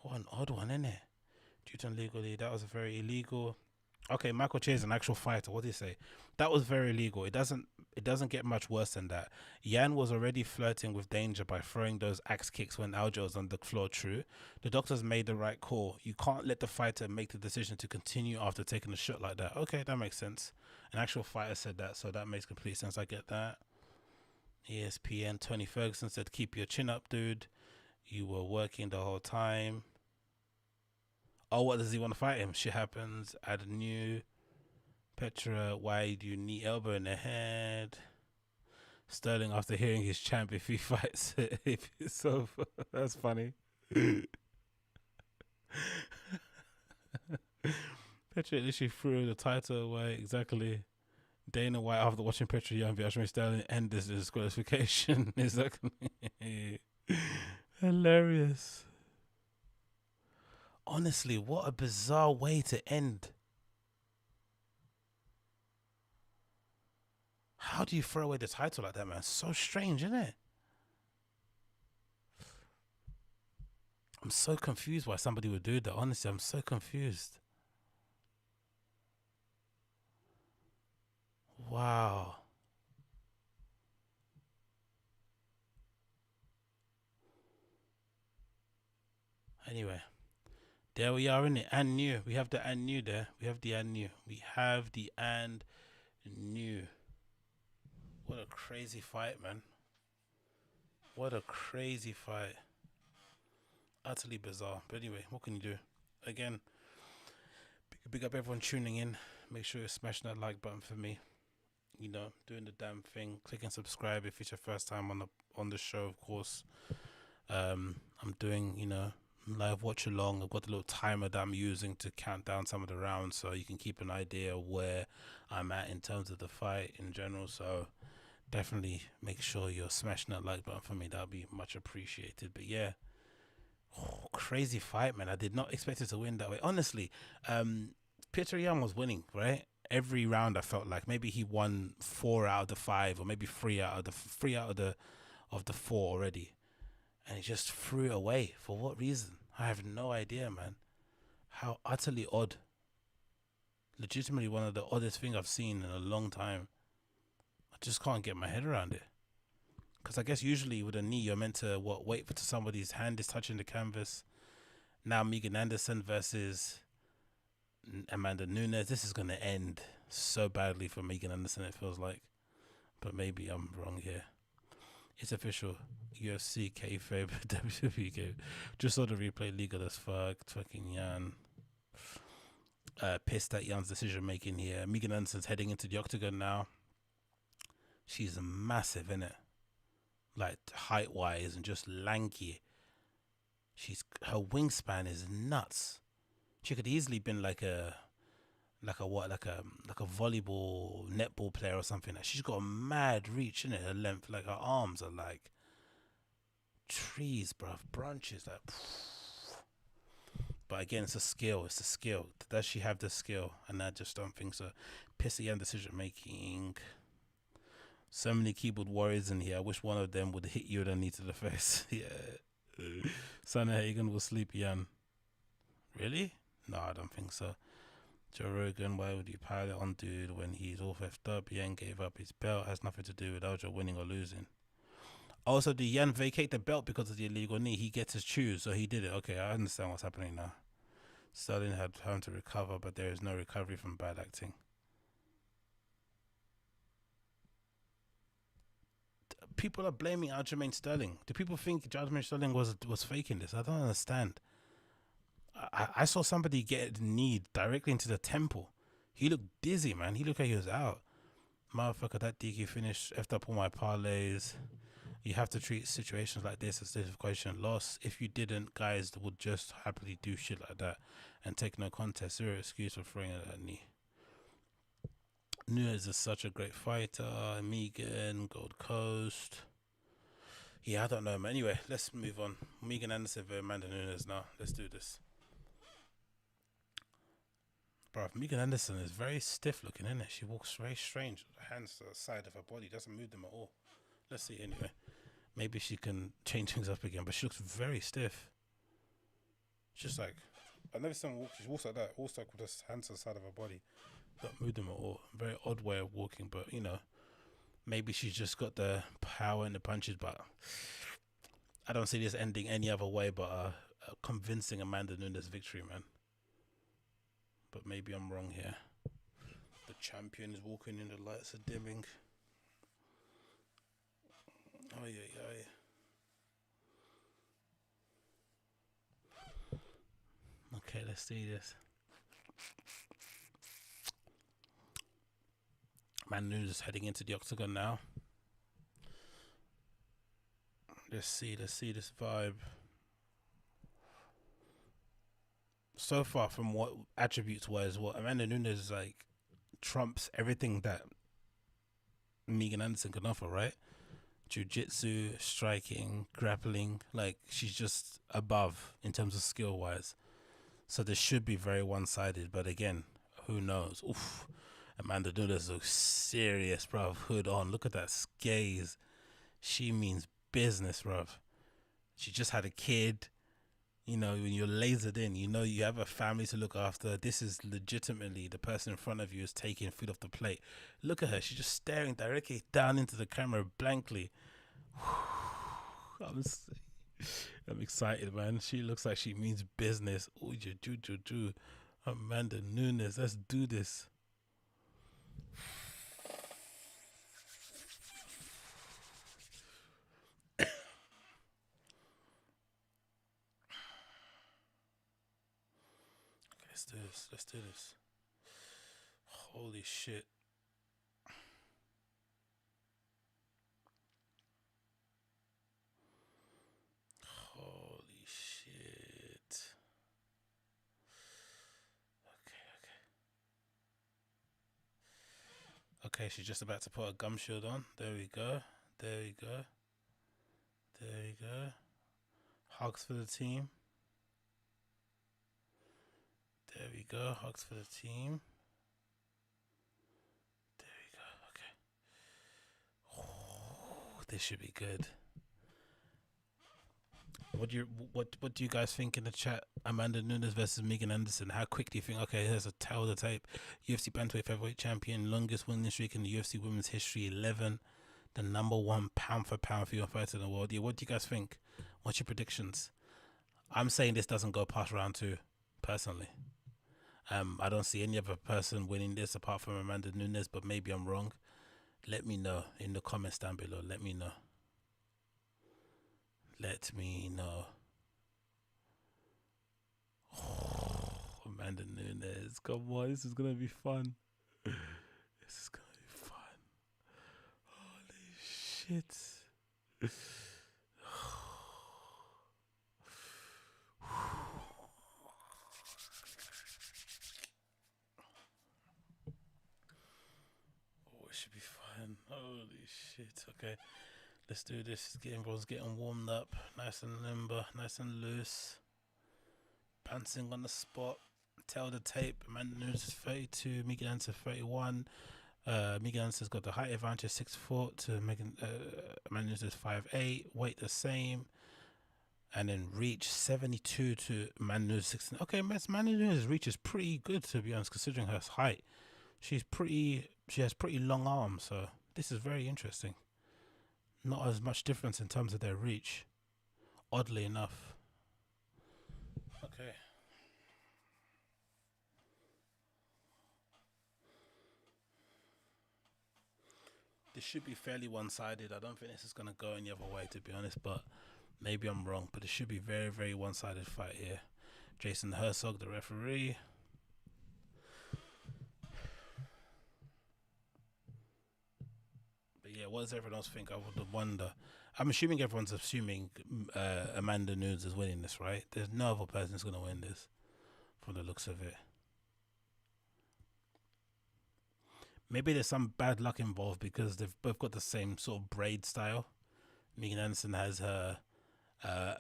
What an odd one, isn't it? Due to illegally, that was a very illegal. Okay, Michael Che is an actual fighter. What did he say? That was very illegal. It doesn't get much worse than that. Yan was already flirting with danger by throwing those axe kicks when Aljo was on the floor. True. The doctors made the right call. You can't let the fighter make the decision to continue after taking a shot like that. Okay, that makes sense. An actual fighter said that, so that makes complete sense. I get that. ESPN, Tony Ferguson said, keep your chin up, dude. You were working the whole time. Oh, what does he want to fight him? Shit happens. Add a new. Petra, why do you need elbow in the head? Sterling, after hearing his champ, if he fights it, if it's over. That's funny. Petra literally threw the title away. Exactly. Dana White, after watching Petr Yan v Aljamain Sterling, end this disqualification. Exactly. Hilarious. Honestly, what a bizarre way to end. How do you throw away the title like that, man? So strange, isn't it? I'm so confused why somebody would do that. Honestly, I'm so confused. Wow. Anyway, there we are, innit? And new. We have the and new there. We have the and new. We have the and new. What a crazy fight, man. What a crazy fight. Utterly bizarre. But anyway, what can you do? Again, big up everyone tuning in. Make sure you smash that like button for me. You know, doing the damn thing. Click and subscribe if it's your first time on the show, of course. I'm doing, live watch along. I've got a little timer that I'm using to count down some of the rounds so you can keep an idea of where I'm at in terms of the fight in general. So definitely make sure you're smashing that like button for me. That'll be much appreciated. But yeah, crazy fight, man. I did not expect it to win that way. Honestly, Petr Yan was winning, right? Every round I felt like maybe he won 4 out of the 5 or maybe 3 out of the 4 already. And he just threw it away. For what reason? I have no idea, man. How utterly odd. Legitimately one of the oddest things I've seen in a long time. I just can't get my head around it. Because I guess usually with a knee, you're meant to, wait for somebody's hand is touching the canvas. Now Megan Anderson versus Amanda Nunes. This is going to end so badly for Megan Anderson, it feels like. But maybe I'm wrong here. It's official. UFC, kayfabe, WWE game. Just saw the replay. Legal as fuck. Fucking Yan. Pissed at Yan's decision making here. Megan Anderson's heading into the octagon now. She's massive, innit? Like height wise and just lanky. Her wingspan is nuts. She could easily been like a volleyball, netball player or something. She's got a mad reach in it. Her length, like her arms are like trees, bruv, branches, like. But again, it's a skill. It's a skill. Does she have the skill? And I just don't think so. Pissy and decision making. So many keyboard warriors in here. I wish one of them would hit you in the knee to the face. Yeah. Sana Hagen will sleep, Jan. Really? No, I don't think so. Joe Rogan, why would you pile it on dude when he's all feffed up? Yan gave up his belt. Has nothing to do with Aljo winning or losing. Also, did Yan vacate the belt because of the illegal knee? He gets to choose, so he did it. Okay, I understand what's happening now. Sterling had time to recover, but there is no recovery from bad acting. People are blaming Aljamain Sterling. Do people think Aljamain Sterling was faking this? I don't understand. I saw somebody get a knee directly into the temple. He looked dizzy, man. He looked like he was out. Motherfucker, that DQ finish effed up all my parlays. You have to treat situations like this as disqualification loss. If you didn't, guys would just happily do shit like that and take no contest. Zero excuse for throwing at that knee. Nunes is such a great fighter. Megan, Gold Coast. Yeah, I don't know, man. Anyway, let's move on. Megan Anderson versus Amanda Nunes now. Let's do this. Bro, Megan Anderson is very stiff looking, isn't it? She walks very strange. Hands to the side of her body. Doesn't move them at all. Let's see anyway. Maybe she can change things up again, but she looks very stiff. Just like, I've never seen her walk. She walks like that. Walks like with her hands to the side of her body. Don't move them at all. Very odd way of walking, but you know, maybe she's just got the power in the punches, but I don't see this ending any other way but a convincing Amanda Nunes victory, man. But maybe I'm wrong here. The champion is walking in, the lights are dimming. Oh, yeah. Okay, let's see this. Amanda Nunes is heading into the octagon now. Let's see this vibe. So far from what attributes wise, what Amanda Nunes like trumps everything that Megan Anderson can offer, right? Jiu-jitsu, striking, grappling, like she's just above in terms of skill wise. So this should be very one-sided, but again, who knows? Oof, Amanda Nunes looks serious, bruv. Hood on, look at that gaze. She means business, bruv. She just had a kid. You know, when you're lasered in, you know you have a family to look after. This is legitimately the person in front of you is taking food off the plate. Look at her. She's just staring directly down into the camera blankly. I'm excited, man. She looks like she means business. Oh, Amanda Nunes. Let's do this. Let's do this. Holy shit. Holy shit. Okay, she's just about to put a gum shield on. There we go. Hugs for the team. There we go. Hugs for the team. There we go. Okay. Oh, this should be good. What do you guys think in the chat? Amanda Nunes versus Megan Anderson. How quick do you think? Okay, here's a tell the tape. UFC bantamweight featherweight champion, longest winning streak in the UFC women's history, 11. The #1 pound for pound female fighter in the world. Yeah, what do you guys think? What's your predictions? I'm saying this doesn't go past round 2, personally. I don't see any other person winning this apart from Amanda Nunes, but maybe I'm wrong. Let me know in the comments down below. Let me know. Oh, Amanda Nunes. Come on, this is going to be fun. Holy shit. Should be fine. Holy shit. Okay, let's do this. Everyone's getting warmed up. Nice and limber, nice and loose. Bouncing on the spot. Tell the tape. Amanda Nunes is 32. Megan Anderson 31. Megan Anderson's got the height advantage 6'4" to Amanda Nunes is 5'8". Weight the same. And then reach 72 to Amanda Nunes 16. Okay, Amanda Nunes' reach is pretty good, to be honest, considering her height. She has pretty long arms, so this is very interesting. Not as much difference in terms of their reach, oddly enough. Okay. This should be fairly one-sided. I don't think this is going to go any other way, to be honest, but maybe I'm wrong. But it should be very, very one-sided fight here. Jason Herzog, the referee. But yeah, what does everyone else think? I would wonder. I'm assuming everyone's assuming Amanda Nunes is winning this, right? There's no other person who's going to win this, from the looks of it. Maybe there's some bad luck involved because they've both got the same sort of braid style. Megan Anderson has her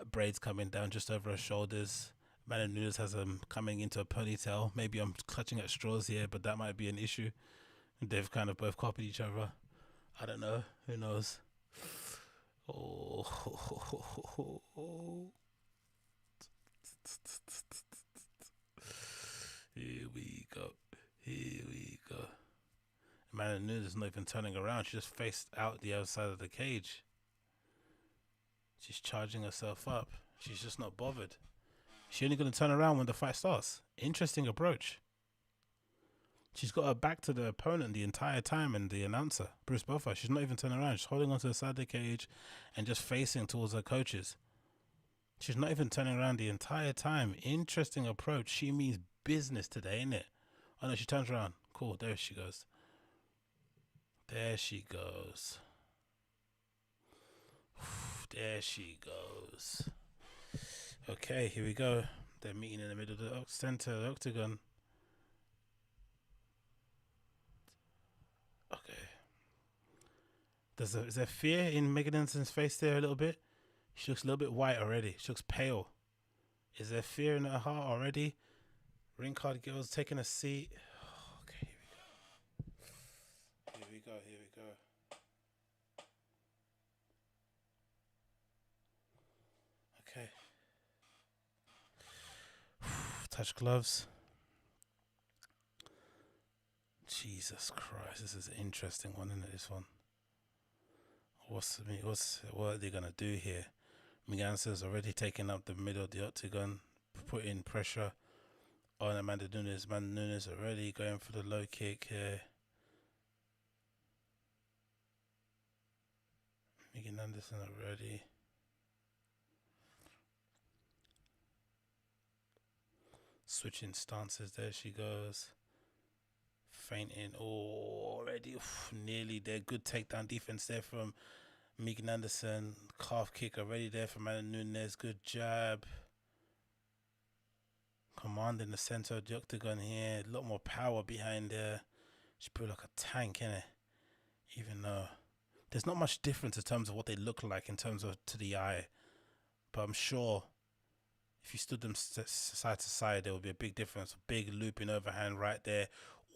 braids coming down just over her shoulders. Amanda Nunes has them coming into a ponytail. Maybe I'm clutching at straws here, but that might be an issue. They've kind of both copied each other. I don't know. Who knows? Oh. Here we go. Here we go. Amanda Nunes is not even turning around. She just faced out the other side of the cage. She's charging herself up. She's just not bothered. She's only going to turn around when the fight starts. Interesting approach. She's got her back to the opponent the entire time, and the announcer, Bruce Buffer, she's not even turning around. She's holding onto the side of the cage and just facing towards her coaches. She's not even turning around the entire time. Interesting approach. She means business today, innit? Oh no, she turns around. Cool, there she goes. There she goes. There she goes. Okay, here we go. They're meeting in the middle of the center of the octagon. Okay. Is there fear in Megan Anderson's face there a little bit? She looks a little bit white already. She looks pale. Is there fear in her heart already? Ring card girl's taking a seat. Okay, here we go. Here we go. Okay. Touch gloves. Jesus Christ, this is an interesting one, isn't it? This one. What are they gonna do here? Megan Anderson's already taken up the middle of the octagon, putting pressure on Amanda Nunes. Amanda Nunes already going for the low kick here. Megan Anderson already. Switching stances, there she goes. Fainting already. Nearly there. Good takedown defense there from Megan Anderson. Calf kick already there from Amanda Nunes. Good jab. Commanding the center of the octagon here. A lot more power behind there. She put like a tank, innit? Even though there's not much difference in terms of what they look like in terms of to the eye. But I'm sure if you stood them side to side, there would be a big difference. A big looping overhand right there.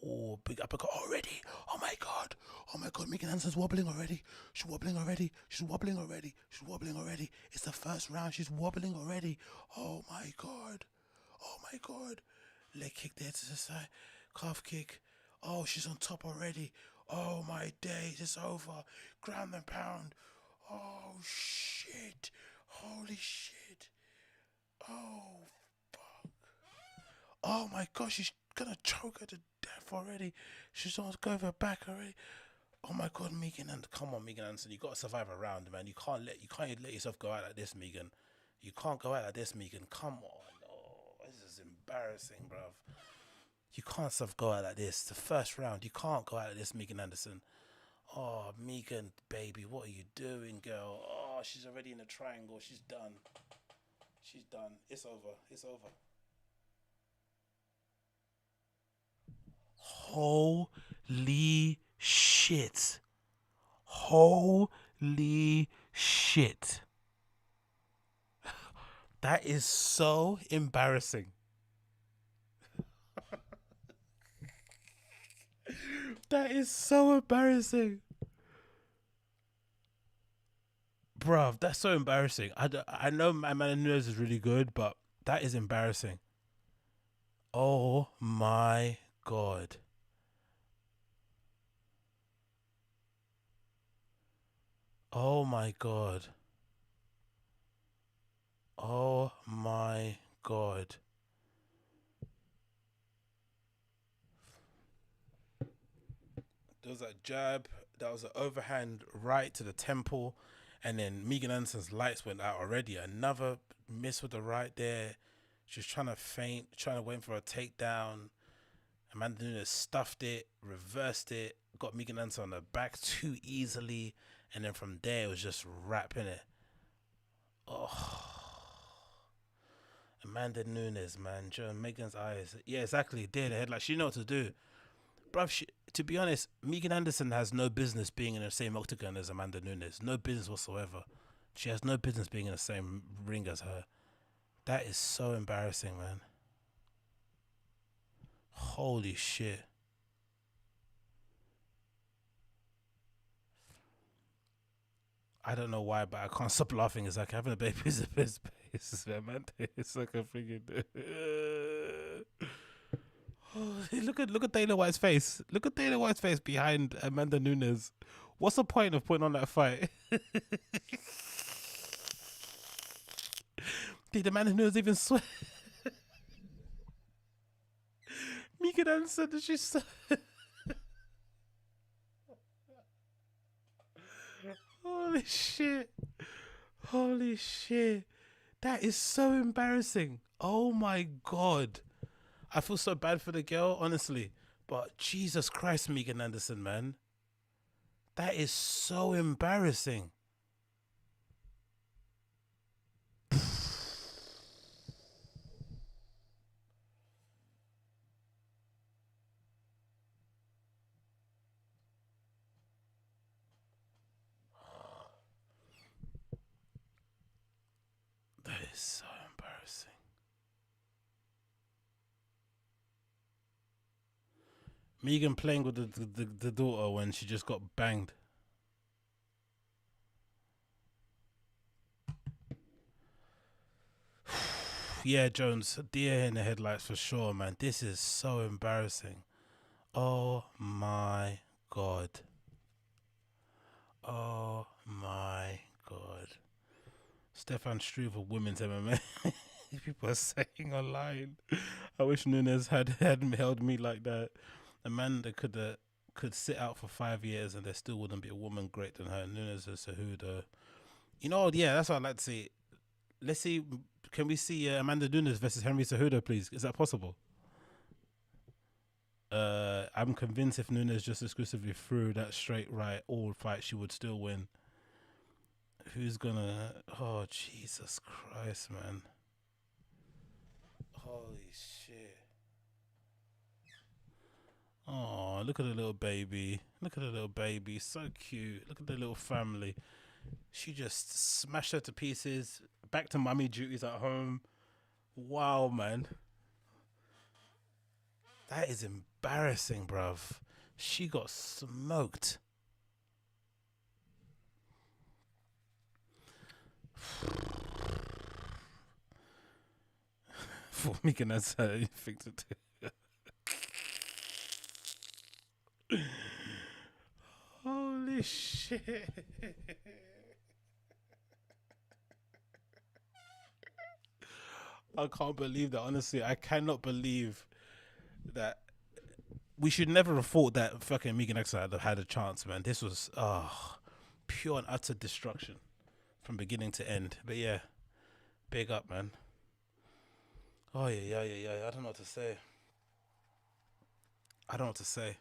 Oh, big uppercut already. Oh my God. Oh my God. Megan Anderson's wobbling already. She's wobbling already. She's wobbling already. She's wobbling already. It's the first round. She's wobbling already. Oh my God. Oh my God. Leg kick there to the side. Calf kick. Oh, she's on top already. Oh my days. It's over. Ground and pound. Oh shit. Holy shit. Oh fuck. Oh my God. She's gonna choke her to death already. She's almost going for her back already. Oh my God, Megan, and come on, Megan Anderson, you gotta survive a round, man. You can't let yourself go out like this, Megan. You can't go out like this, Megan. Come on. Oh, this is embarrassing, bruv. You can't go out like this. The first round, you can't go out like this, Megan Anderson. Oh, Megan, baby, what are you doing, girl? Oh, she's already in a triangle. She's done. She's done. It's over. It's over. Holy shit. Holy shit. That is so embarrassing. That is so embarrassing. Bruv, that's so embarrassing. I know Amanda Nunes is really good, but that is embarrassing. Oh my God. Oh my God. Oh my God. There was that jab, that was an overhand right to the temple, and then Megan Anderson's lights went out already. Another miss with the right there. She was trying to feint, trying to wait for a takedown. Amanda Nunes stuffed it, reversed it, got Megan Anderson on the back too easily, and then from there it was just wrapping it. Oh. Amanda Nunes, man, Megan's eyes. Yeah, exactly. Dead ahead, like she know what to do. Bruv, to be honest, Megan Anderson has no business being in the same octagon as Amanda Nunes. No business whatsoever. She has no business being in the same ring as her. That is so embarrassing, man. Holy shit. I don't know why, but I can't stop laughing. It's like having a baby is the best place, man. It's like a freaking. Look at Dana White's face. Look at Dana White's face behind Amanda Nunes. What's the point of putting on that fight? Did Amanda Nunes even sweat? Megan Anderson, she's so. Holy shit. Holy shit. That is so embarrassing. Oh my God. I feel so bad for the girl, honestly. But Jesus Christ, Megan Anderson, man. That is so embarrassing. That is so embarrassing. Megan playing with the daughter when she just got banged. Yeah, Jones, deer in the headlights for sure, man. This is so embarrassing. Oh my God. Oh my God. Stefan Struve of women's MMA. People are saying online. I wish Nunes had held me like that. Amanda could sit out for 5 years and there still wouldn't be a woman greater than her. Nunes is Cejudo. You know, yeah, that's what I'd like to see. Let's see. Can we see Amanda Nunes versus Henry Cejudo, please? Is that possible? I'm convinced if Nunes just exclusively threw that straight right all fight, she would still win. Who's gonna? Oh, Jesus Christ, man. Holy shit. Oh, look at the little baby. Look at the little baby. So cute. Look at the little family. She just smashed her to pieces. Back to mummy duties at home. Wow, man. That is embarrassing, bruv. She got smoked. For me, can I say anything to do? Holy shit. I can't believe that, honestly. I cannot believe that. We should never have thought that fucking Megan Anderson had a chance, man. This was pure and utter destruction from beginning to end. But yeah, big up, man. Oh yeah. I don't know what to say. I don't know what to say.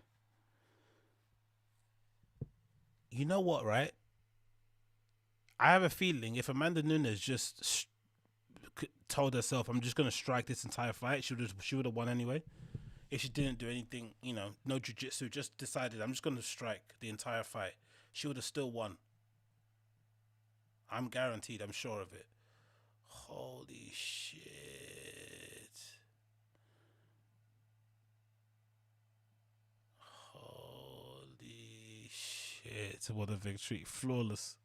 You know what, right? I have a feeling if Amanda Nunes just told herself, "I'm just gonna strike this entire fight," she would have won anyway. If she didn't do anything, you know, no jiu-jitsu, just decided, "I'm just gonna strike the entire fight," she would have still won. I'm guaranteed. I'm sure of it. Holy shit. Shit, what a victory. Flawless.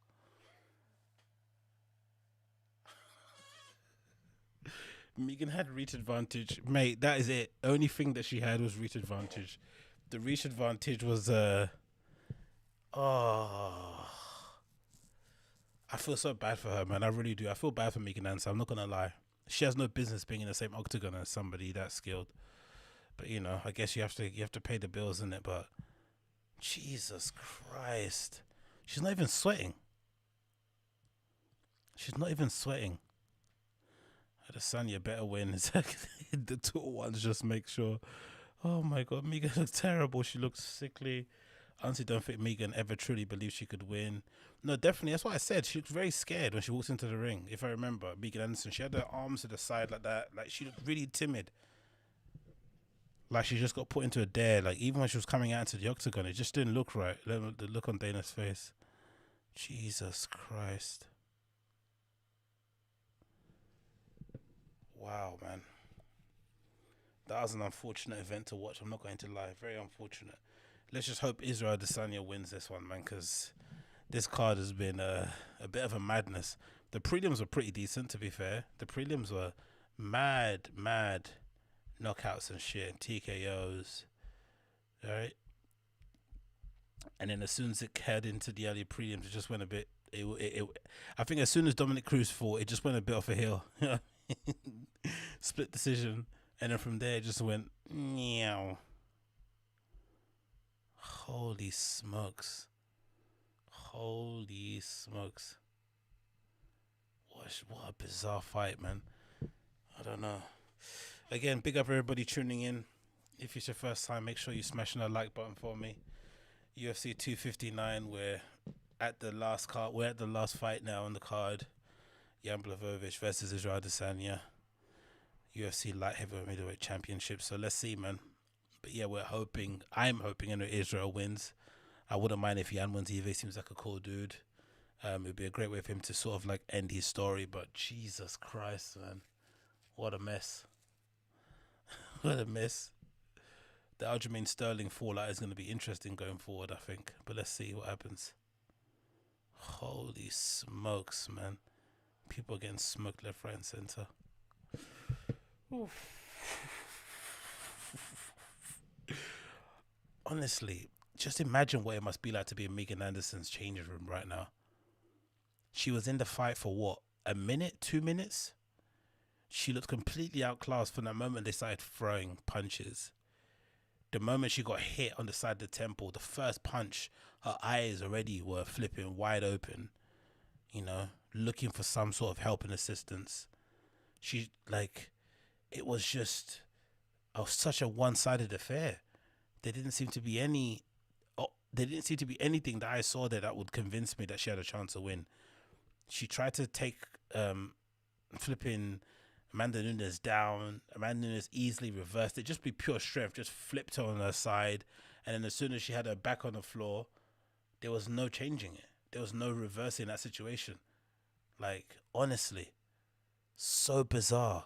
Megan had reach advantage. Mate, that is it. Only thing that she had was reach advantage. The reach advantage was oh, I feel so bad for her, man. I really do. I feel bad for Megan Anderson. I'm not gonna lie. She has no business being in the same octagon as somebody that skilled. But you know, I guess you have to pay the bills in it. But Jesus Christ, she's not even sweating. She's not even sweating. Adesanya better win. The two ones just make sure. Oh my God, Megan looks terrible. She looks sickly. I honestly don't think Megan ever truly believed she could win. No, definitely. That's what I said. She looked very scared when she walked into the ring. If I remember, Megan Anderson, she had her arms to the side like that. Like she looked really timid. Like she just got put into a dare. Like even when she was coming out into the octagon, it just didn't look right. The look on Dana's face. Jesus Christ. Wow, man. That was an unfortunate event to watch. I'm not going to lie. Very unfortunate. Let's just hope Israel Adesanya wins this one, man, because this card has been a bit of a madness. The prelims were pretty decent, to be fair. The prelims were mad knockouts and shit, and TKOs. Alright? And then as soon as it head into the early prelims, it just went a bit... I think as soon as Dominic Cruz fought, it just went a bit off a hill. Split decision. And then from there, it just went... Meow. Holy smokes. Holy smokes. What a bizarre fight, man. I don't know. Again, big up everybody tuning in. If it's your first time, make sure you smash that like button for me. UFC 259, we're at the last card. We're at the last fight now on the card. Jan Błachowicz versus Israel Adesanya. UFC light heavyweight middleweight championship. So let's see, man. But yeah, I'm hoping Israel wins. I wouldn't mind if Jan wins either. He seems like a cool dude. It'd be a great way for him to sort of like end his story. But Jesus Christ, man. What a mess. What a mess. The Aljamain Sterling fallout is going to be interesting going forward, I think. But let's see what happens. Holy smokes, man. People are getting smoked left, right, and center. Oof. Honestly, just imagine what it must be like to be in Megan Anderson's changing room right now. She was in the fight for what? A minute? 2 minutes? She looked completely outclassed from the moment they started throwing punches. The moment she got hit on the side of the temple, the first punch, her eyes already were flipping wide open, you know, looking for some sort of help and assistance. She, like, it was just such a one-sided affair. There didn't seem to be anything that I saw there that would convince me that she had a chance to win. She tried to take flipping Amanda Nunes down. Amanda Nunes easily reversed it. Just be pure strength. Just flipped her on her side. And then as soon as she had her back on the floor, there was no changing it. There was no reversing that situation. Like, honestly, so bizarre.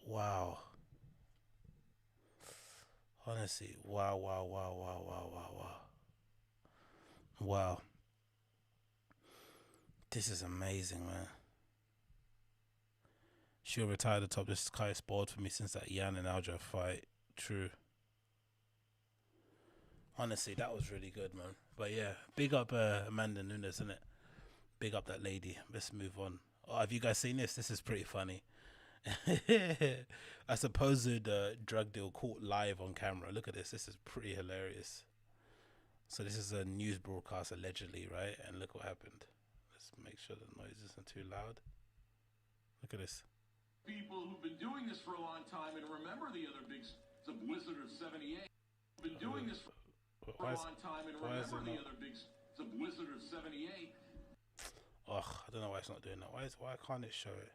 Wow. Honestly, wow. Wow. This is amazing, man. She'll retire the top. This Sky spoiled for me since that Jan and Aljo fight. True. Honestly, that was really good, man. But yeah, big up Amanda Nunes, isn't it? Big up that lady. Let's move on. Oh, have you guys seen this? This is pretty funny. A supposed drug deal caught live on camera. Look at this. This is pretty hilarious. So this is a news broadcast allegedly, right? And look what happened. Let's make sure the noise isn't too loud. Look at this. People who've been doing this for a long time, and remember the other big, the Blizzard of '78. Been doing this for a long time, and remember the other big, the Blizzard of '78. Ugh, I don't know why it's not doing that. Why can't it show it?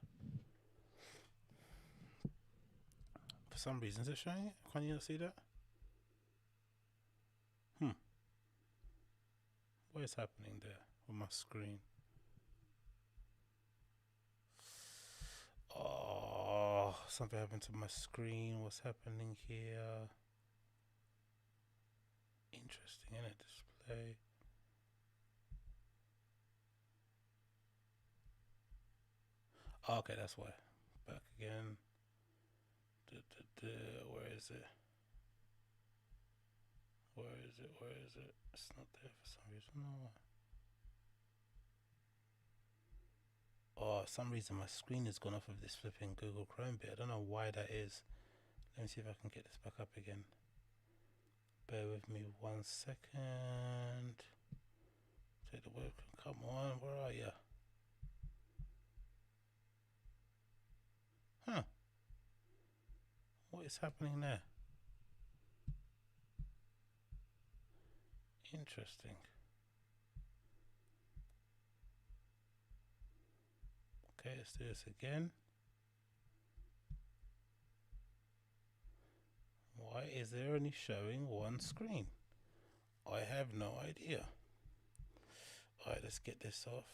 For some reason, is it showing it? Can you not see that? What is happening there on my screen? Oh, something happened to my screen. What's happening here? interesting, isn't it? Display. Oh, okay, that's why. Back again. Where is it? Where is it? Where is it? It's not there for some reason. No. Oh, for some reason my screen has gone off of this flipping Google Chrome bit. I don't know why that is. Let me see if I can get this back up again. Bear with me 1 second. Take the work. Come on, where are you? Huh. What is happening there? Interesting. Okay, let's do this again. Why is there only showing one screen? I have no idea. Alright, let's get this off.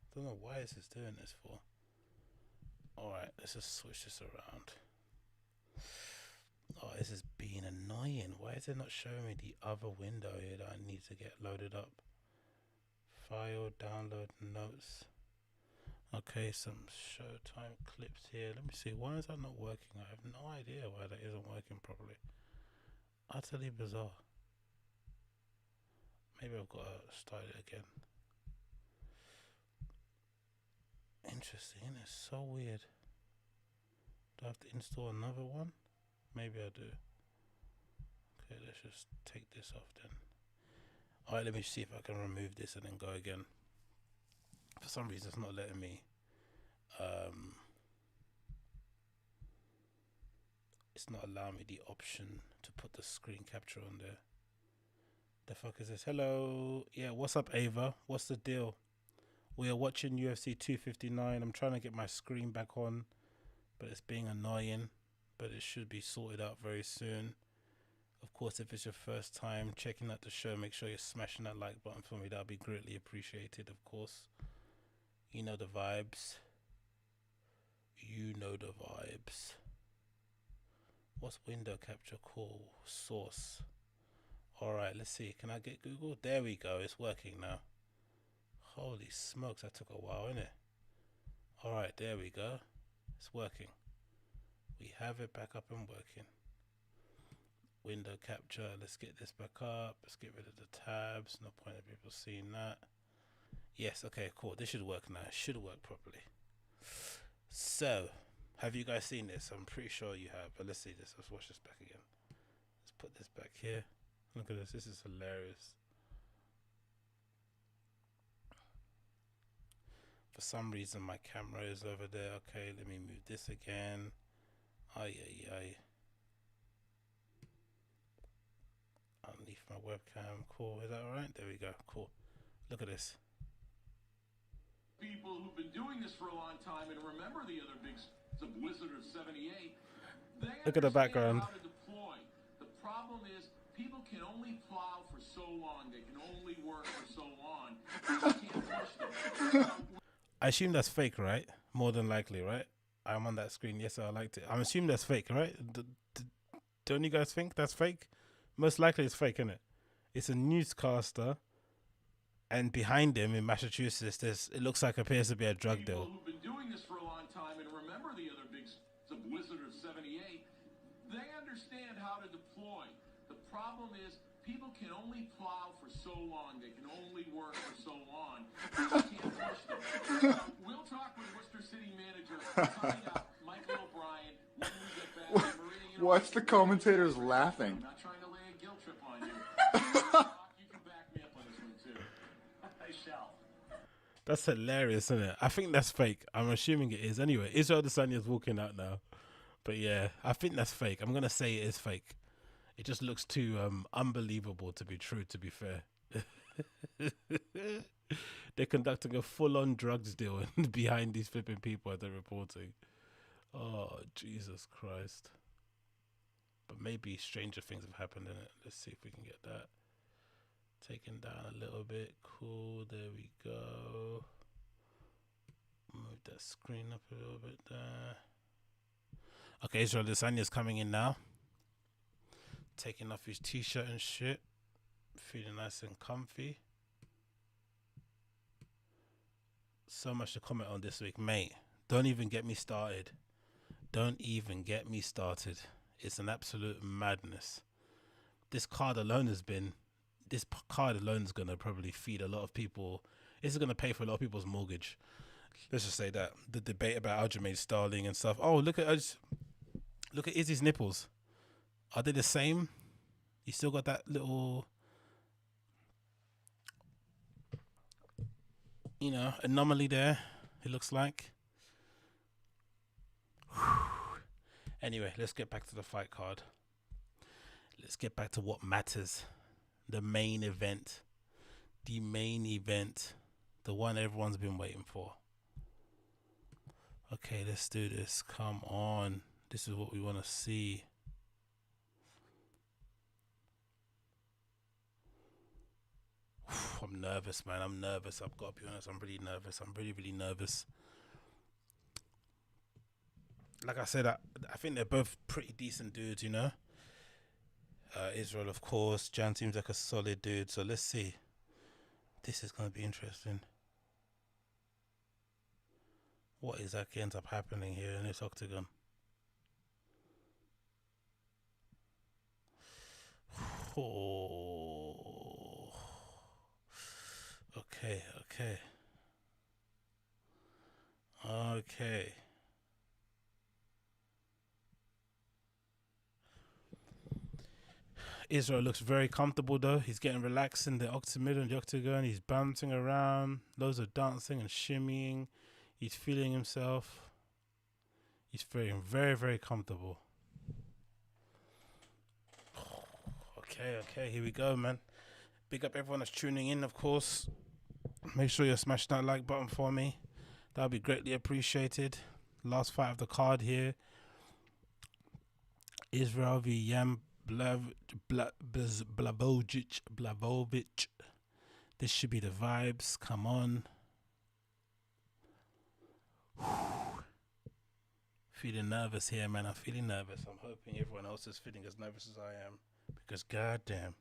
I don't know why this is doing this for. Alright, let's just switch this around. Oh, this is being annoying. Why is it not showing me the other window here that I need to get loaded up? File, download, notes. Okay, some Showtime clips here. Let me see. Why is that not working? I have no idea why that isn't working properly. Utterly bizarre. Maybe I've got to start it again. Interesting. It's so weird. Do I have to install another one? Maybe I do. Okay, let's just take this off then. Alright, let me see if I can remove this and then go again. For some reason it's not letting me. It's not allowing me the option to put the screen capture on there. The fuck is this? Hello. Yeah, what's up, Ava? What's the deal? We are watching UFC 259. I'm trying to get my screen back on, but it's being annoying. But it should be sorted out very soon. Of course, if it's your first time checking out the show, make sure you're smashing that like button for me. That'll be greatly appreciated, of course. You know the vibes. You know the vibes. What's window capture call? Source. Alright, let's see. Can I get Google? There we go. It's working now. Holy smokes, that took a while, innit? Alright, there we go. It's working. We have it back up and working. Window capture. Let's get this back up. Let's get rid of the tabs. No point in people seeing that. Yes, okay, cool. This should work now. It should work properly. So, have you guys seen this? I'm pretty sure you have. But let's see this. Let's watch this back again. Let's put this back here. Look at this. This is hilarious. For some reason, my camera is over there. Okay, let me move this again. Ay. Underneath my webcam. Cool. Is that alright? There we go. Cool. Look at this. People who've been doing this for a long time and remember the other big the Blizzard of 78. Look at the background. How to deploy. The problem is people can only plow for so long. They can only work for so long. You can't push them. I assume that's fake, right? More than likely, right? I'm on that screen. Yes, I liked it. I'm assuming that's fake, right? Don't you guys think that's fake? Most likely it's fake, isn't it? It's a newscaster, and behind him in Massachusetts, it looks like appears to be a drug deal. People who've been doing this for a long time and remember the other big the Blizzard of 78. They understand how to deploy. The problem is people can only plow for so long. They can only work for so long. You can't push them. We'll talk with Worcester City Manager Michael O'Brien when we get back. What's the commentators laughing? I'm not trying to lay a guilt trip on you. You can back me up on this one too. I shall. That's hilarious, isn't it? I think that's fake. I'm assuming it is. Anyway, Israel Adesanya's walking out now. But yeah, I think that's fake. I'm going to say it is fake. It just looks too unbelievable to be true, to be fair. They're conducting a full-on drugs deal behind these flipping people that they're reporting. Oh, Jesus Christ. But maybe stranger things have happened in it. Let's see if we can get that taken down a little bit. Cool, there we go. Move that screen up a little bit there. Okay, Israel Adesanya's coming in now. Taking off his t-shirt and shit. Feeling nice and comfy. So much to comment on this week, mate. Don't even get me started. Don't even get me started. It's an absolute madness. This card alone is going to probably feed a lot of people. This is going to pay for a lot of people's mortgage. Let's just say that. The debate about Aljamain Sterling and stuff. Oh, look at Izzy's nipples. Are they the same? You still got that little, anomaly there, it looks like. Anyway, let's get back to the fight card. Let's get back to what matters. The main event. The one everyone's been waiting for. Okay, let's do this. Come on. This is what we want to see. I'm nervous, man. I've got to be honest. I'm really nervous. I'm really, really nervous. Like I said, I think they're both pretty decent dudes, Israel, of course. Jan seems like a solid dude. So let's see. This is going to be interesting. What exactly ends up happening here in this octagon? Oh. Okay. Israel looks very comfortable though. He's getting relaxed in the octagon. He's bouncing around. Loads of dancing and shimmying. He's feeling himself. He's feeling very, very comfortable. Okay, here we go, man. Big up everyone that's tuning in, of course. Make sure you smash that like button for me. That would be greatly appreciated. Last fight of the card here. Israel v. Jan Błachowicz. This should be the vibes. Come on. Feeling nervous here, man. I'm feeling nervous. I'm hoping everyone else is feeling as nervous as I am. Because goddamn.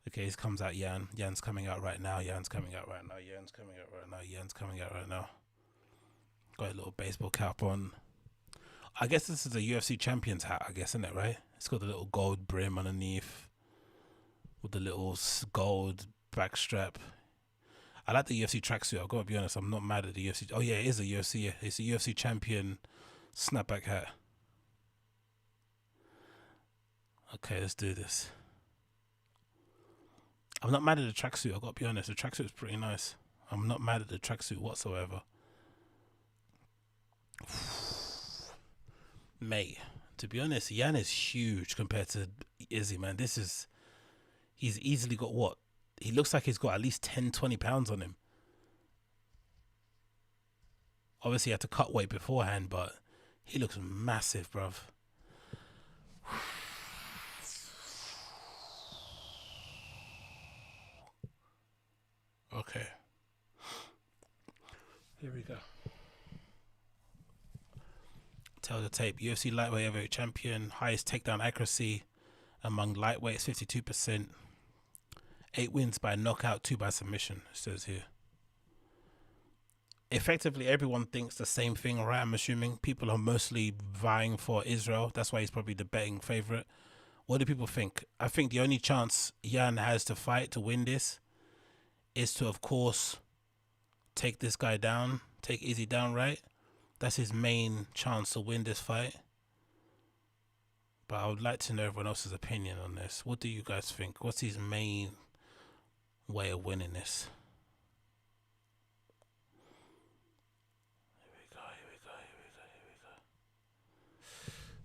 Okay, this comes out Jan. Jan's coming out right now. Got a little baseball cap on. I guess this is a UFC champion's hat, I guess, isn't it, right? It's got the little gold brim underneath with the little gold back strap. I like the UFC tracksuit. I've got to be honest, I'm not mad at the UFC. Oh, yeah, it is a UFC. It's a UFC champion snapback hat. Okay, let's do this. I'm not mad at the tracksuit. I've got to be honest. The tracksuit is pretty nice. I'm not mad at the tracksuit whatsoever. Mate, to be honest, Jan is huge compared to Izzy, man. He's easily got what? He looks like he's got at least 10, 20 pounds on him. Obviously, he had to cut weight beforehand, but he looks massive, bruv. Okay. Here we go. Tell the tape. UFC lightweight heavyweight champion. Highest takedown accuracy among lightweights, 52%. 8 wins by knockout, 2 by submission, it says here. Effectively, everyone thinks the same thing, right? I'm assuming people are mostly vying for Israel. That's why he's probably the betting favorite. What do people think? I think the only chance Jan has to fight to win this is to, of course, take this guy down, take Izzy down, right? That's his main chance to win this fight. But I would like to know everyone else's opinion on this. What do you guys think? What's his main way of winning this?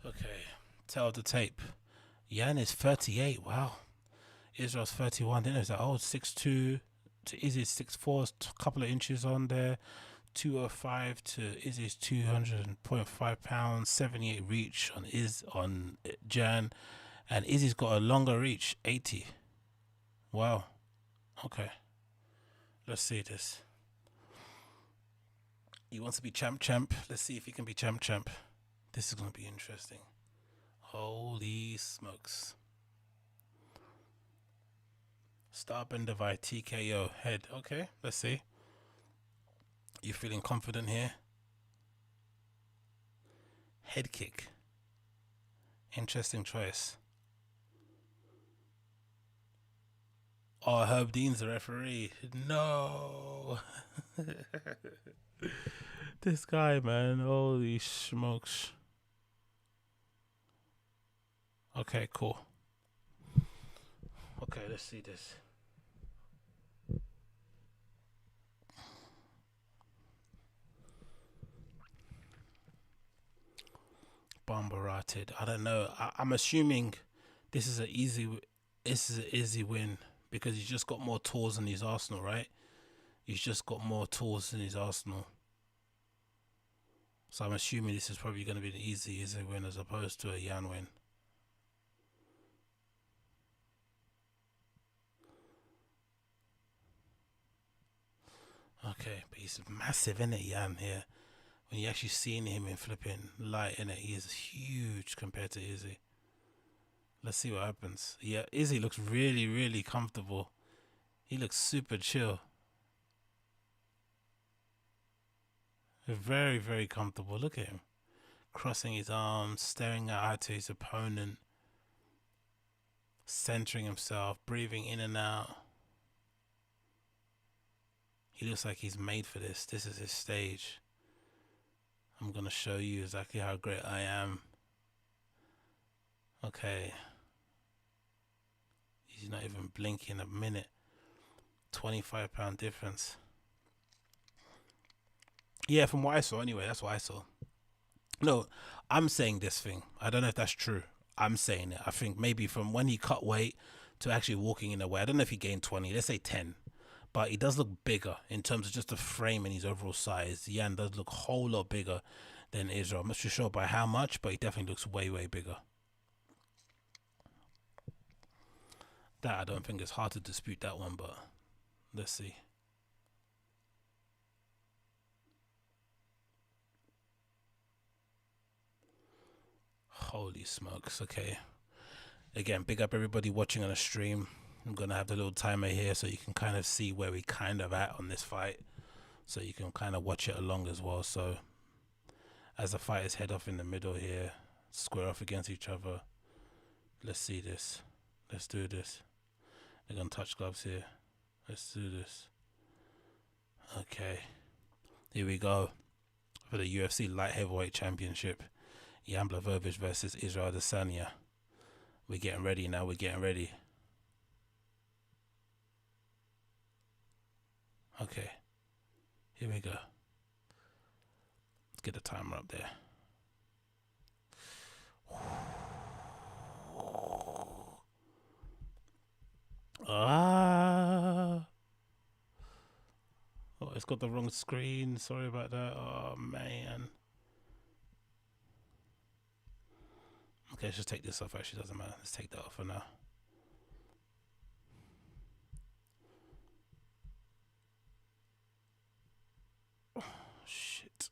Okay, tell the tape. Jan is 38. Wow. Israel's 31. Then there's that old 6'2" to Izzy's 6'4", a couple of inches on there. 205 to Izzy's 200.5 pounds. 78 reach on Jan, and Izzy's got a longer reach, 80. Wow. Okay. Let's see this. He wants to be champ. Let's see if he can be champ. This is going to be interesting. Holy smokes. Starbender by TKO. Head. Okay, let's see. You feeling confident here? Head kick. Interesting choice. Oh, Herb Dean's the referee. No. This guy, man. Holy smokes. Okay, cool. Okay, let's see this. Bombarated. I don't know. I'm assuming this is an easy win because he's just got more tools in his arsenal, right? He's just got more tools in his arsenal. So I'm assuming this is probably going to be an easy win as opposed to a Yan win. Okay, but he's massive, innit, Yan, here. When you actually seeing him in flipping light, innit, he is huge compared to Izzy. Let's see what happens. Yeah, Izzy looks really, really comfortable. He looks super chill. Very, very comfortable. Look at him. Crossing his arms, staring out to his opponent. Centering himself, breathing in and out. He looks like he's made for this. This is his stage. I'm going to show you exactly how great I am. Okay. He's not even blinking a minute. 25-pound difference. Yeah, from what I saw anyway, that's what I saw. No, I'm saying this thing. I don't know if that's true. I'm saying it. I think maybe from when he cut weight to actually walking in the way. I don't know if he gained 20. Let's say 10. But he does look bigger in terms of just the frame and his overall size. Yan does look a whole lot bigger than Israel. I'm not too sure by how much, but he definitely looks way, way bigger. That I don't think it's hard to dispute that one, but let's see. Holy smokes. Okay. Again, big up everybody watching on the stream. I'm going to have the little timer here so you can kind of see where we kind of at on this fight. So you can kind of watch it along as well. So as the fighters head off in the middle here, square off against each other. Let's see this. Let's do this. They're going to touch gloves here. Let's do this. Okay. Here we go. For the UFC Light Heavyweight Championship. Jan Błachowicz versus Israel Adesanya. We're getting ready now. We're getting ready. Okay. Here we go. Let's get the timer up there. Ah. Oh, it's got the wrong screen. Sorry about that. Oh, man. Okay, let's just take this off. Actually, doesn't matter. Let's take that off for now. Oh, shit.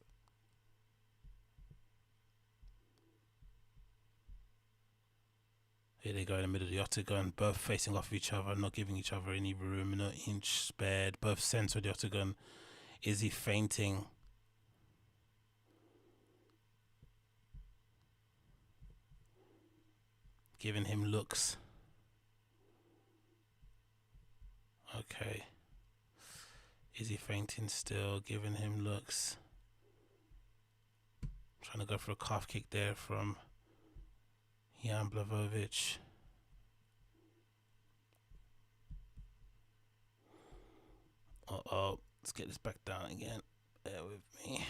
Here they go in the middle of the octagon, both facing off each other, not giving each other any room, not an inch spared, both center of the octagon. Is he fainting? Giving him looks. Okay. Is he fainting still? Giving him looks. Trying to go for a calf kick there from Jan Błachowicz. Uh-oh. Let's get this back down again. Bear with me.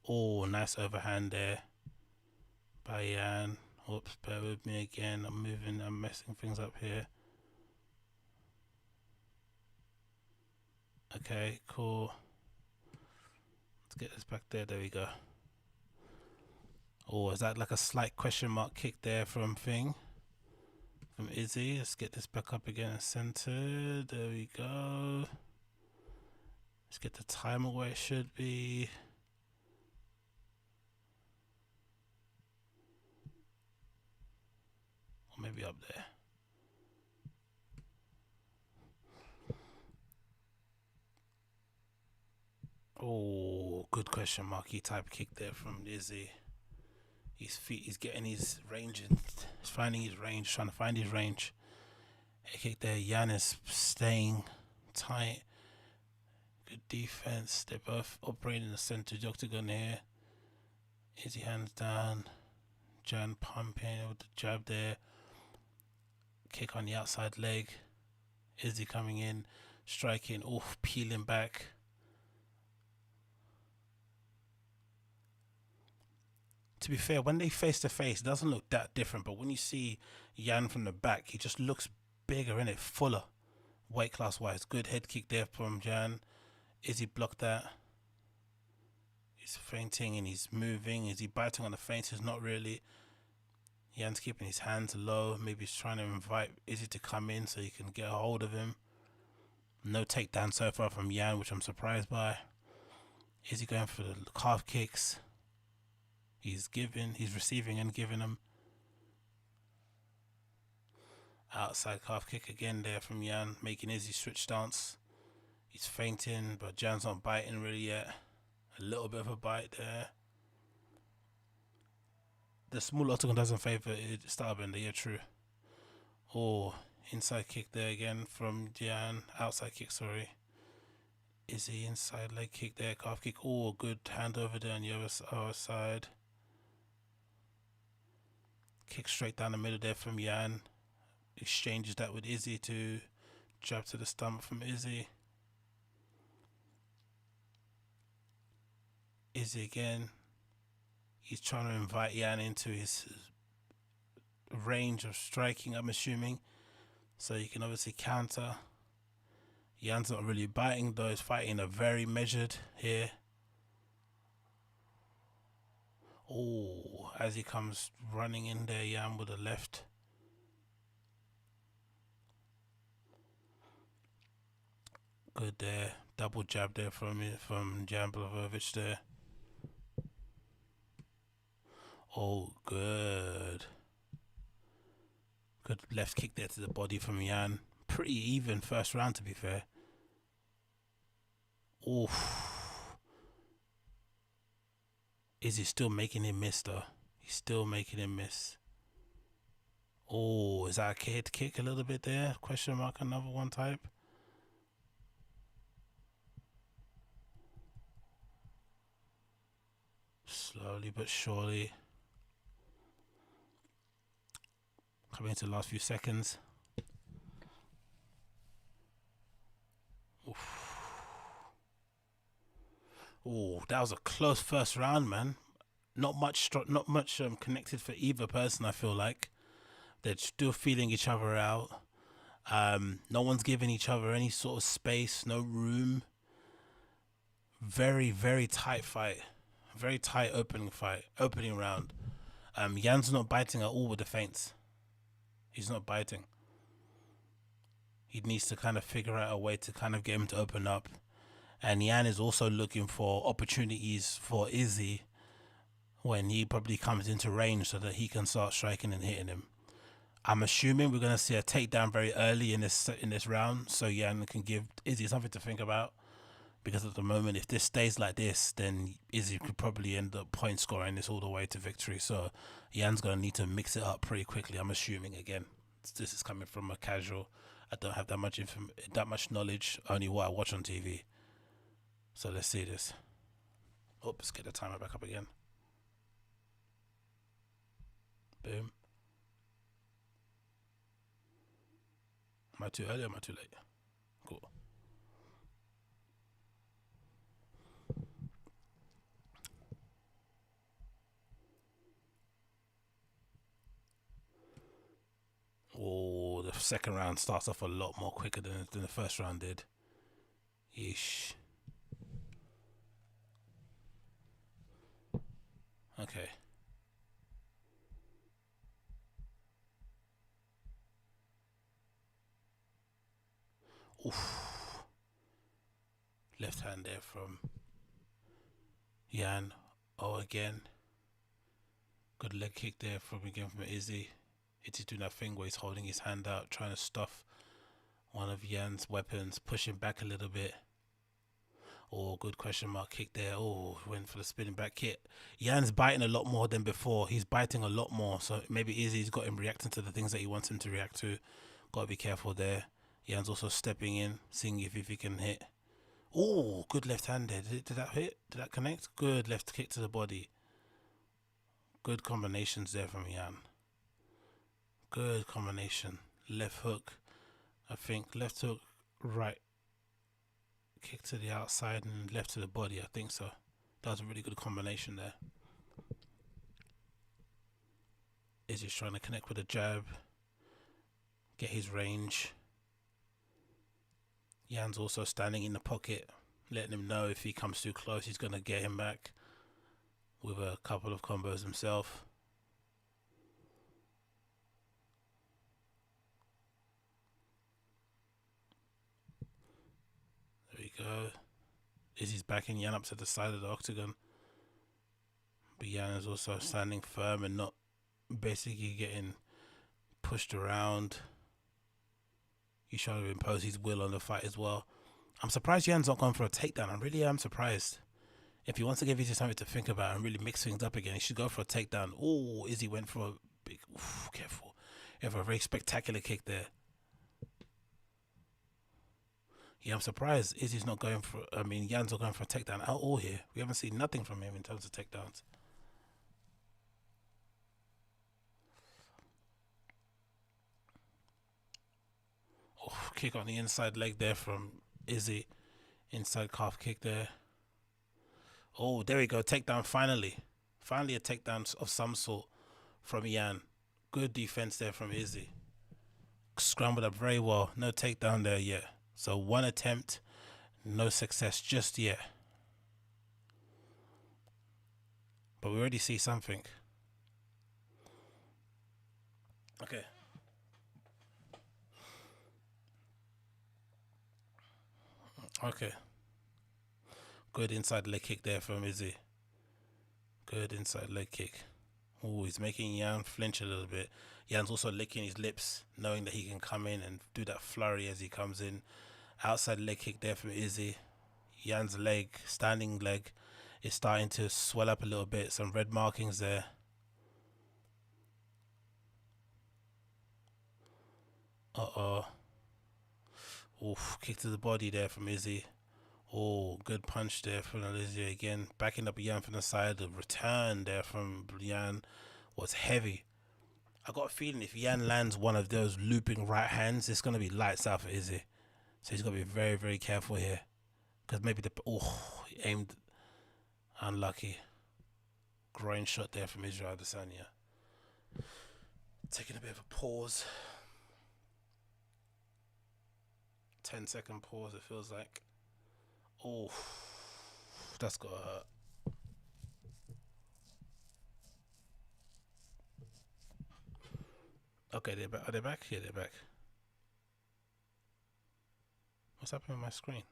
Oh, nice overhand there by Jan. Oops, bear with me again. I'm messing things up here. Okay, cool. Let's get this back there. There we go. Oh, is that like a slight question mark kick there from Izzy? Let's get this back up again and centered. There we go. Let's get the timer where it should be. Or maybe up there. Oh, good question marky type kick there from Izzy. His feet, he's getting his range, and he's finding his range, trying to find his range. A kick there, Yan is staying tight. Good defense. They're both operating in the center of the octagon here. Izzy hands down. Jan pumping with the jab there. Kick on the outside leg. Izzy coming in, striking, off, peeling back. To be fair, when they face to face, it doesn't look that different. But when you see Yan from the back, he just looks bigger, innit? Fuller, weight class wise. Good head kick there from Jan. Izzy blocked that. He's feinting and he's moving. Is he biting on the feints? He's not really. Yan's keeping his hands low. Maybe he's trying to invite Izzy to come in so he can get a hold of him. No takedown so far from Yan, which I'm surprised by. Izzy going for the calf kicks. He's receiving and giving them. Outside calf kick again there from Yan, making Izzy switch stance. He's feinting, but Jan's not biting really yet. A little bit of a bite there. The small octagon doesn't favour Starbender, yeah, true. Oh, inside kick there again from Jan. Outside kick, sorry. Izzy inside leg kick there, calf kick. Oh, good hand over there on the other side. Kick straight down the middle there from Yan. Exchanges that with Izzy to jab to the stomach from Izzy. Izzy again. He's trying to invite Yan into his range of striking, I'm assuming. So you can obviously counter. Yan's not really biting though. He's fighting a very measured here. Oh, as he comes running in there, Yan with the left. Good there. Double jab there from Jan Błachowicz there. Oh, good. Good left kick there to the body from Yan. Pretty even first round, to be fair. Oof. Is he still making him miss though? He's still making him miss. Oh, is that a head kick a little bit there? Question mark, another one type. Slowly but surely. Coming into the last few seconds. Oof. Oh, that was a close first round, man. Not much connected for either person. I feel like they're still feeling each other out. No one's giving each other any sort of space, no room. Very, very tight fight. Very tight opening round. Yan's not biting at all with the feints. He's not biting. He needs to kind of figure out a way to kind of get him to open up. And Yan is also looking for opportunities for Izzy when he probably comes into range so that he can start striking and hitting him. I'm assuming we're going to see a takedown very early in this round, so Yan can give Izzy something to think about. Because at the moment, if this stays like this, then Izzy could probably end up point scoring this all the way to victory. So Yan's going to need to mix it up pretty quickly, I'm assuming. Again, this is coming from a casual. I don't have that much knowledge, only what I watch on TV. So let's see this. Oh, let's get the timer back up again. Boom. Am I too early or am I too late? Cool. Oh, the second round starts off a lot more quicker than the first round did. Yeesh. Okay. Oof. Left hand there from Yan. Oh, again. Good leg kick there from Izzy. Izzy doing that thing where he's holding his hand out, trying to stuff one of Yan's weapons, pushing back a little bit. Oh, good question mark kick there. Oh, went for the spinning back kick. Yan's biting a lot more than before. He's biting a lot more. So maybe Izzy's got him reacting to the things that he wants him to react to. Got to be careful there. Yan's also stepping in, seeing if he can hit. Oh, good left hand there. Did that hit? Did that connect? Good left kick to the body. Good combinations there from Yan. Good combination. Left hook. I think left hook, right kick to the outside and left to the body. I think so. That was a really good combination there. Izzy's trying to connect with a jab. Get his range. Yan's also standing in the pocket, letting him know if he comes too close, he's going to get him back with a couple of combos himself. There we go. Izzy's backing Yan up to the side of the octagon. But Yan is also standing firm and not basically getting pushed around. He's trying to impose his will on the fight as well. I'm surprised Yan's not going for a takedown. I really am surprised. If he wants to give Izzy something to think about and really mix things up again, he should go for a takedown. Oh, Izzy went for a big, careful. He had a very spectacular kick there. Yeah, I'm surprised Izzy's not going for, Yan's not going for a takedown at all here. We haven't seen nothing from him in terms of takedowns. Oh, kick on the inside leg there from Izzy. Inside calf kick there. Oh, there we go. Takedown finally. Finally a takedown of some sort from Yan. Good defense there from Izzy. Scrambled up very well. No takedown there yet. So one attempt, no success just yet. But we already see something. Okay. Okay. Good inside leg kick there from Izzy. Good inside leg kick. Oh, he's making Yan flinch a little bit. Yan's also licking his lips, knowing that he can come in and do that flurry as he comes in. Outside leg kick there from Izzy. Yan's leg, standing leg, is starting to swell up a little bit. Some red markings there. Uh-oh. Oof, kick to the body there from Izzy. Oh, good punch there from Izzy again. Backing up Yan from the side. The return there from Yan was heavy. I got a feeling if Yan lands one of those looping right hands, it's going to be lights out for Izzy. So he's got to be very, very careful here. Because maybe he aimed unlucky. Groin shot there from Israel Adesanya. Taking a bit of a pause. 10-second pause, it feels like. Oh, that's got to hurt. Okay, they're back. Are they back? Yeah, they're back. What's happening on my screen?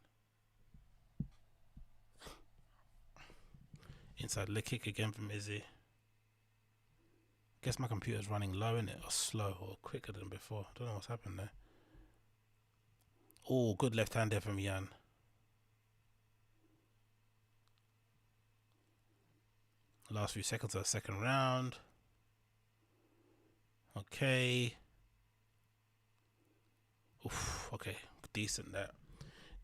Inside leg kick again from Izzy. Guess my computer's running low, innit? Or slow, or quicker than before. Don't know what's happened there. Oh, good left hand there from Yan. Last few seconds of the second round. Okay. Oof, okay. Decent that.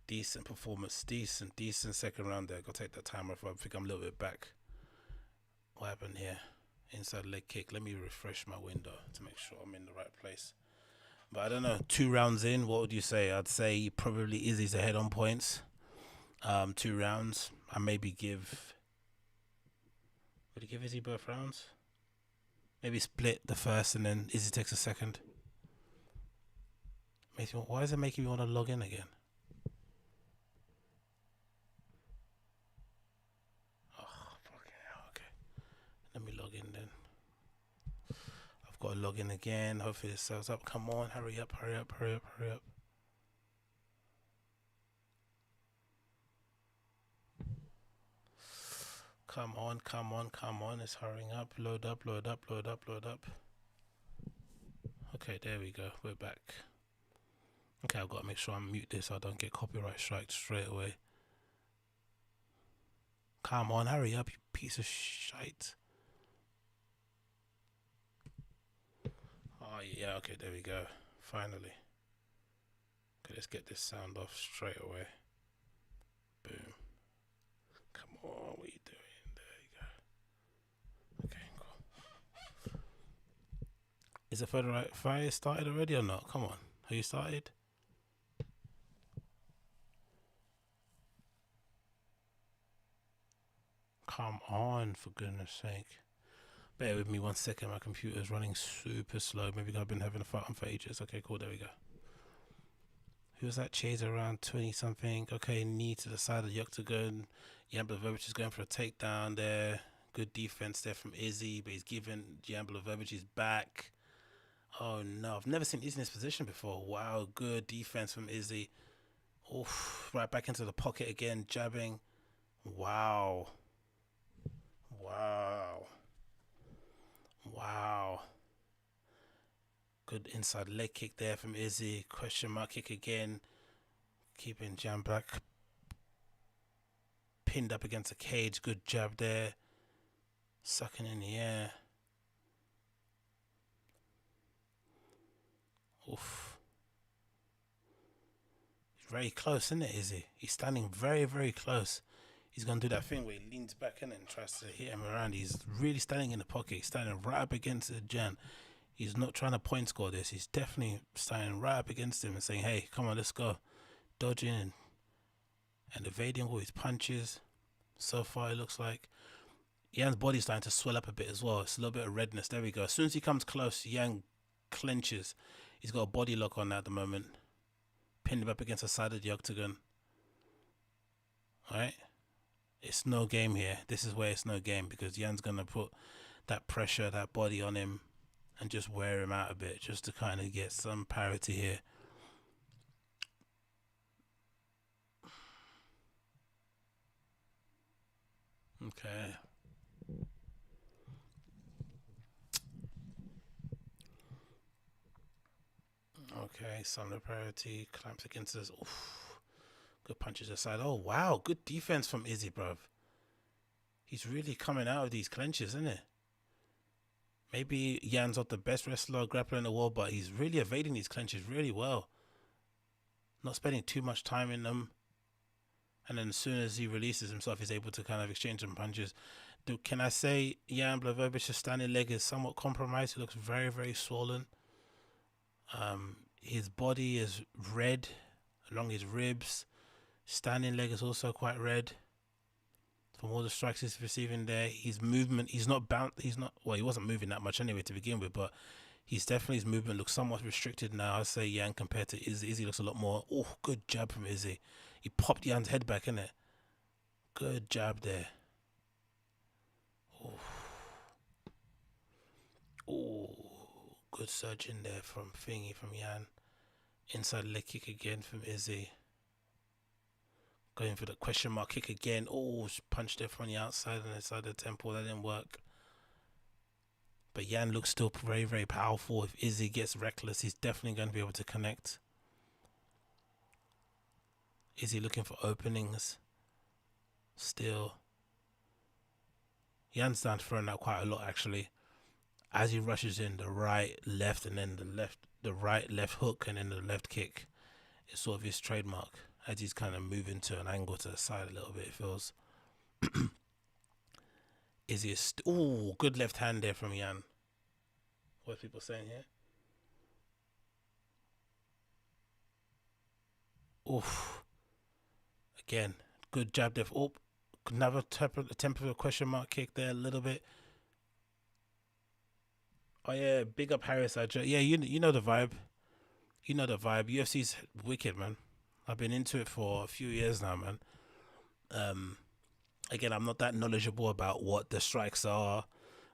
Decent performance. Decent second round there. Go take that timer off. I think I'm a little bit back. What happened here? Inside leg kick. Let me refresh my window to make sure I'm in the right place. But I don't know. 2 rounds in, what would you say? I'd say probably Izzy's ahead on points. 2 rounds. I maybe give... Would you give Izzy both rounds? Maybe split the first and then Izzy takes a second. Why is it making me want to log in again? Oh, fucking hell. Okay. Let me log in then. I've got to log in again. Hopefully it serves up. Come on, hurry up. Come on, come on, come on. It's hurrying up. Load up, load up, load up, load up. Okay, there we go. We're back. Okay, I've got to make sure I mute this so I don't get copyright striked straight away. Come on, hurry up, you piece of shite. Oh, yeah, okay, there we go. Finally. Okay, let's get this sound off straight away. Boom. Come on, what are you doing? There you go. Okay, cool. Is the fire started already or not? Come on, have you started? Come on, for goodness sake. Bear with me 1 second, my computer's running super slow. Maybe I've been having a fight on for ages. Okay, cool, there we go. Who's that chaser around 20 something? Okay, knee to the side of the octagon. Jan Błachowicz is going for a takedown there. Good defense there from Izzy, but he's giving Jan Błachowicz his back. Oh no, I've never seen Izzy in this position before. Wow, good defense from Izzy. Oof, right back into the pocket again, jabbing. Wow. Wow. Wow. Good inside leg kick there from Izzy. Question mark kick again. Keeping Jan Black pinned up against the cage. Good jab there. Sucking in the air. Oof. He's very close, isn't it, Izzy? He's standing very, very close. He's going to do that thing where he leans back in and tries to hit him around. He's really standing in the pocket. He's standing right up against Jan. He's not trying to point score this. He's definitely standing right up against him and saying, hey, come on, let's go. Dodging and evading all his punches. So far, it looks like Jan's body's starting to swell up a bit as well. It's a little bit of redness. There we go. As soon as he comes close, Jan clenches. He's got a body lock on at the moment. Pinned him up against the side of the octagon. All right. It's no game here. This is where it's no game because Jan's going to put that pressure, that body on him and just wear him out a bit just to kind of get some parity here. Okay. Okay, some parity. Clamps against us. Oof. Good punches aside. Oh, wow. Good defense from Izzy, bruv. He's really coming out of these clenches, isn't it? Maybe Jan's not the best wrestler or grappler in the world, but he's really evading these clenches really well. Not spending too much time in them. And then as soon as he releases himself, he's able to kind of exchange some punches. Can I say Jan Blachowicz' standing leg is somewhat compromised? He looks very, very swollen. His body is red along his ribs. Standing leg is also quite red from all the strikes he's receiving there. His movement, he wasn't moving that much anyway to begin with, but his movement looks somewhat restricted now. I'd say Jan compared to Izzy. Izzy looks a lot more. Oh, good jab from Izzy. He popped Jan's head back, innit? Good jab there. Oh, good surge in there from Jan. Inside leg kick again from Izzy. Going for the question mark kick again. Oh, punched there from the outside and inside the temple. That didn't work. But Jan looks still very, very powerful. If Izzy gets reckless, he's definitely going to be able to connect. Izzy looking for openings. Still. Jan's down throwing out quite a lot, actually. As he rushes in, the right, left, and then the right, left hook, and then the left kick. It's sort of his trademark. As he's kind of moving to an angle to the side a little bit, it feels. Izzy is good left hand there from Jan. What are people saying here? Oof. Again, good jab there. Oh, another attempt of a question mark kick there a little bit. Oh yeah, big up Harris. Yeah, you know the vibe. You know the vibe. UFC's wicked, man. I've been into it for a few years now, man. Again, I'm not that knowledgeable about what the strikes are,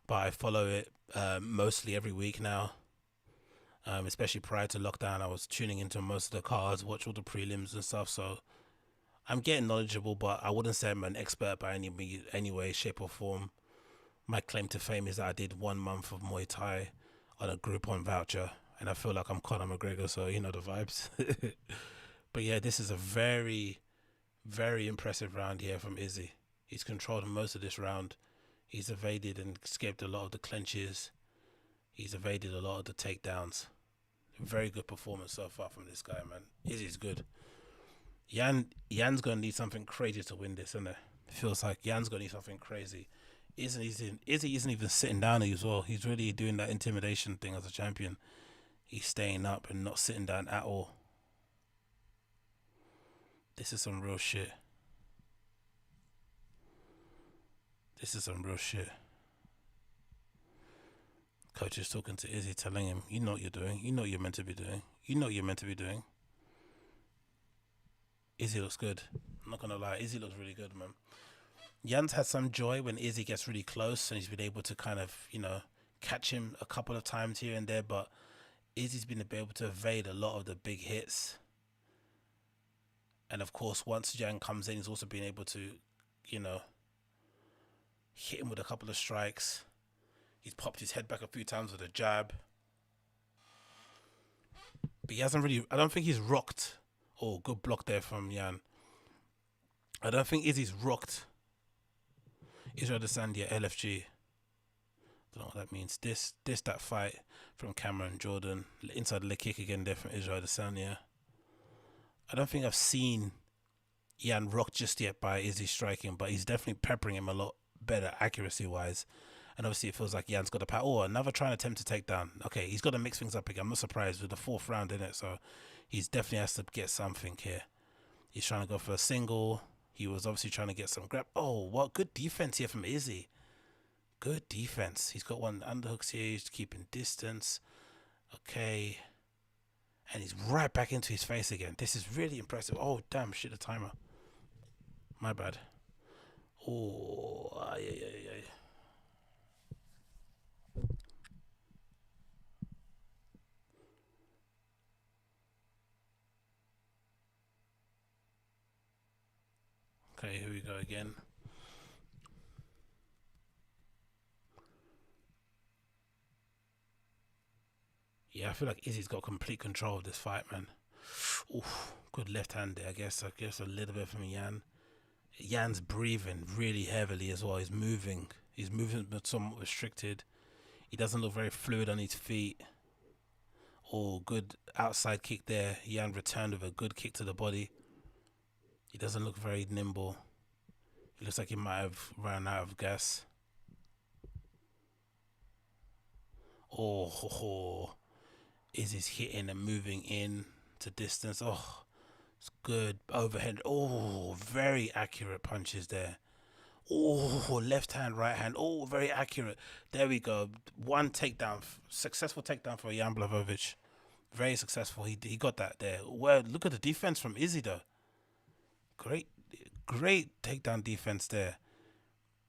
but I follow it mostly every week now. Especially prior to lockdown, I was tuning into most of the cards, watch all the prelims and stuff. So I'm getting knowledgeable, but I wouldn't say I'm an expert by any way, shape, or form. My claim to fame is that I did 1 month of Muay Thai on a Groupon voucher, and I feel like I'm Conor McGregor, so you know the vibes. But yeah, this is a very, very impressive round here from Izzy. He's controlled most of this round. He's evaded and escaped a lot of the clinches. He's evaded a lot of the takedowns. Very good performance so far from this guy, man. Izzy's good. Yan's gonna need something crazy to win this, isn't it? Feels like Yan's gonna need something crazy. Izzy isn't even sitting down as well. He's really doing that intimidation thing as a champion. He's staying up and not sitting down at all. This is some real shit. This is some real shit. Coach is talking to Izzy, telling him, you know what you're doing. You know what you're meant to be doing. You know what you're meant to be doing. Izzy looks good. I'm not going to lie. Izzy looks really good, man. Jan's had some joy when Izzy gets really close and he's been able to kind of, catch him a couple of times here and there. But Izzy's been able to evade a lot of the big hits. And of course, once Jan comes in, he's also been able to, hit him with a couple of strikes. He's popped his head back a few times with a jab. But he hasn't really, I don't think he's rocked. Oh, good block there from Jan. I don't think Izzy's rocked Israel Adesanya LFG. Don't know what that means. That fight from Cameron Jordan. Inside leg kick again there from Israel Adesanya. I don't think I've seen Jan rocked just yet by Izzy striking, but he's definitely peppering him a lot better accuracy wise. And obviously it feels like Jan's got a power. Oh, another trying attempt to take down. Okay, he's got to mix things up again. I'm not surprised with the 4th round in it, so he's definitely has to get something here. He's trying to go for a single. He was obviously trying to get some grab. Oh, what good defense here from Izzy. Good defense. He's got one underhooks here. He's keeping distance. Okay. And he's right back into his face again. This is really impressive. Oh, damn, shit, the timer. My bad. Oh, yeah. Okay, here we go again. Yeah, I feel like Izzy's got complete control of this fight, man. Oof, good left hand there, I guess a little bit from Jan. Jan's breathing really heavily as well. He's moving but somewhat restricted. He doesn't look very fluid on his feet. Oh, good outside kick there. Jan returned with a good kick to the body. He doesn't look very nimble. He looks like he might have run out of gas. Oh, Izzy's hitting and moving in to distance. Oh, it's good. Overhead. Oh, very accurate punches there. Oh, left hand, right hand. Oh, very accurate. There we go. One takedown. Successful takedown for Jan Błachowicz. Very successful. He got that there. Well, look at the defense from Izzy, though. Great takedown defense there.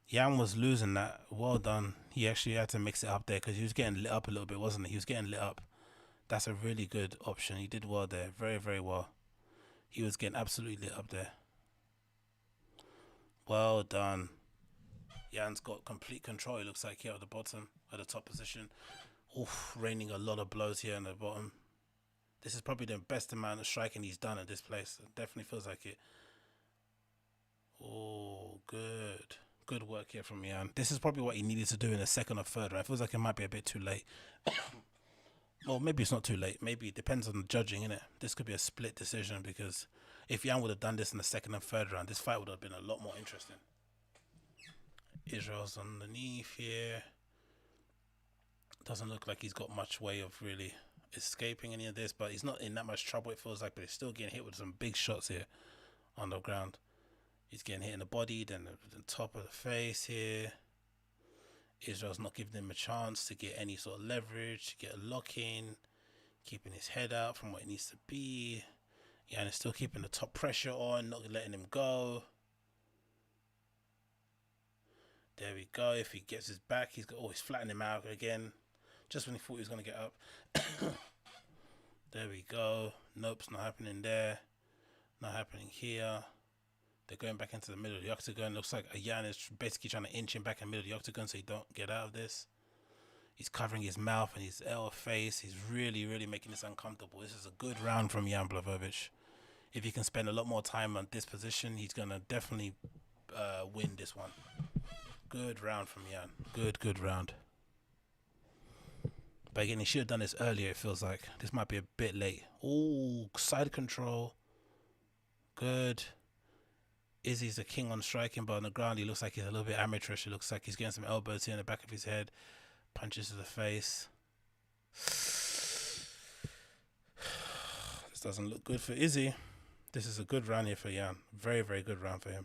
Jan was losing that. Well done. He actually had to mix it up there because he was getting lit up a little bit, wasn't he? He was getting lit up. That's a really good option. He did well there. Very, very well. He was getting absolutely lit up there. Well done. Jan's got complete control, it looks like, here at the bottom, at the top position. Oof, raining a lot of blows here on the bottom. This is probably the best amount of striking he's done at this place. It definitely feels like it. Oh, good. Good work here from Jan. This is probably what he needed to do in the 2nd or 3rd round. It feels like it might be a bit too late. Well, maybe it's not too late. Maybe it depends on the judging, innit? This could be a split decision because if Jan would have done this in the 2nd and 3rd round, this fight would have been a lot more interesting. Israel's underneath here. Doesn't look like he's got much way of really escaping any of this, but he's not in that much trouble, it feels like, but he's still getting hit with some big shots here on the ground. He's getting hit in the body, then the top of the face here. Israel's not giving him a chance to get any sort of leverage, to get a lock in, keeping his head out from what it needs to be. Yeah, and it's still keeping the top pressure on, not letting him go. There we go. If he gets his back, he's flattening him out again. Just when he thought he was going to get up. There we go. Nope, it's not happening there. Not happening here. They're going back into the middle of the octagon. Looks like Yan is basically trying to inch him back in the middle of the octagon so he don't get out of this. He's covering his mouth and his face. He's really, really making this uncomfortable. This is a good round from Jan Błachowicz. If he can spend a lot more time on this position, he's going to definitely win this one. Good round from Jan. Good round. But again, he should have done this earlier, it feels like. This might be a bit late. Ooh, side control. Good. Izzy's the king on striking, but on the ground, he looks like he's a little bit amateurish. It looks like he's getting some elbows here in the back of his head. Punches to the face. This doesn't look good for Izzy. This is a good round here for Jan. Very, very good round for him.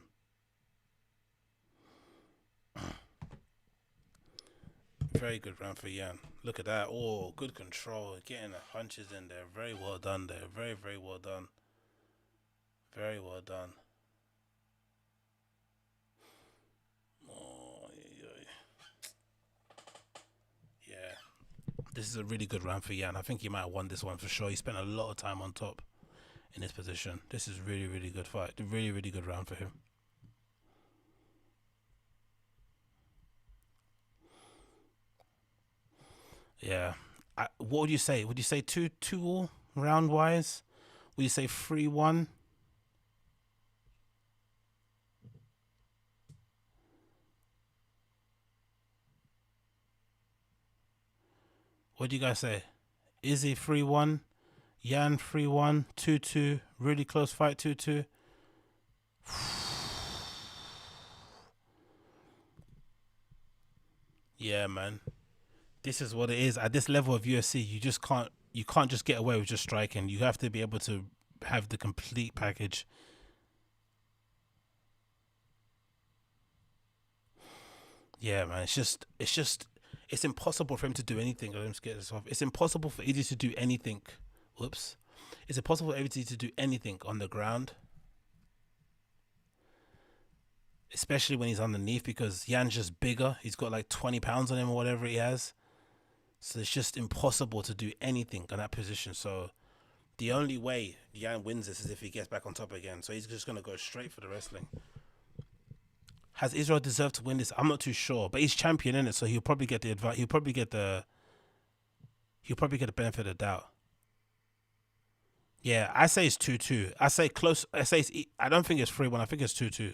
Very good round for Jan. Look at that. Oh, good control. Getting the punches in there. Very well done there. Very, very well done. Very well done. Oh, yeah. This is a really good round for Jan. I think he might have won this one for sure. He spent a lot of time on top in this position. This is really, really good fight. Really, really good round for him. Yeah. What would you say? Would you say 2-2 round wise? Would you say 3-1? What do you guys say? Izzy 3-1, Jan 3-1, 2-2, really close fight 2-2. Yeah, man. This is what it is. At this level of UFC, you can't just get away with just striking. You have to be able to have the complete package. Yeah, man. It's impossible for him to do anything. Let me just get this off. It's impossible for Izzy to do anything. Whoops. It's impossible for Izzy to do anything on the ground. Especially when he's underneath, because Jan's just bigger. He's got like 20 pounds on him or whatever he has. So it's just impossible to do anything on that position. So the only way Jan wins this is if he gets back on top again. So he's just going to go straight for the wrestling. Has Israel deserved to win this? I'm not too sure, but he's champion in it, so he'll probably get the advice. He'll probably get the benefit of the doubt. Yeah, I say it's 2-2. I say close. I don't think it's 3-1. I think it's 2-2.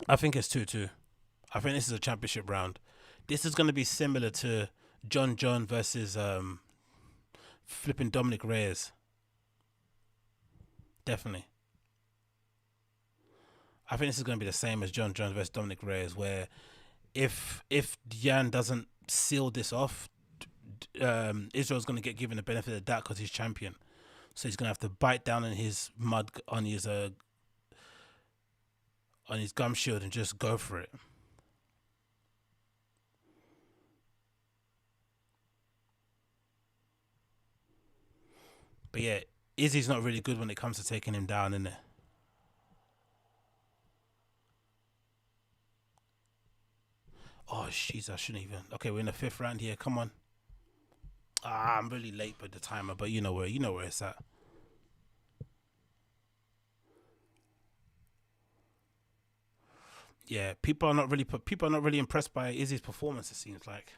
I think it's 2-2. I think this is a championship round. This is going to be similar to John versus flipping Dominic Reyes. Definitely. I think this is going to be the same as John Jones versus Dominic Reyes, where if Jan doesn't seal this off, Israel's going to get given the benefit of the doubt because he's champion. So he's going to have to bite down on his gum shield and just go for it. But yeah, Izzy's not really good when it comes to taking him down, isn't it? Oh, jeez, I shouldn't even. Okay, we're in the 5th round here. Come on. I'm really late with the timer, but you know where it's at. Yeah, people are not really impressed by Izzy's performance. It seems like,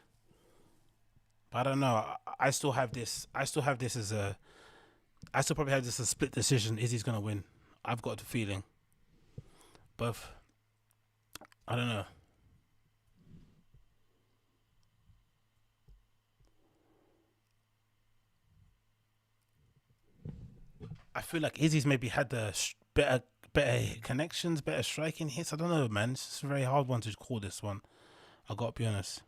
but I don't know. I still have this. I still probably have this as a split decision. Izzy's gonna win. I've got the feeling, but I don't know. I feel like Izzy's maybe had the better connections, better striking hits. I don't know, man. It's just a very hard one to call this one. I gotta be honest.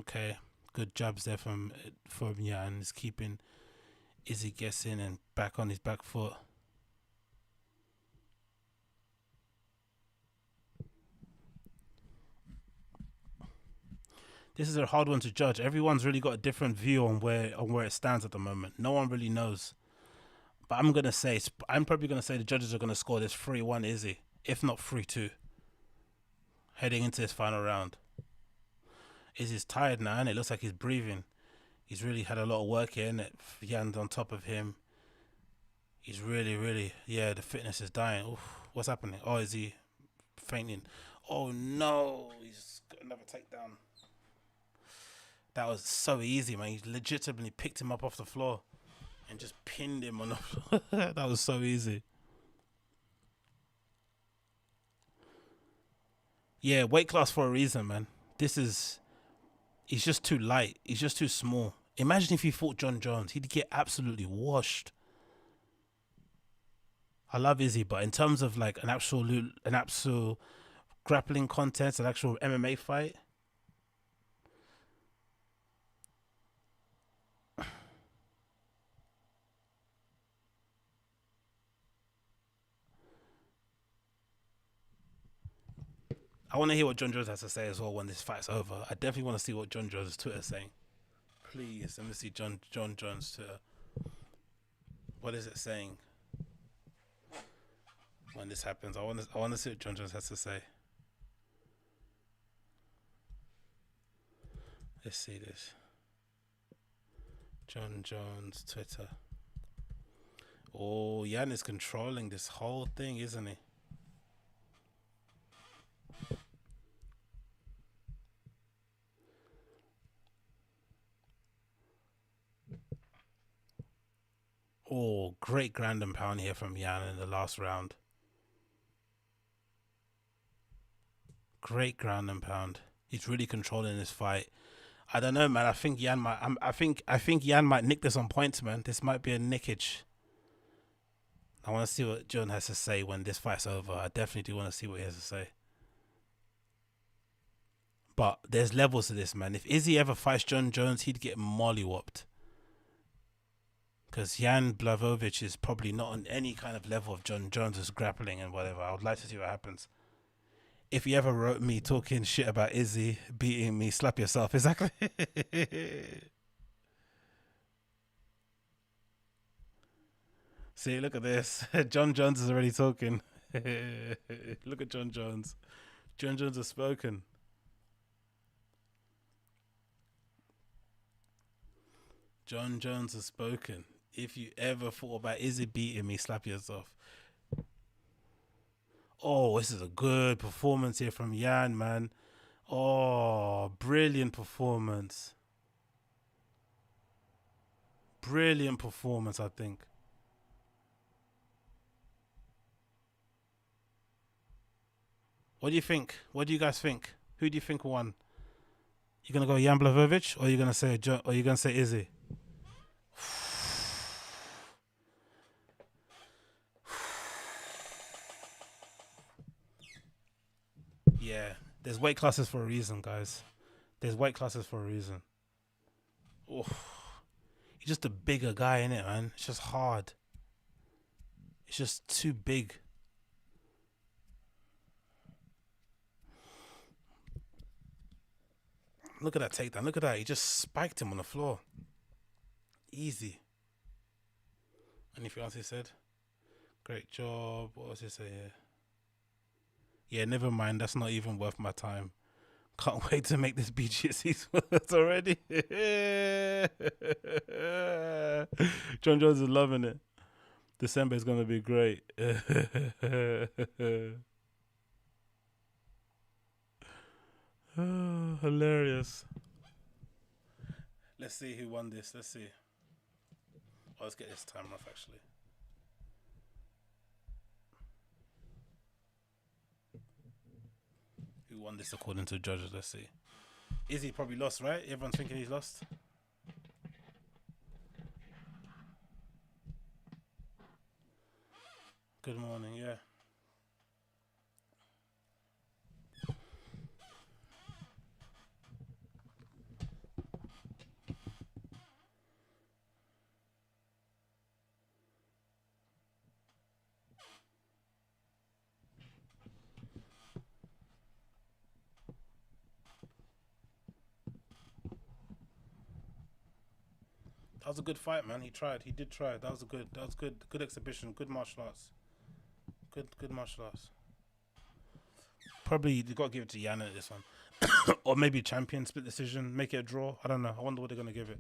Okay, good jabs there from Jan. Is keeping Izzy guessing and back on his back foot. This is a hard one to judge. Everyone's really got a different view on where it stands at the moment. No one really knows. But I'm probably gonna say the judges are gonna score this 3-1 Izzy, if not 3-2, heading into this final round. Izzy's tired now, and it looks like he's breathing. He's really had a lot of work here, and Yan's on top of him. He's really, yeah, the fitness is dying. Oof, what's happening? Oh, is he fainting? Oh no, he's got another takedown. That was so easy, man. He legitimately picked him up off the floor and just pinned him on the floor. That was so easy. Yeah, weight class for a reason, man. He's just too light. He's just too small. Imagine if he fought John Jones. He'd get absolutely washed. I love Izzy, but in terms of like an actual grappling contest, an actual MMA fight, I want to hear what John Jones has to say as well when this fight's over. I definitely want to see what John Jones' Twitter is saying. Please, let me see John Jones' Twitter. What is it saying when this happens? I want to see what John Jones has to say. Let's see this. John Jones' Twitter. Oh, Yan is controlling this whole thing, isn't he? Oh, great ground and pound here from Yan in the last round. Great ground and pound. He's really controlling this fight. I don't know, man. I think Yan might. I think Yan might nick this on points, man. This might be a nickage. I want to see what John has to say when this fight's over. I definitely do want to see what he has to say. But there's levels to this, man. If Izzy ever fights John Jones, he'd get molly-whopped. Because Jan Błachowicz is probably not on any kind of level of John Jones' grappling and whatever. I would like to see what happens. If you ever wrote me talking shit about Izzy beating me, slap yourself. Exactly. See, look at this. John Jones is already talking. Look at John Jones. John Jones has spoken. John Jones has spoken. If you ever thought about Izzy beating me, slap yourself. Oh, this is a good performance here from Yan, man. Oh, brilliant performance. Brilliant performance, I think. What do you think? What do you guys think? Who do you think won? You gonna go Jan Błachowicz, or you gonna say Izzy? Yeah, there's weight classes for a reason, guys. There's weight classes for a reason. Oh, he's just a bigger guy, innit, man? It's just hard. It's just too big. Look at that takedown. Look at that. He just spiked him on the floor. Easy. Anything else he said? Great job. What else he say here? Yeah, never mind. That's not even worth my time. Can't wait to make this BGC already. John Jones is loving it. December is going to be great. Oh, hilarious. Let's see who won this. Let's see. Oh, let's get this time off, actually. Who won this according to judges? Let's see. Izzy probably lost, right? Everyone's thinking he's lost. Good morning, yeah. That was a good fight, man. He tried. He did try. That was good. Good exhibition. Good martial arts. Good martial arts. Probably you got to give it to Yan at this one. Or maybe champion split decision, make it a draw. I don't know. I wonder what they're gonna give it.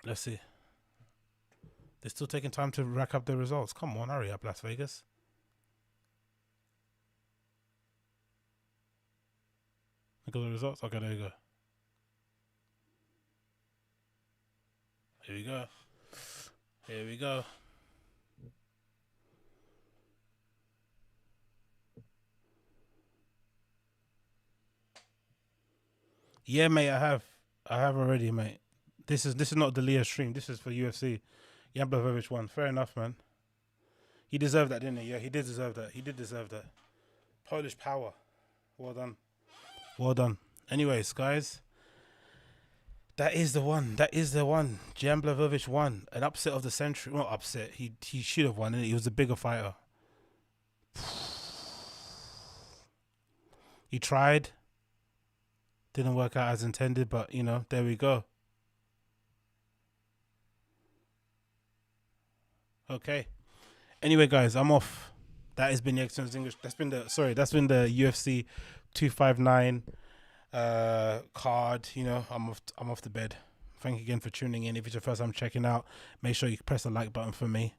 Let's see. They're still taking time to rack up their results. Come on, hurry up, Las Vegas. Look at the results. Okay, there you go. Here we go. Here we go. Yeah, mate, I have already, mate. This is not the Leah stream. This is for UFC. Jan Błachowicz won. Fair enough, man. He deserved that, didn't he? Yeah, he did deserve that. He did deserve that. Polish power. Well done. Well done. Anyways, guys, that is the one. That is the one. Jan Błachowicz won. An upset of the century. Not upset. He should have won. He was a bigger fighter. He tried. Didn't work out as intended, but, you know, there we go. Okay. Anyway, guys, I'm off. That has been the Excellence English. That's been the UFC 259 card. You know, I'm off to bed. Thank you again for tuning in. If it's your first time checking out, make sure you press the like button for me.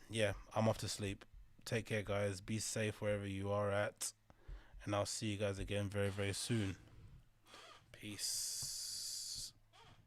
Yeah, I'm off to sleep. Take care, guys. Be safe wherever you are at. And I'll see you guys again very, very soon. Peace.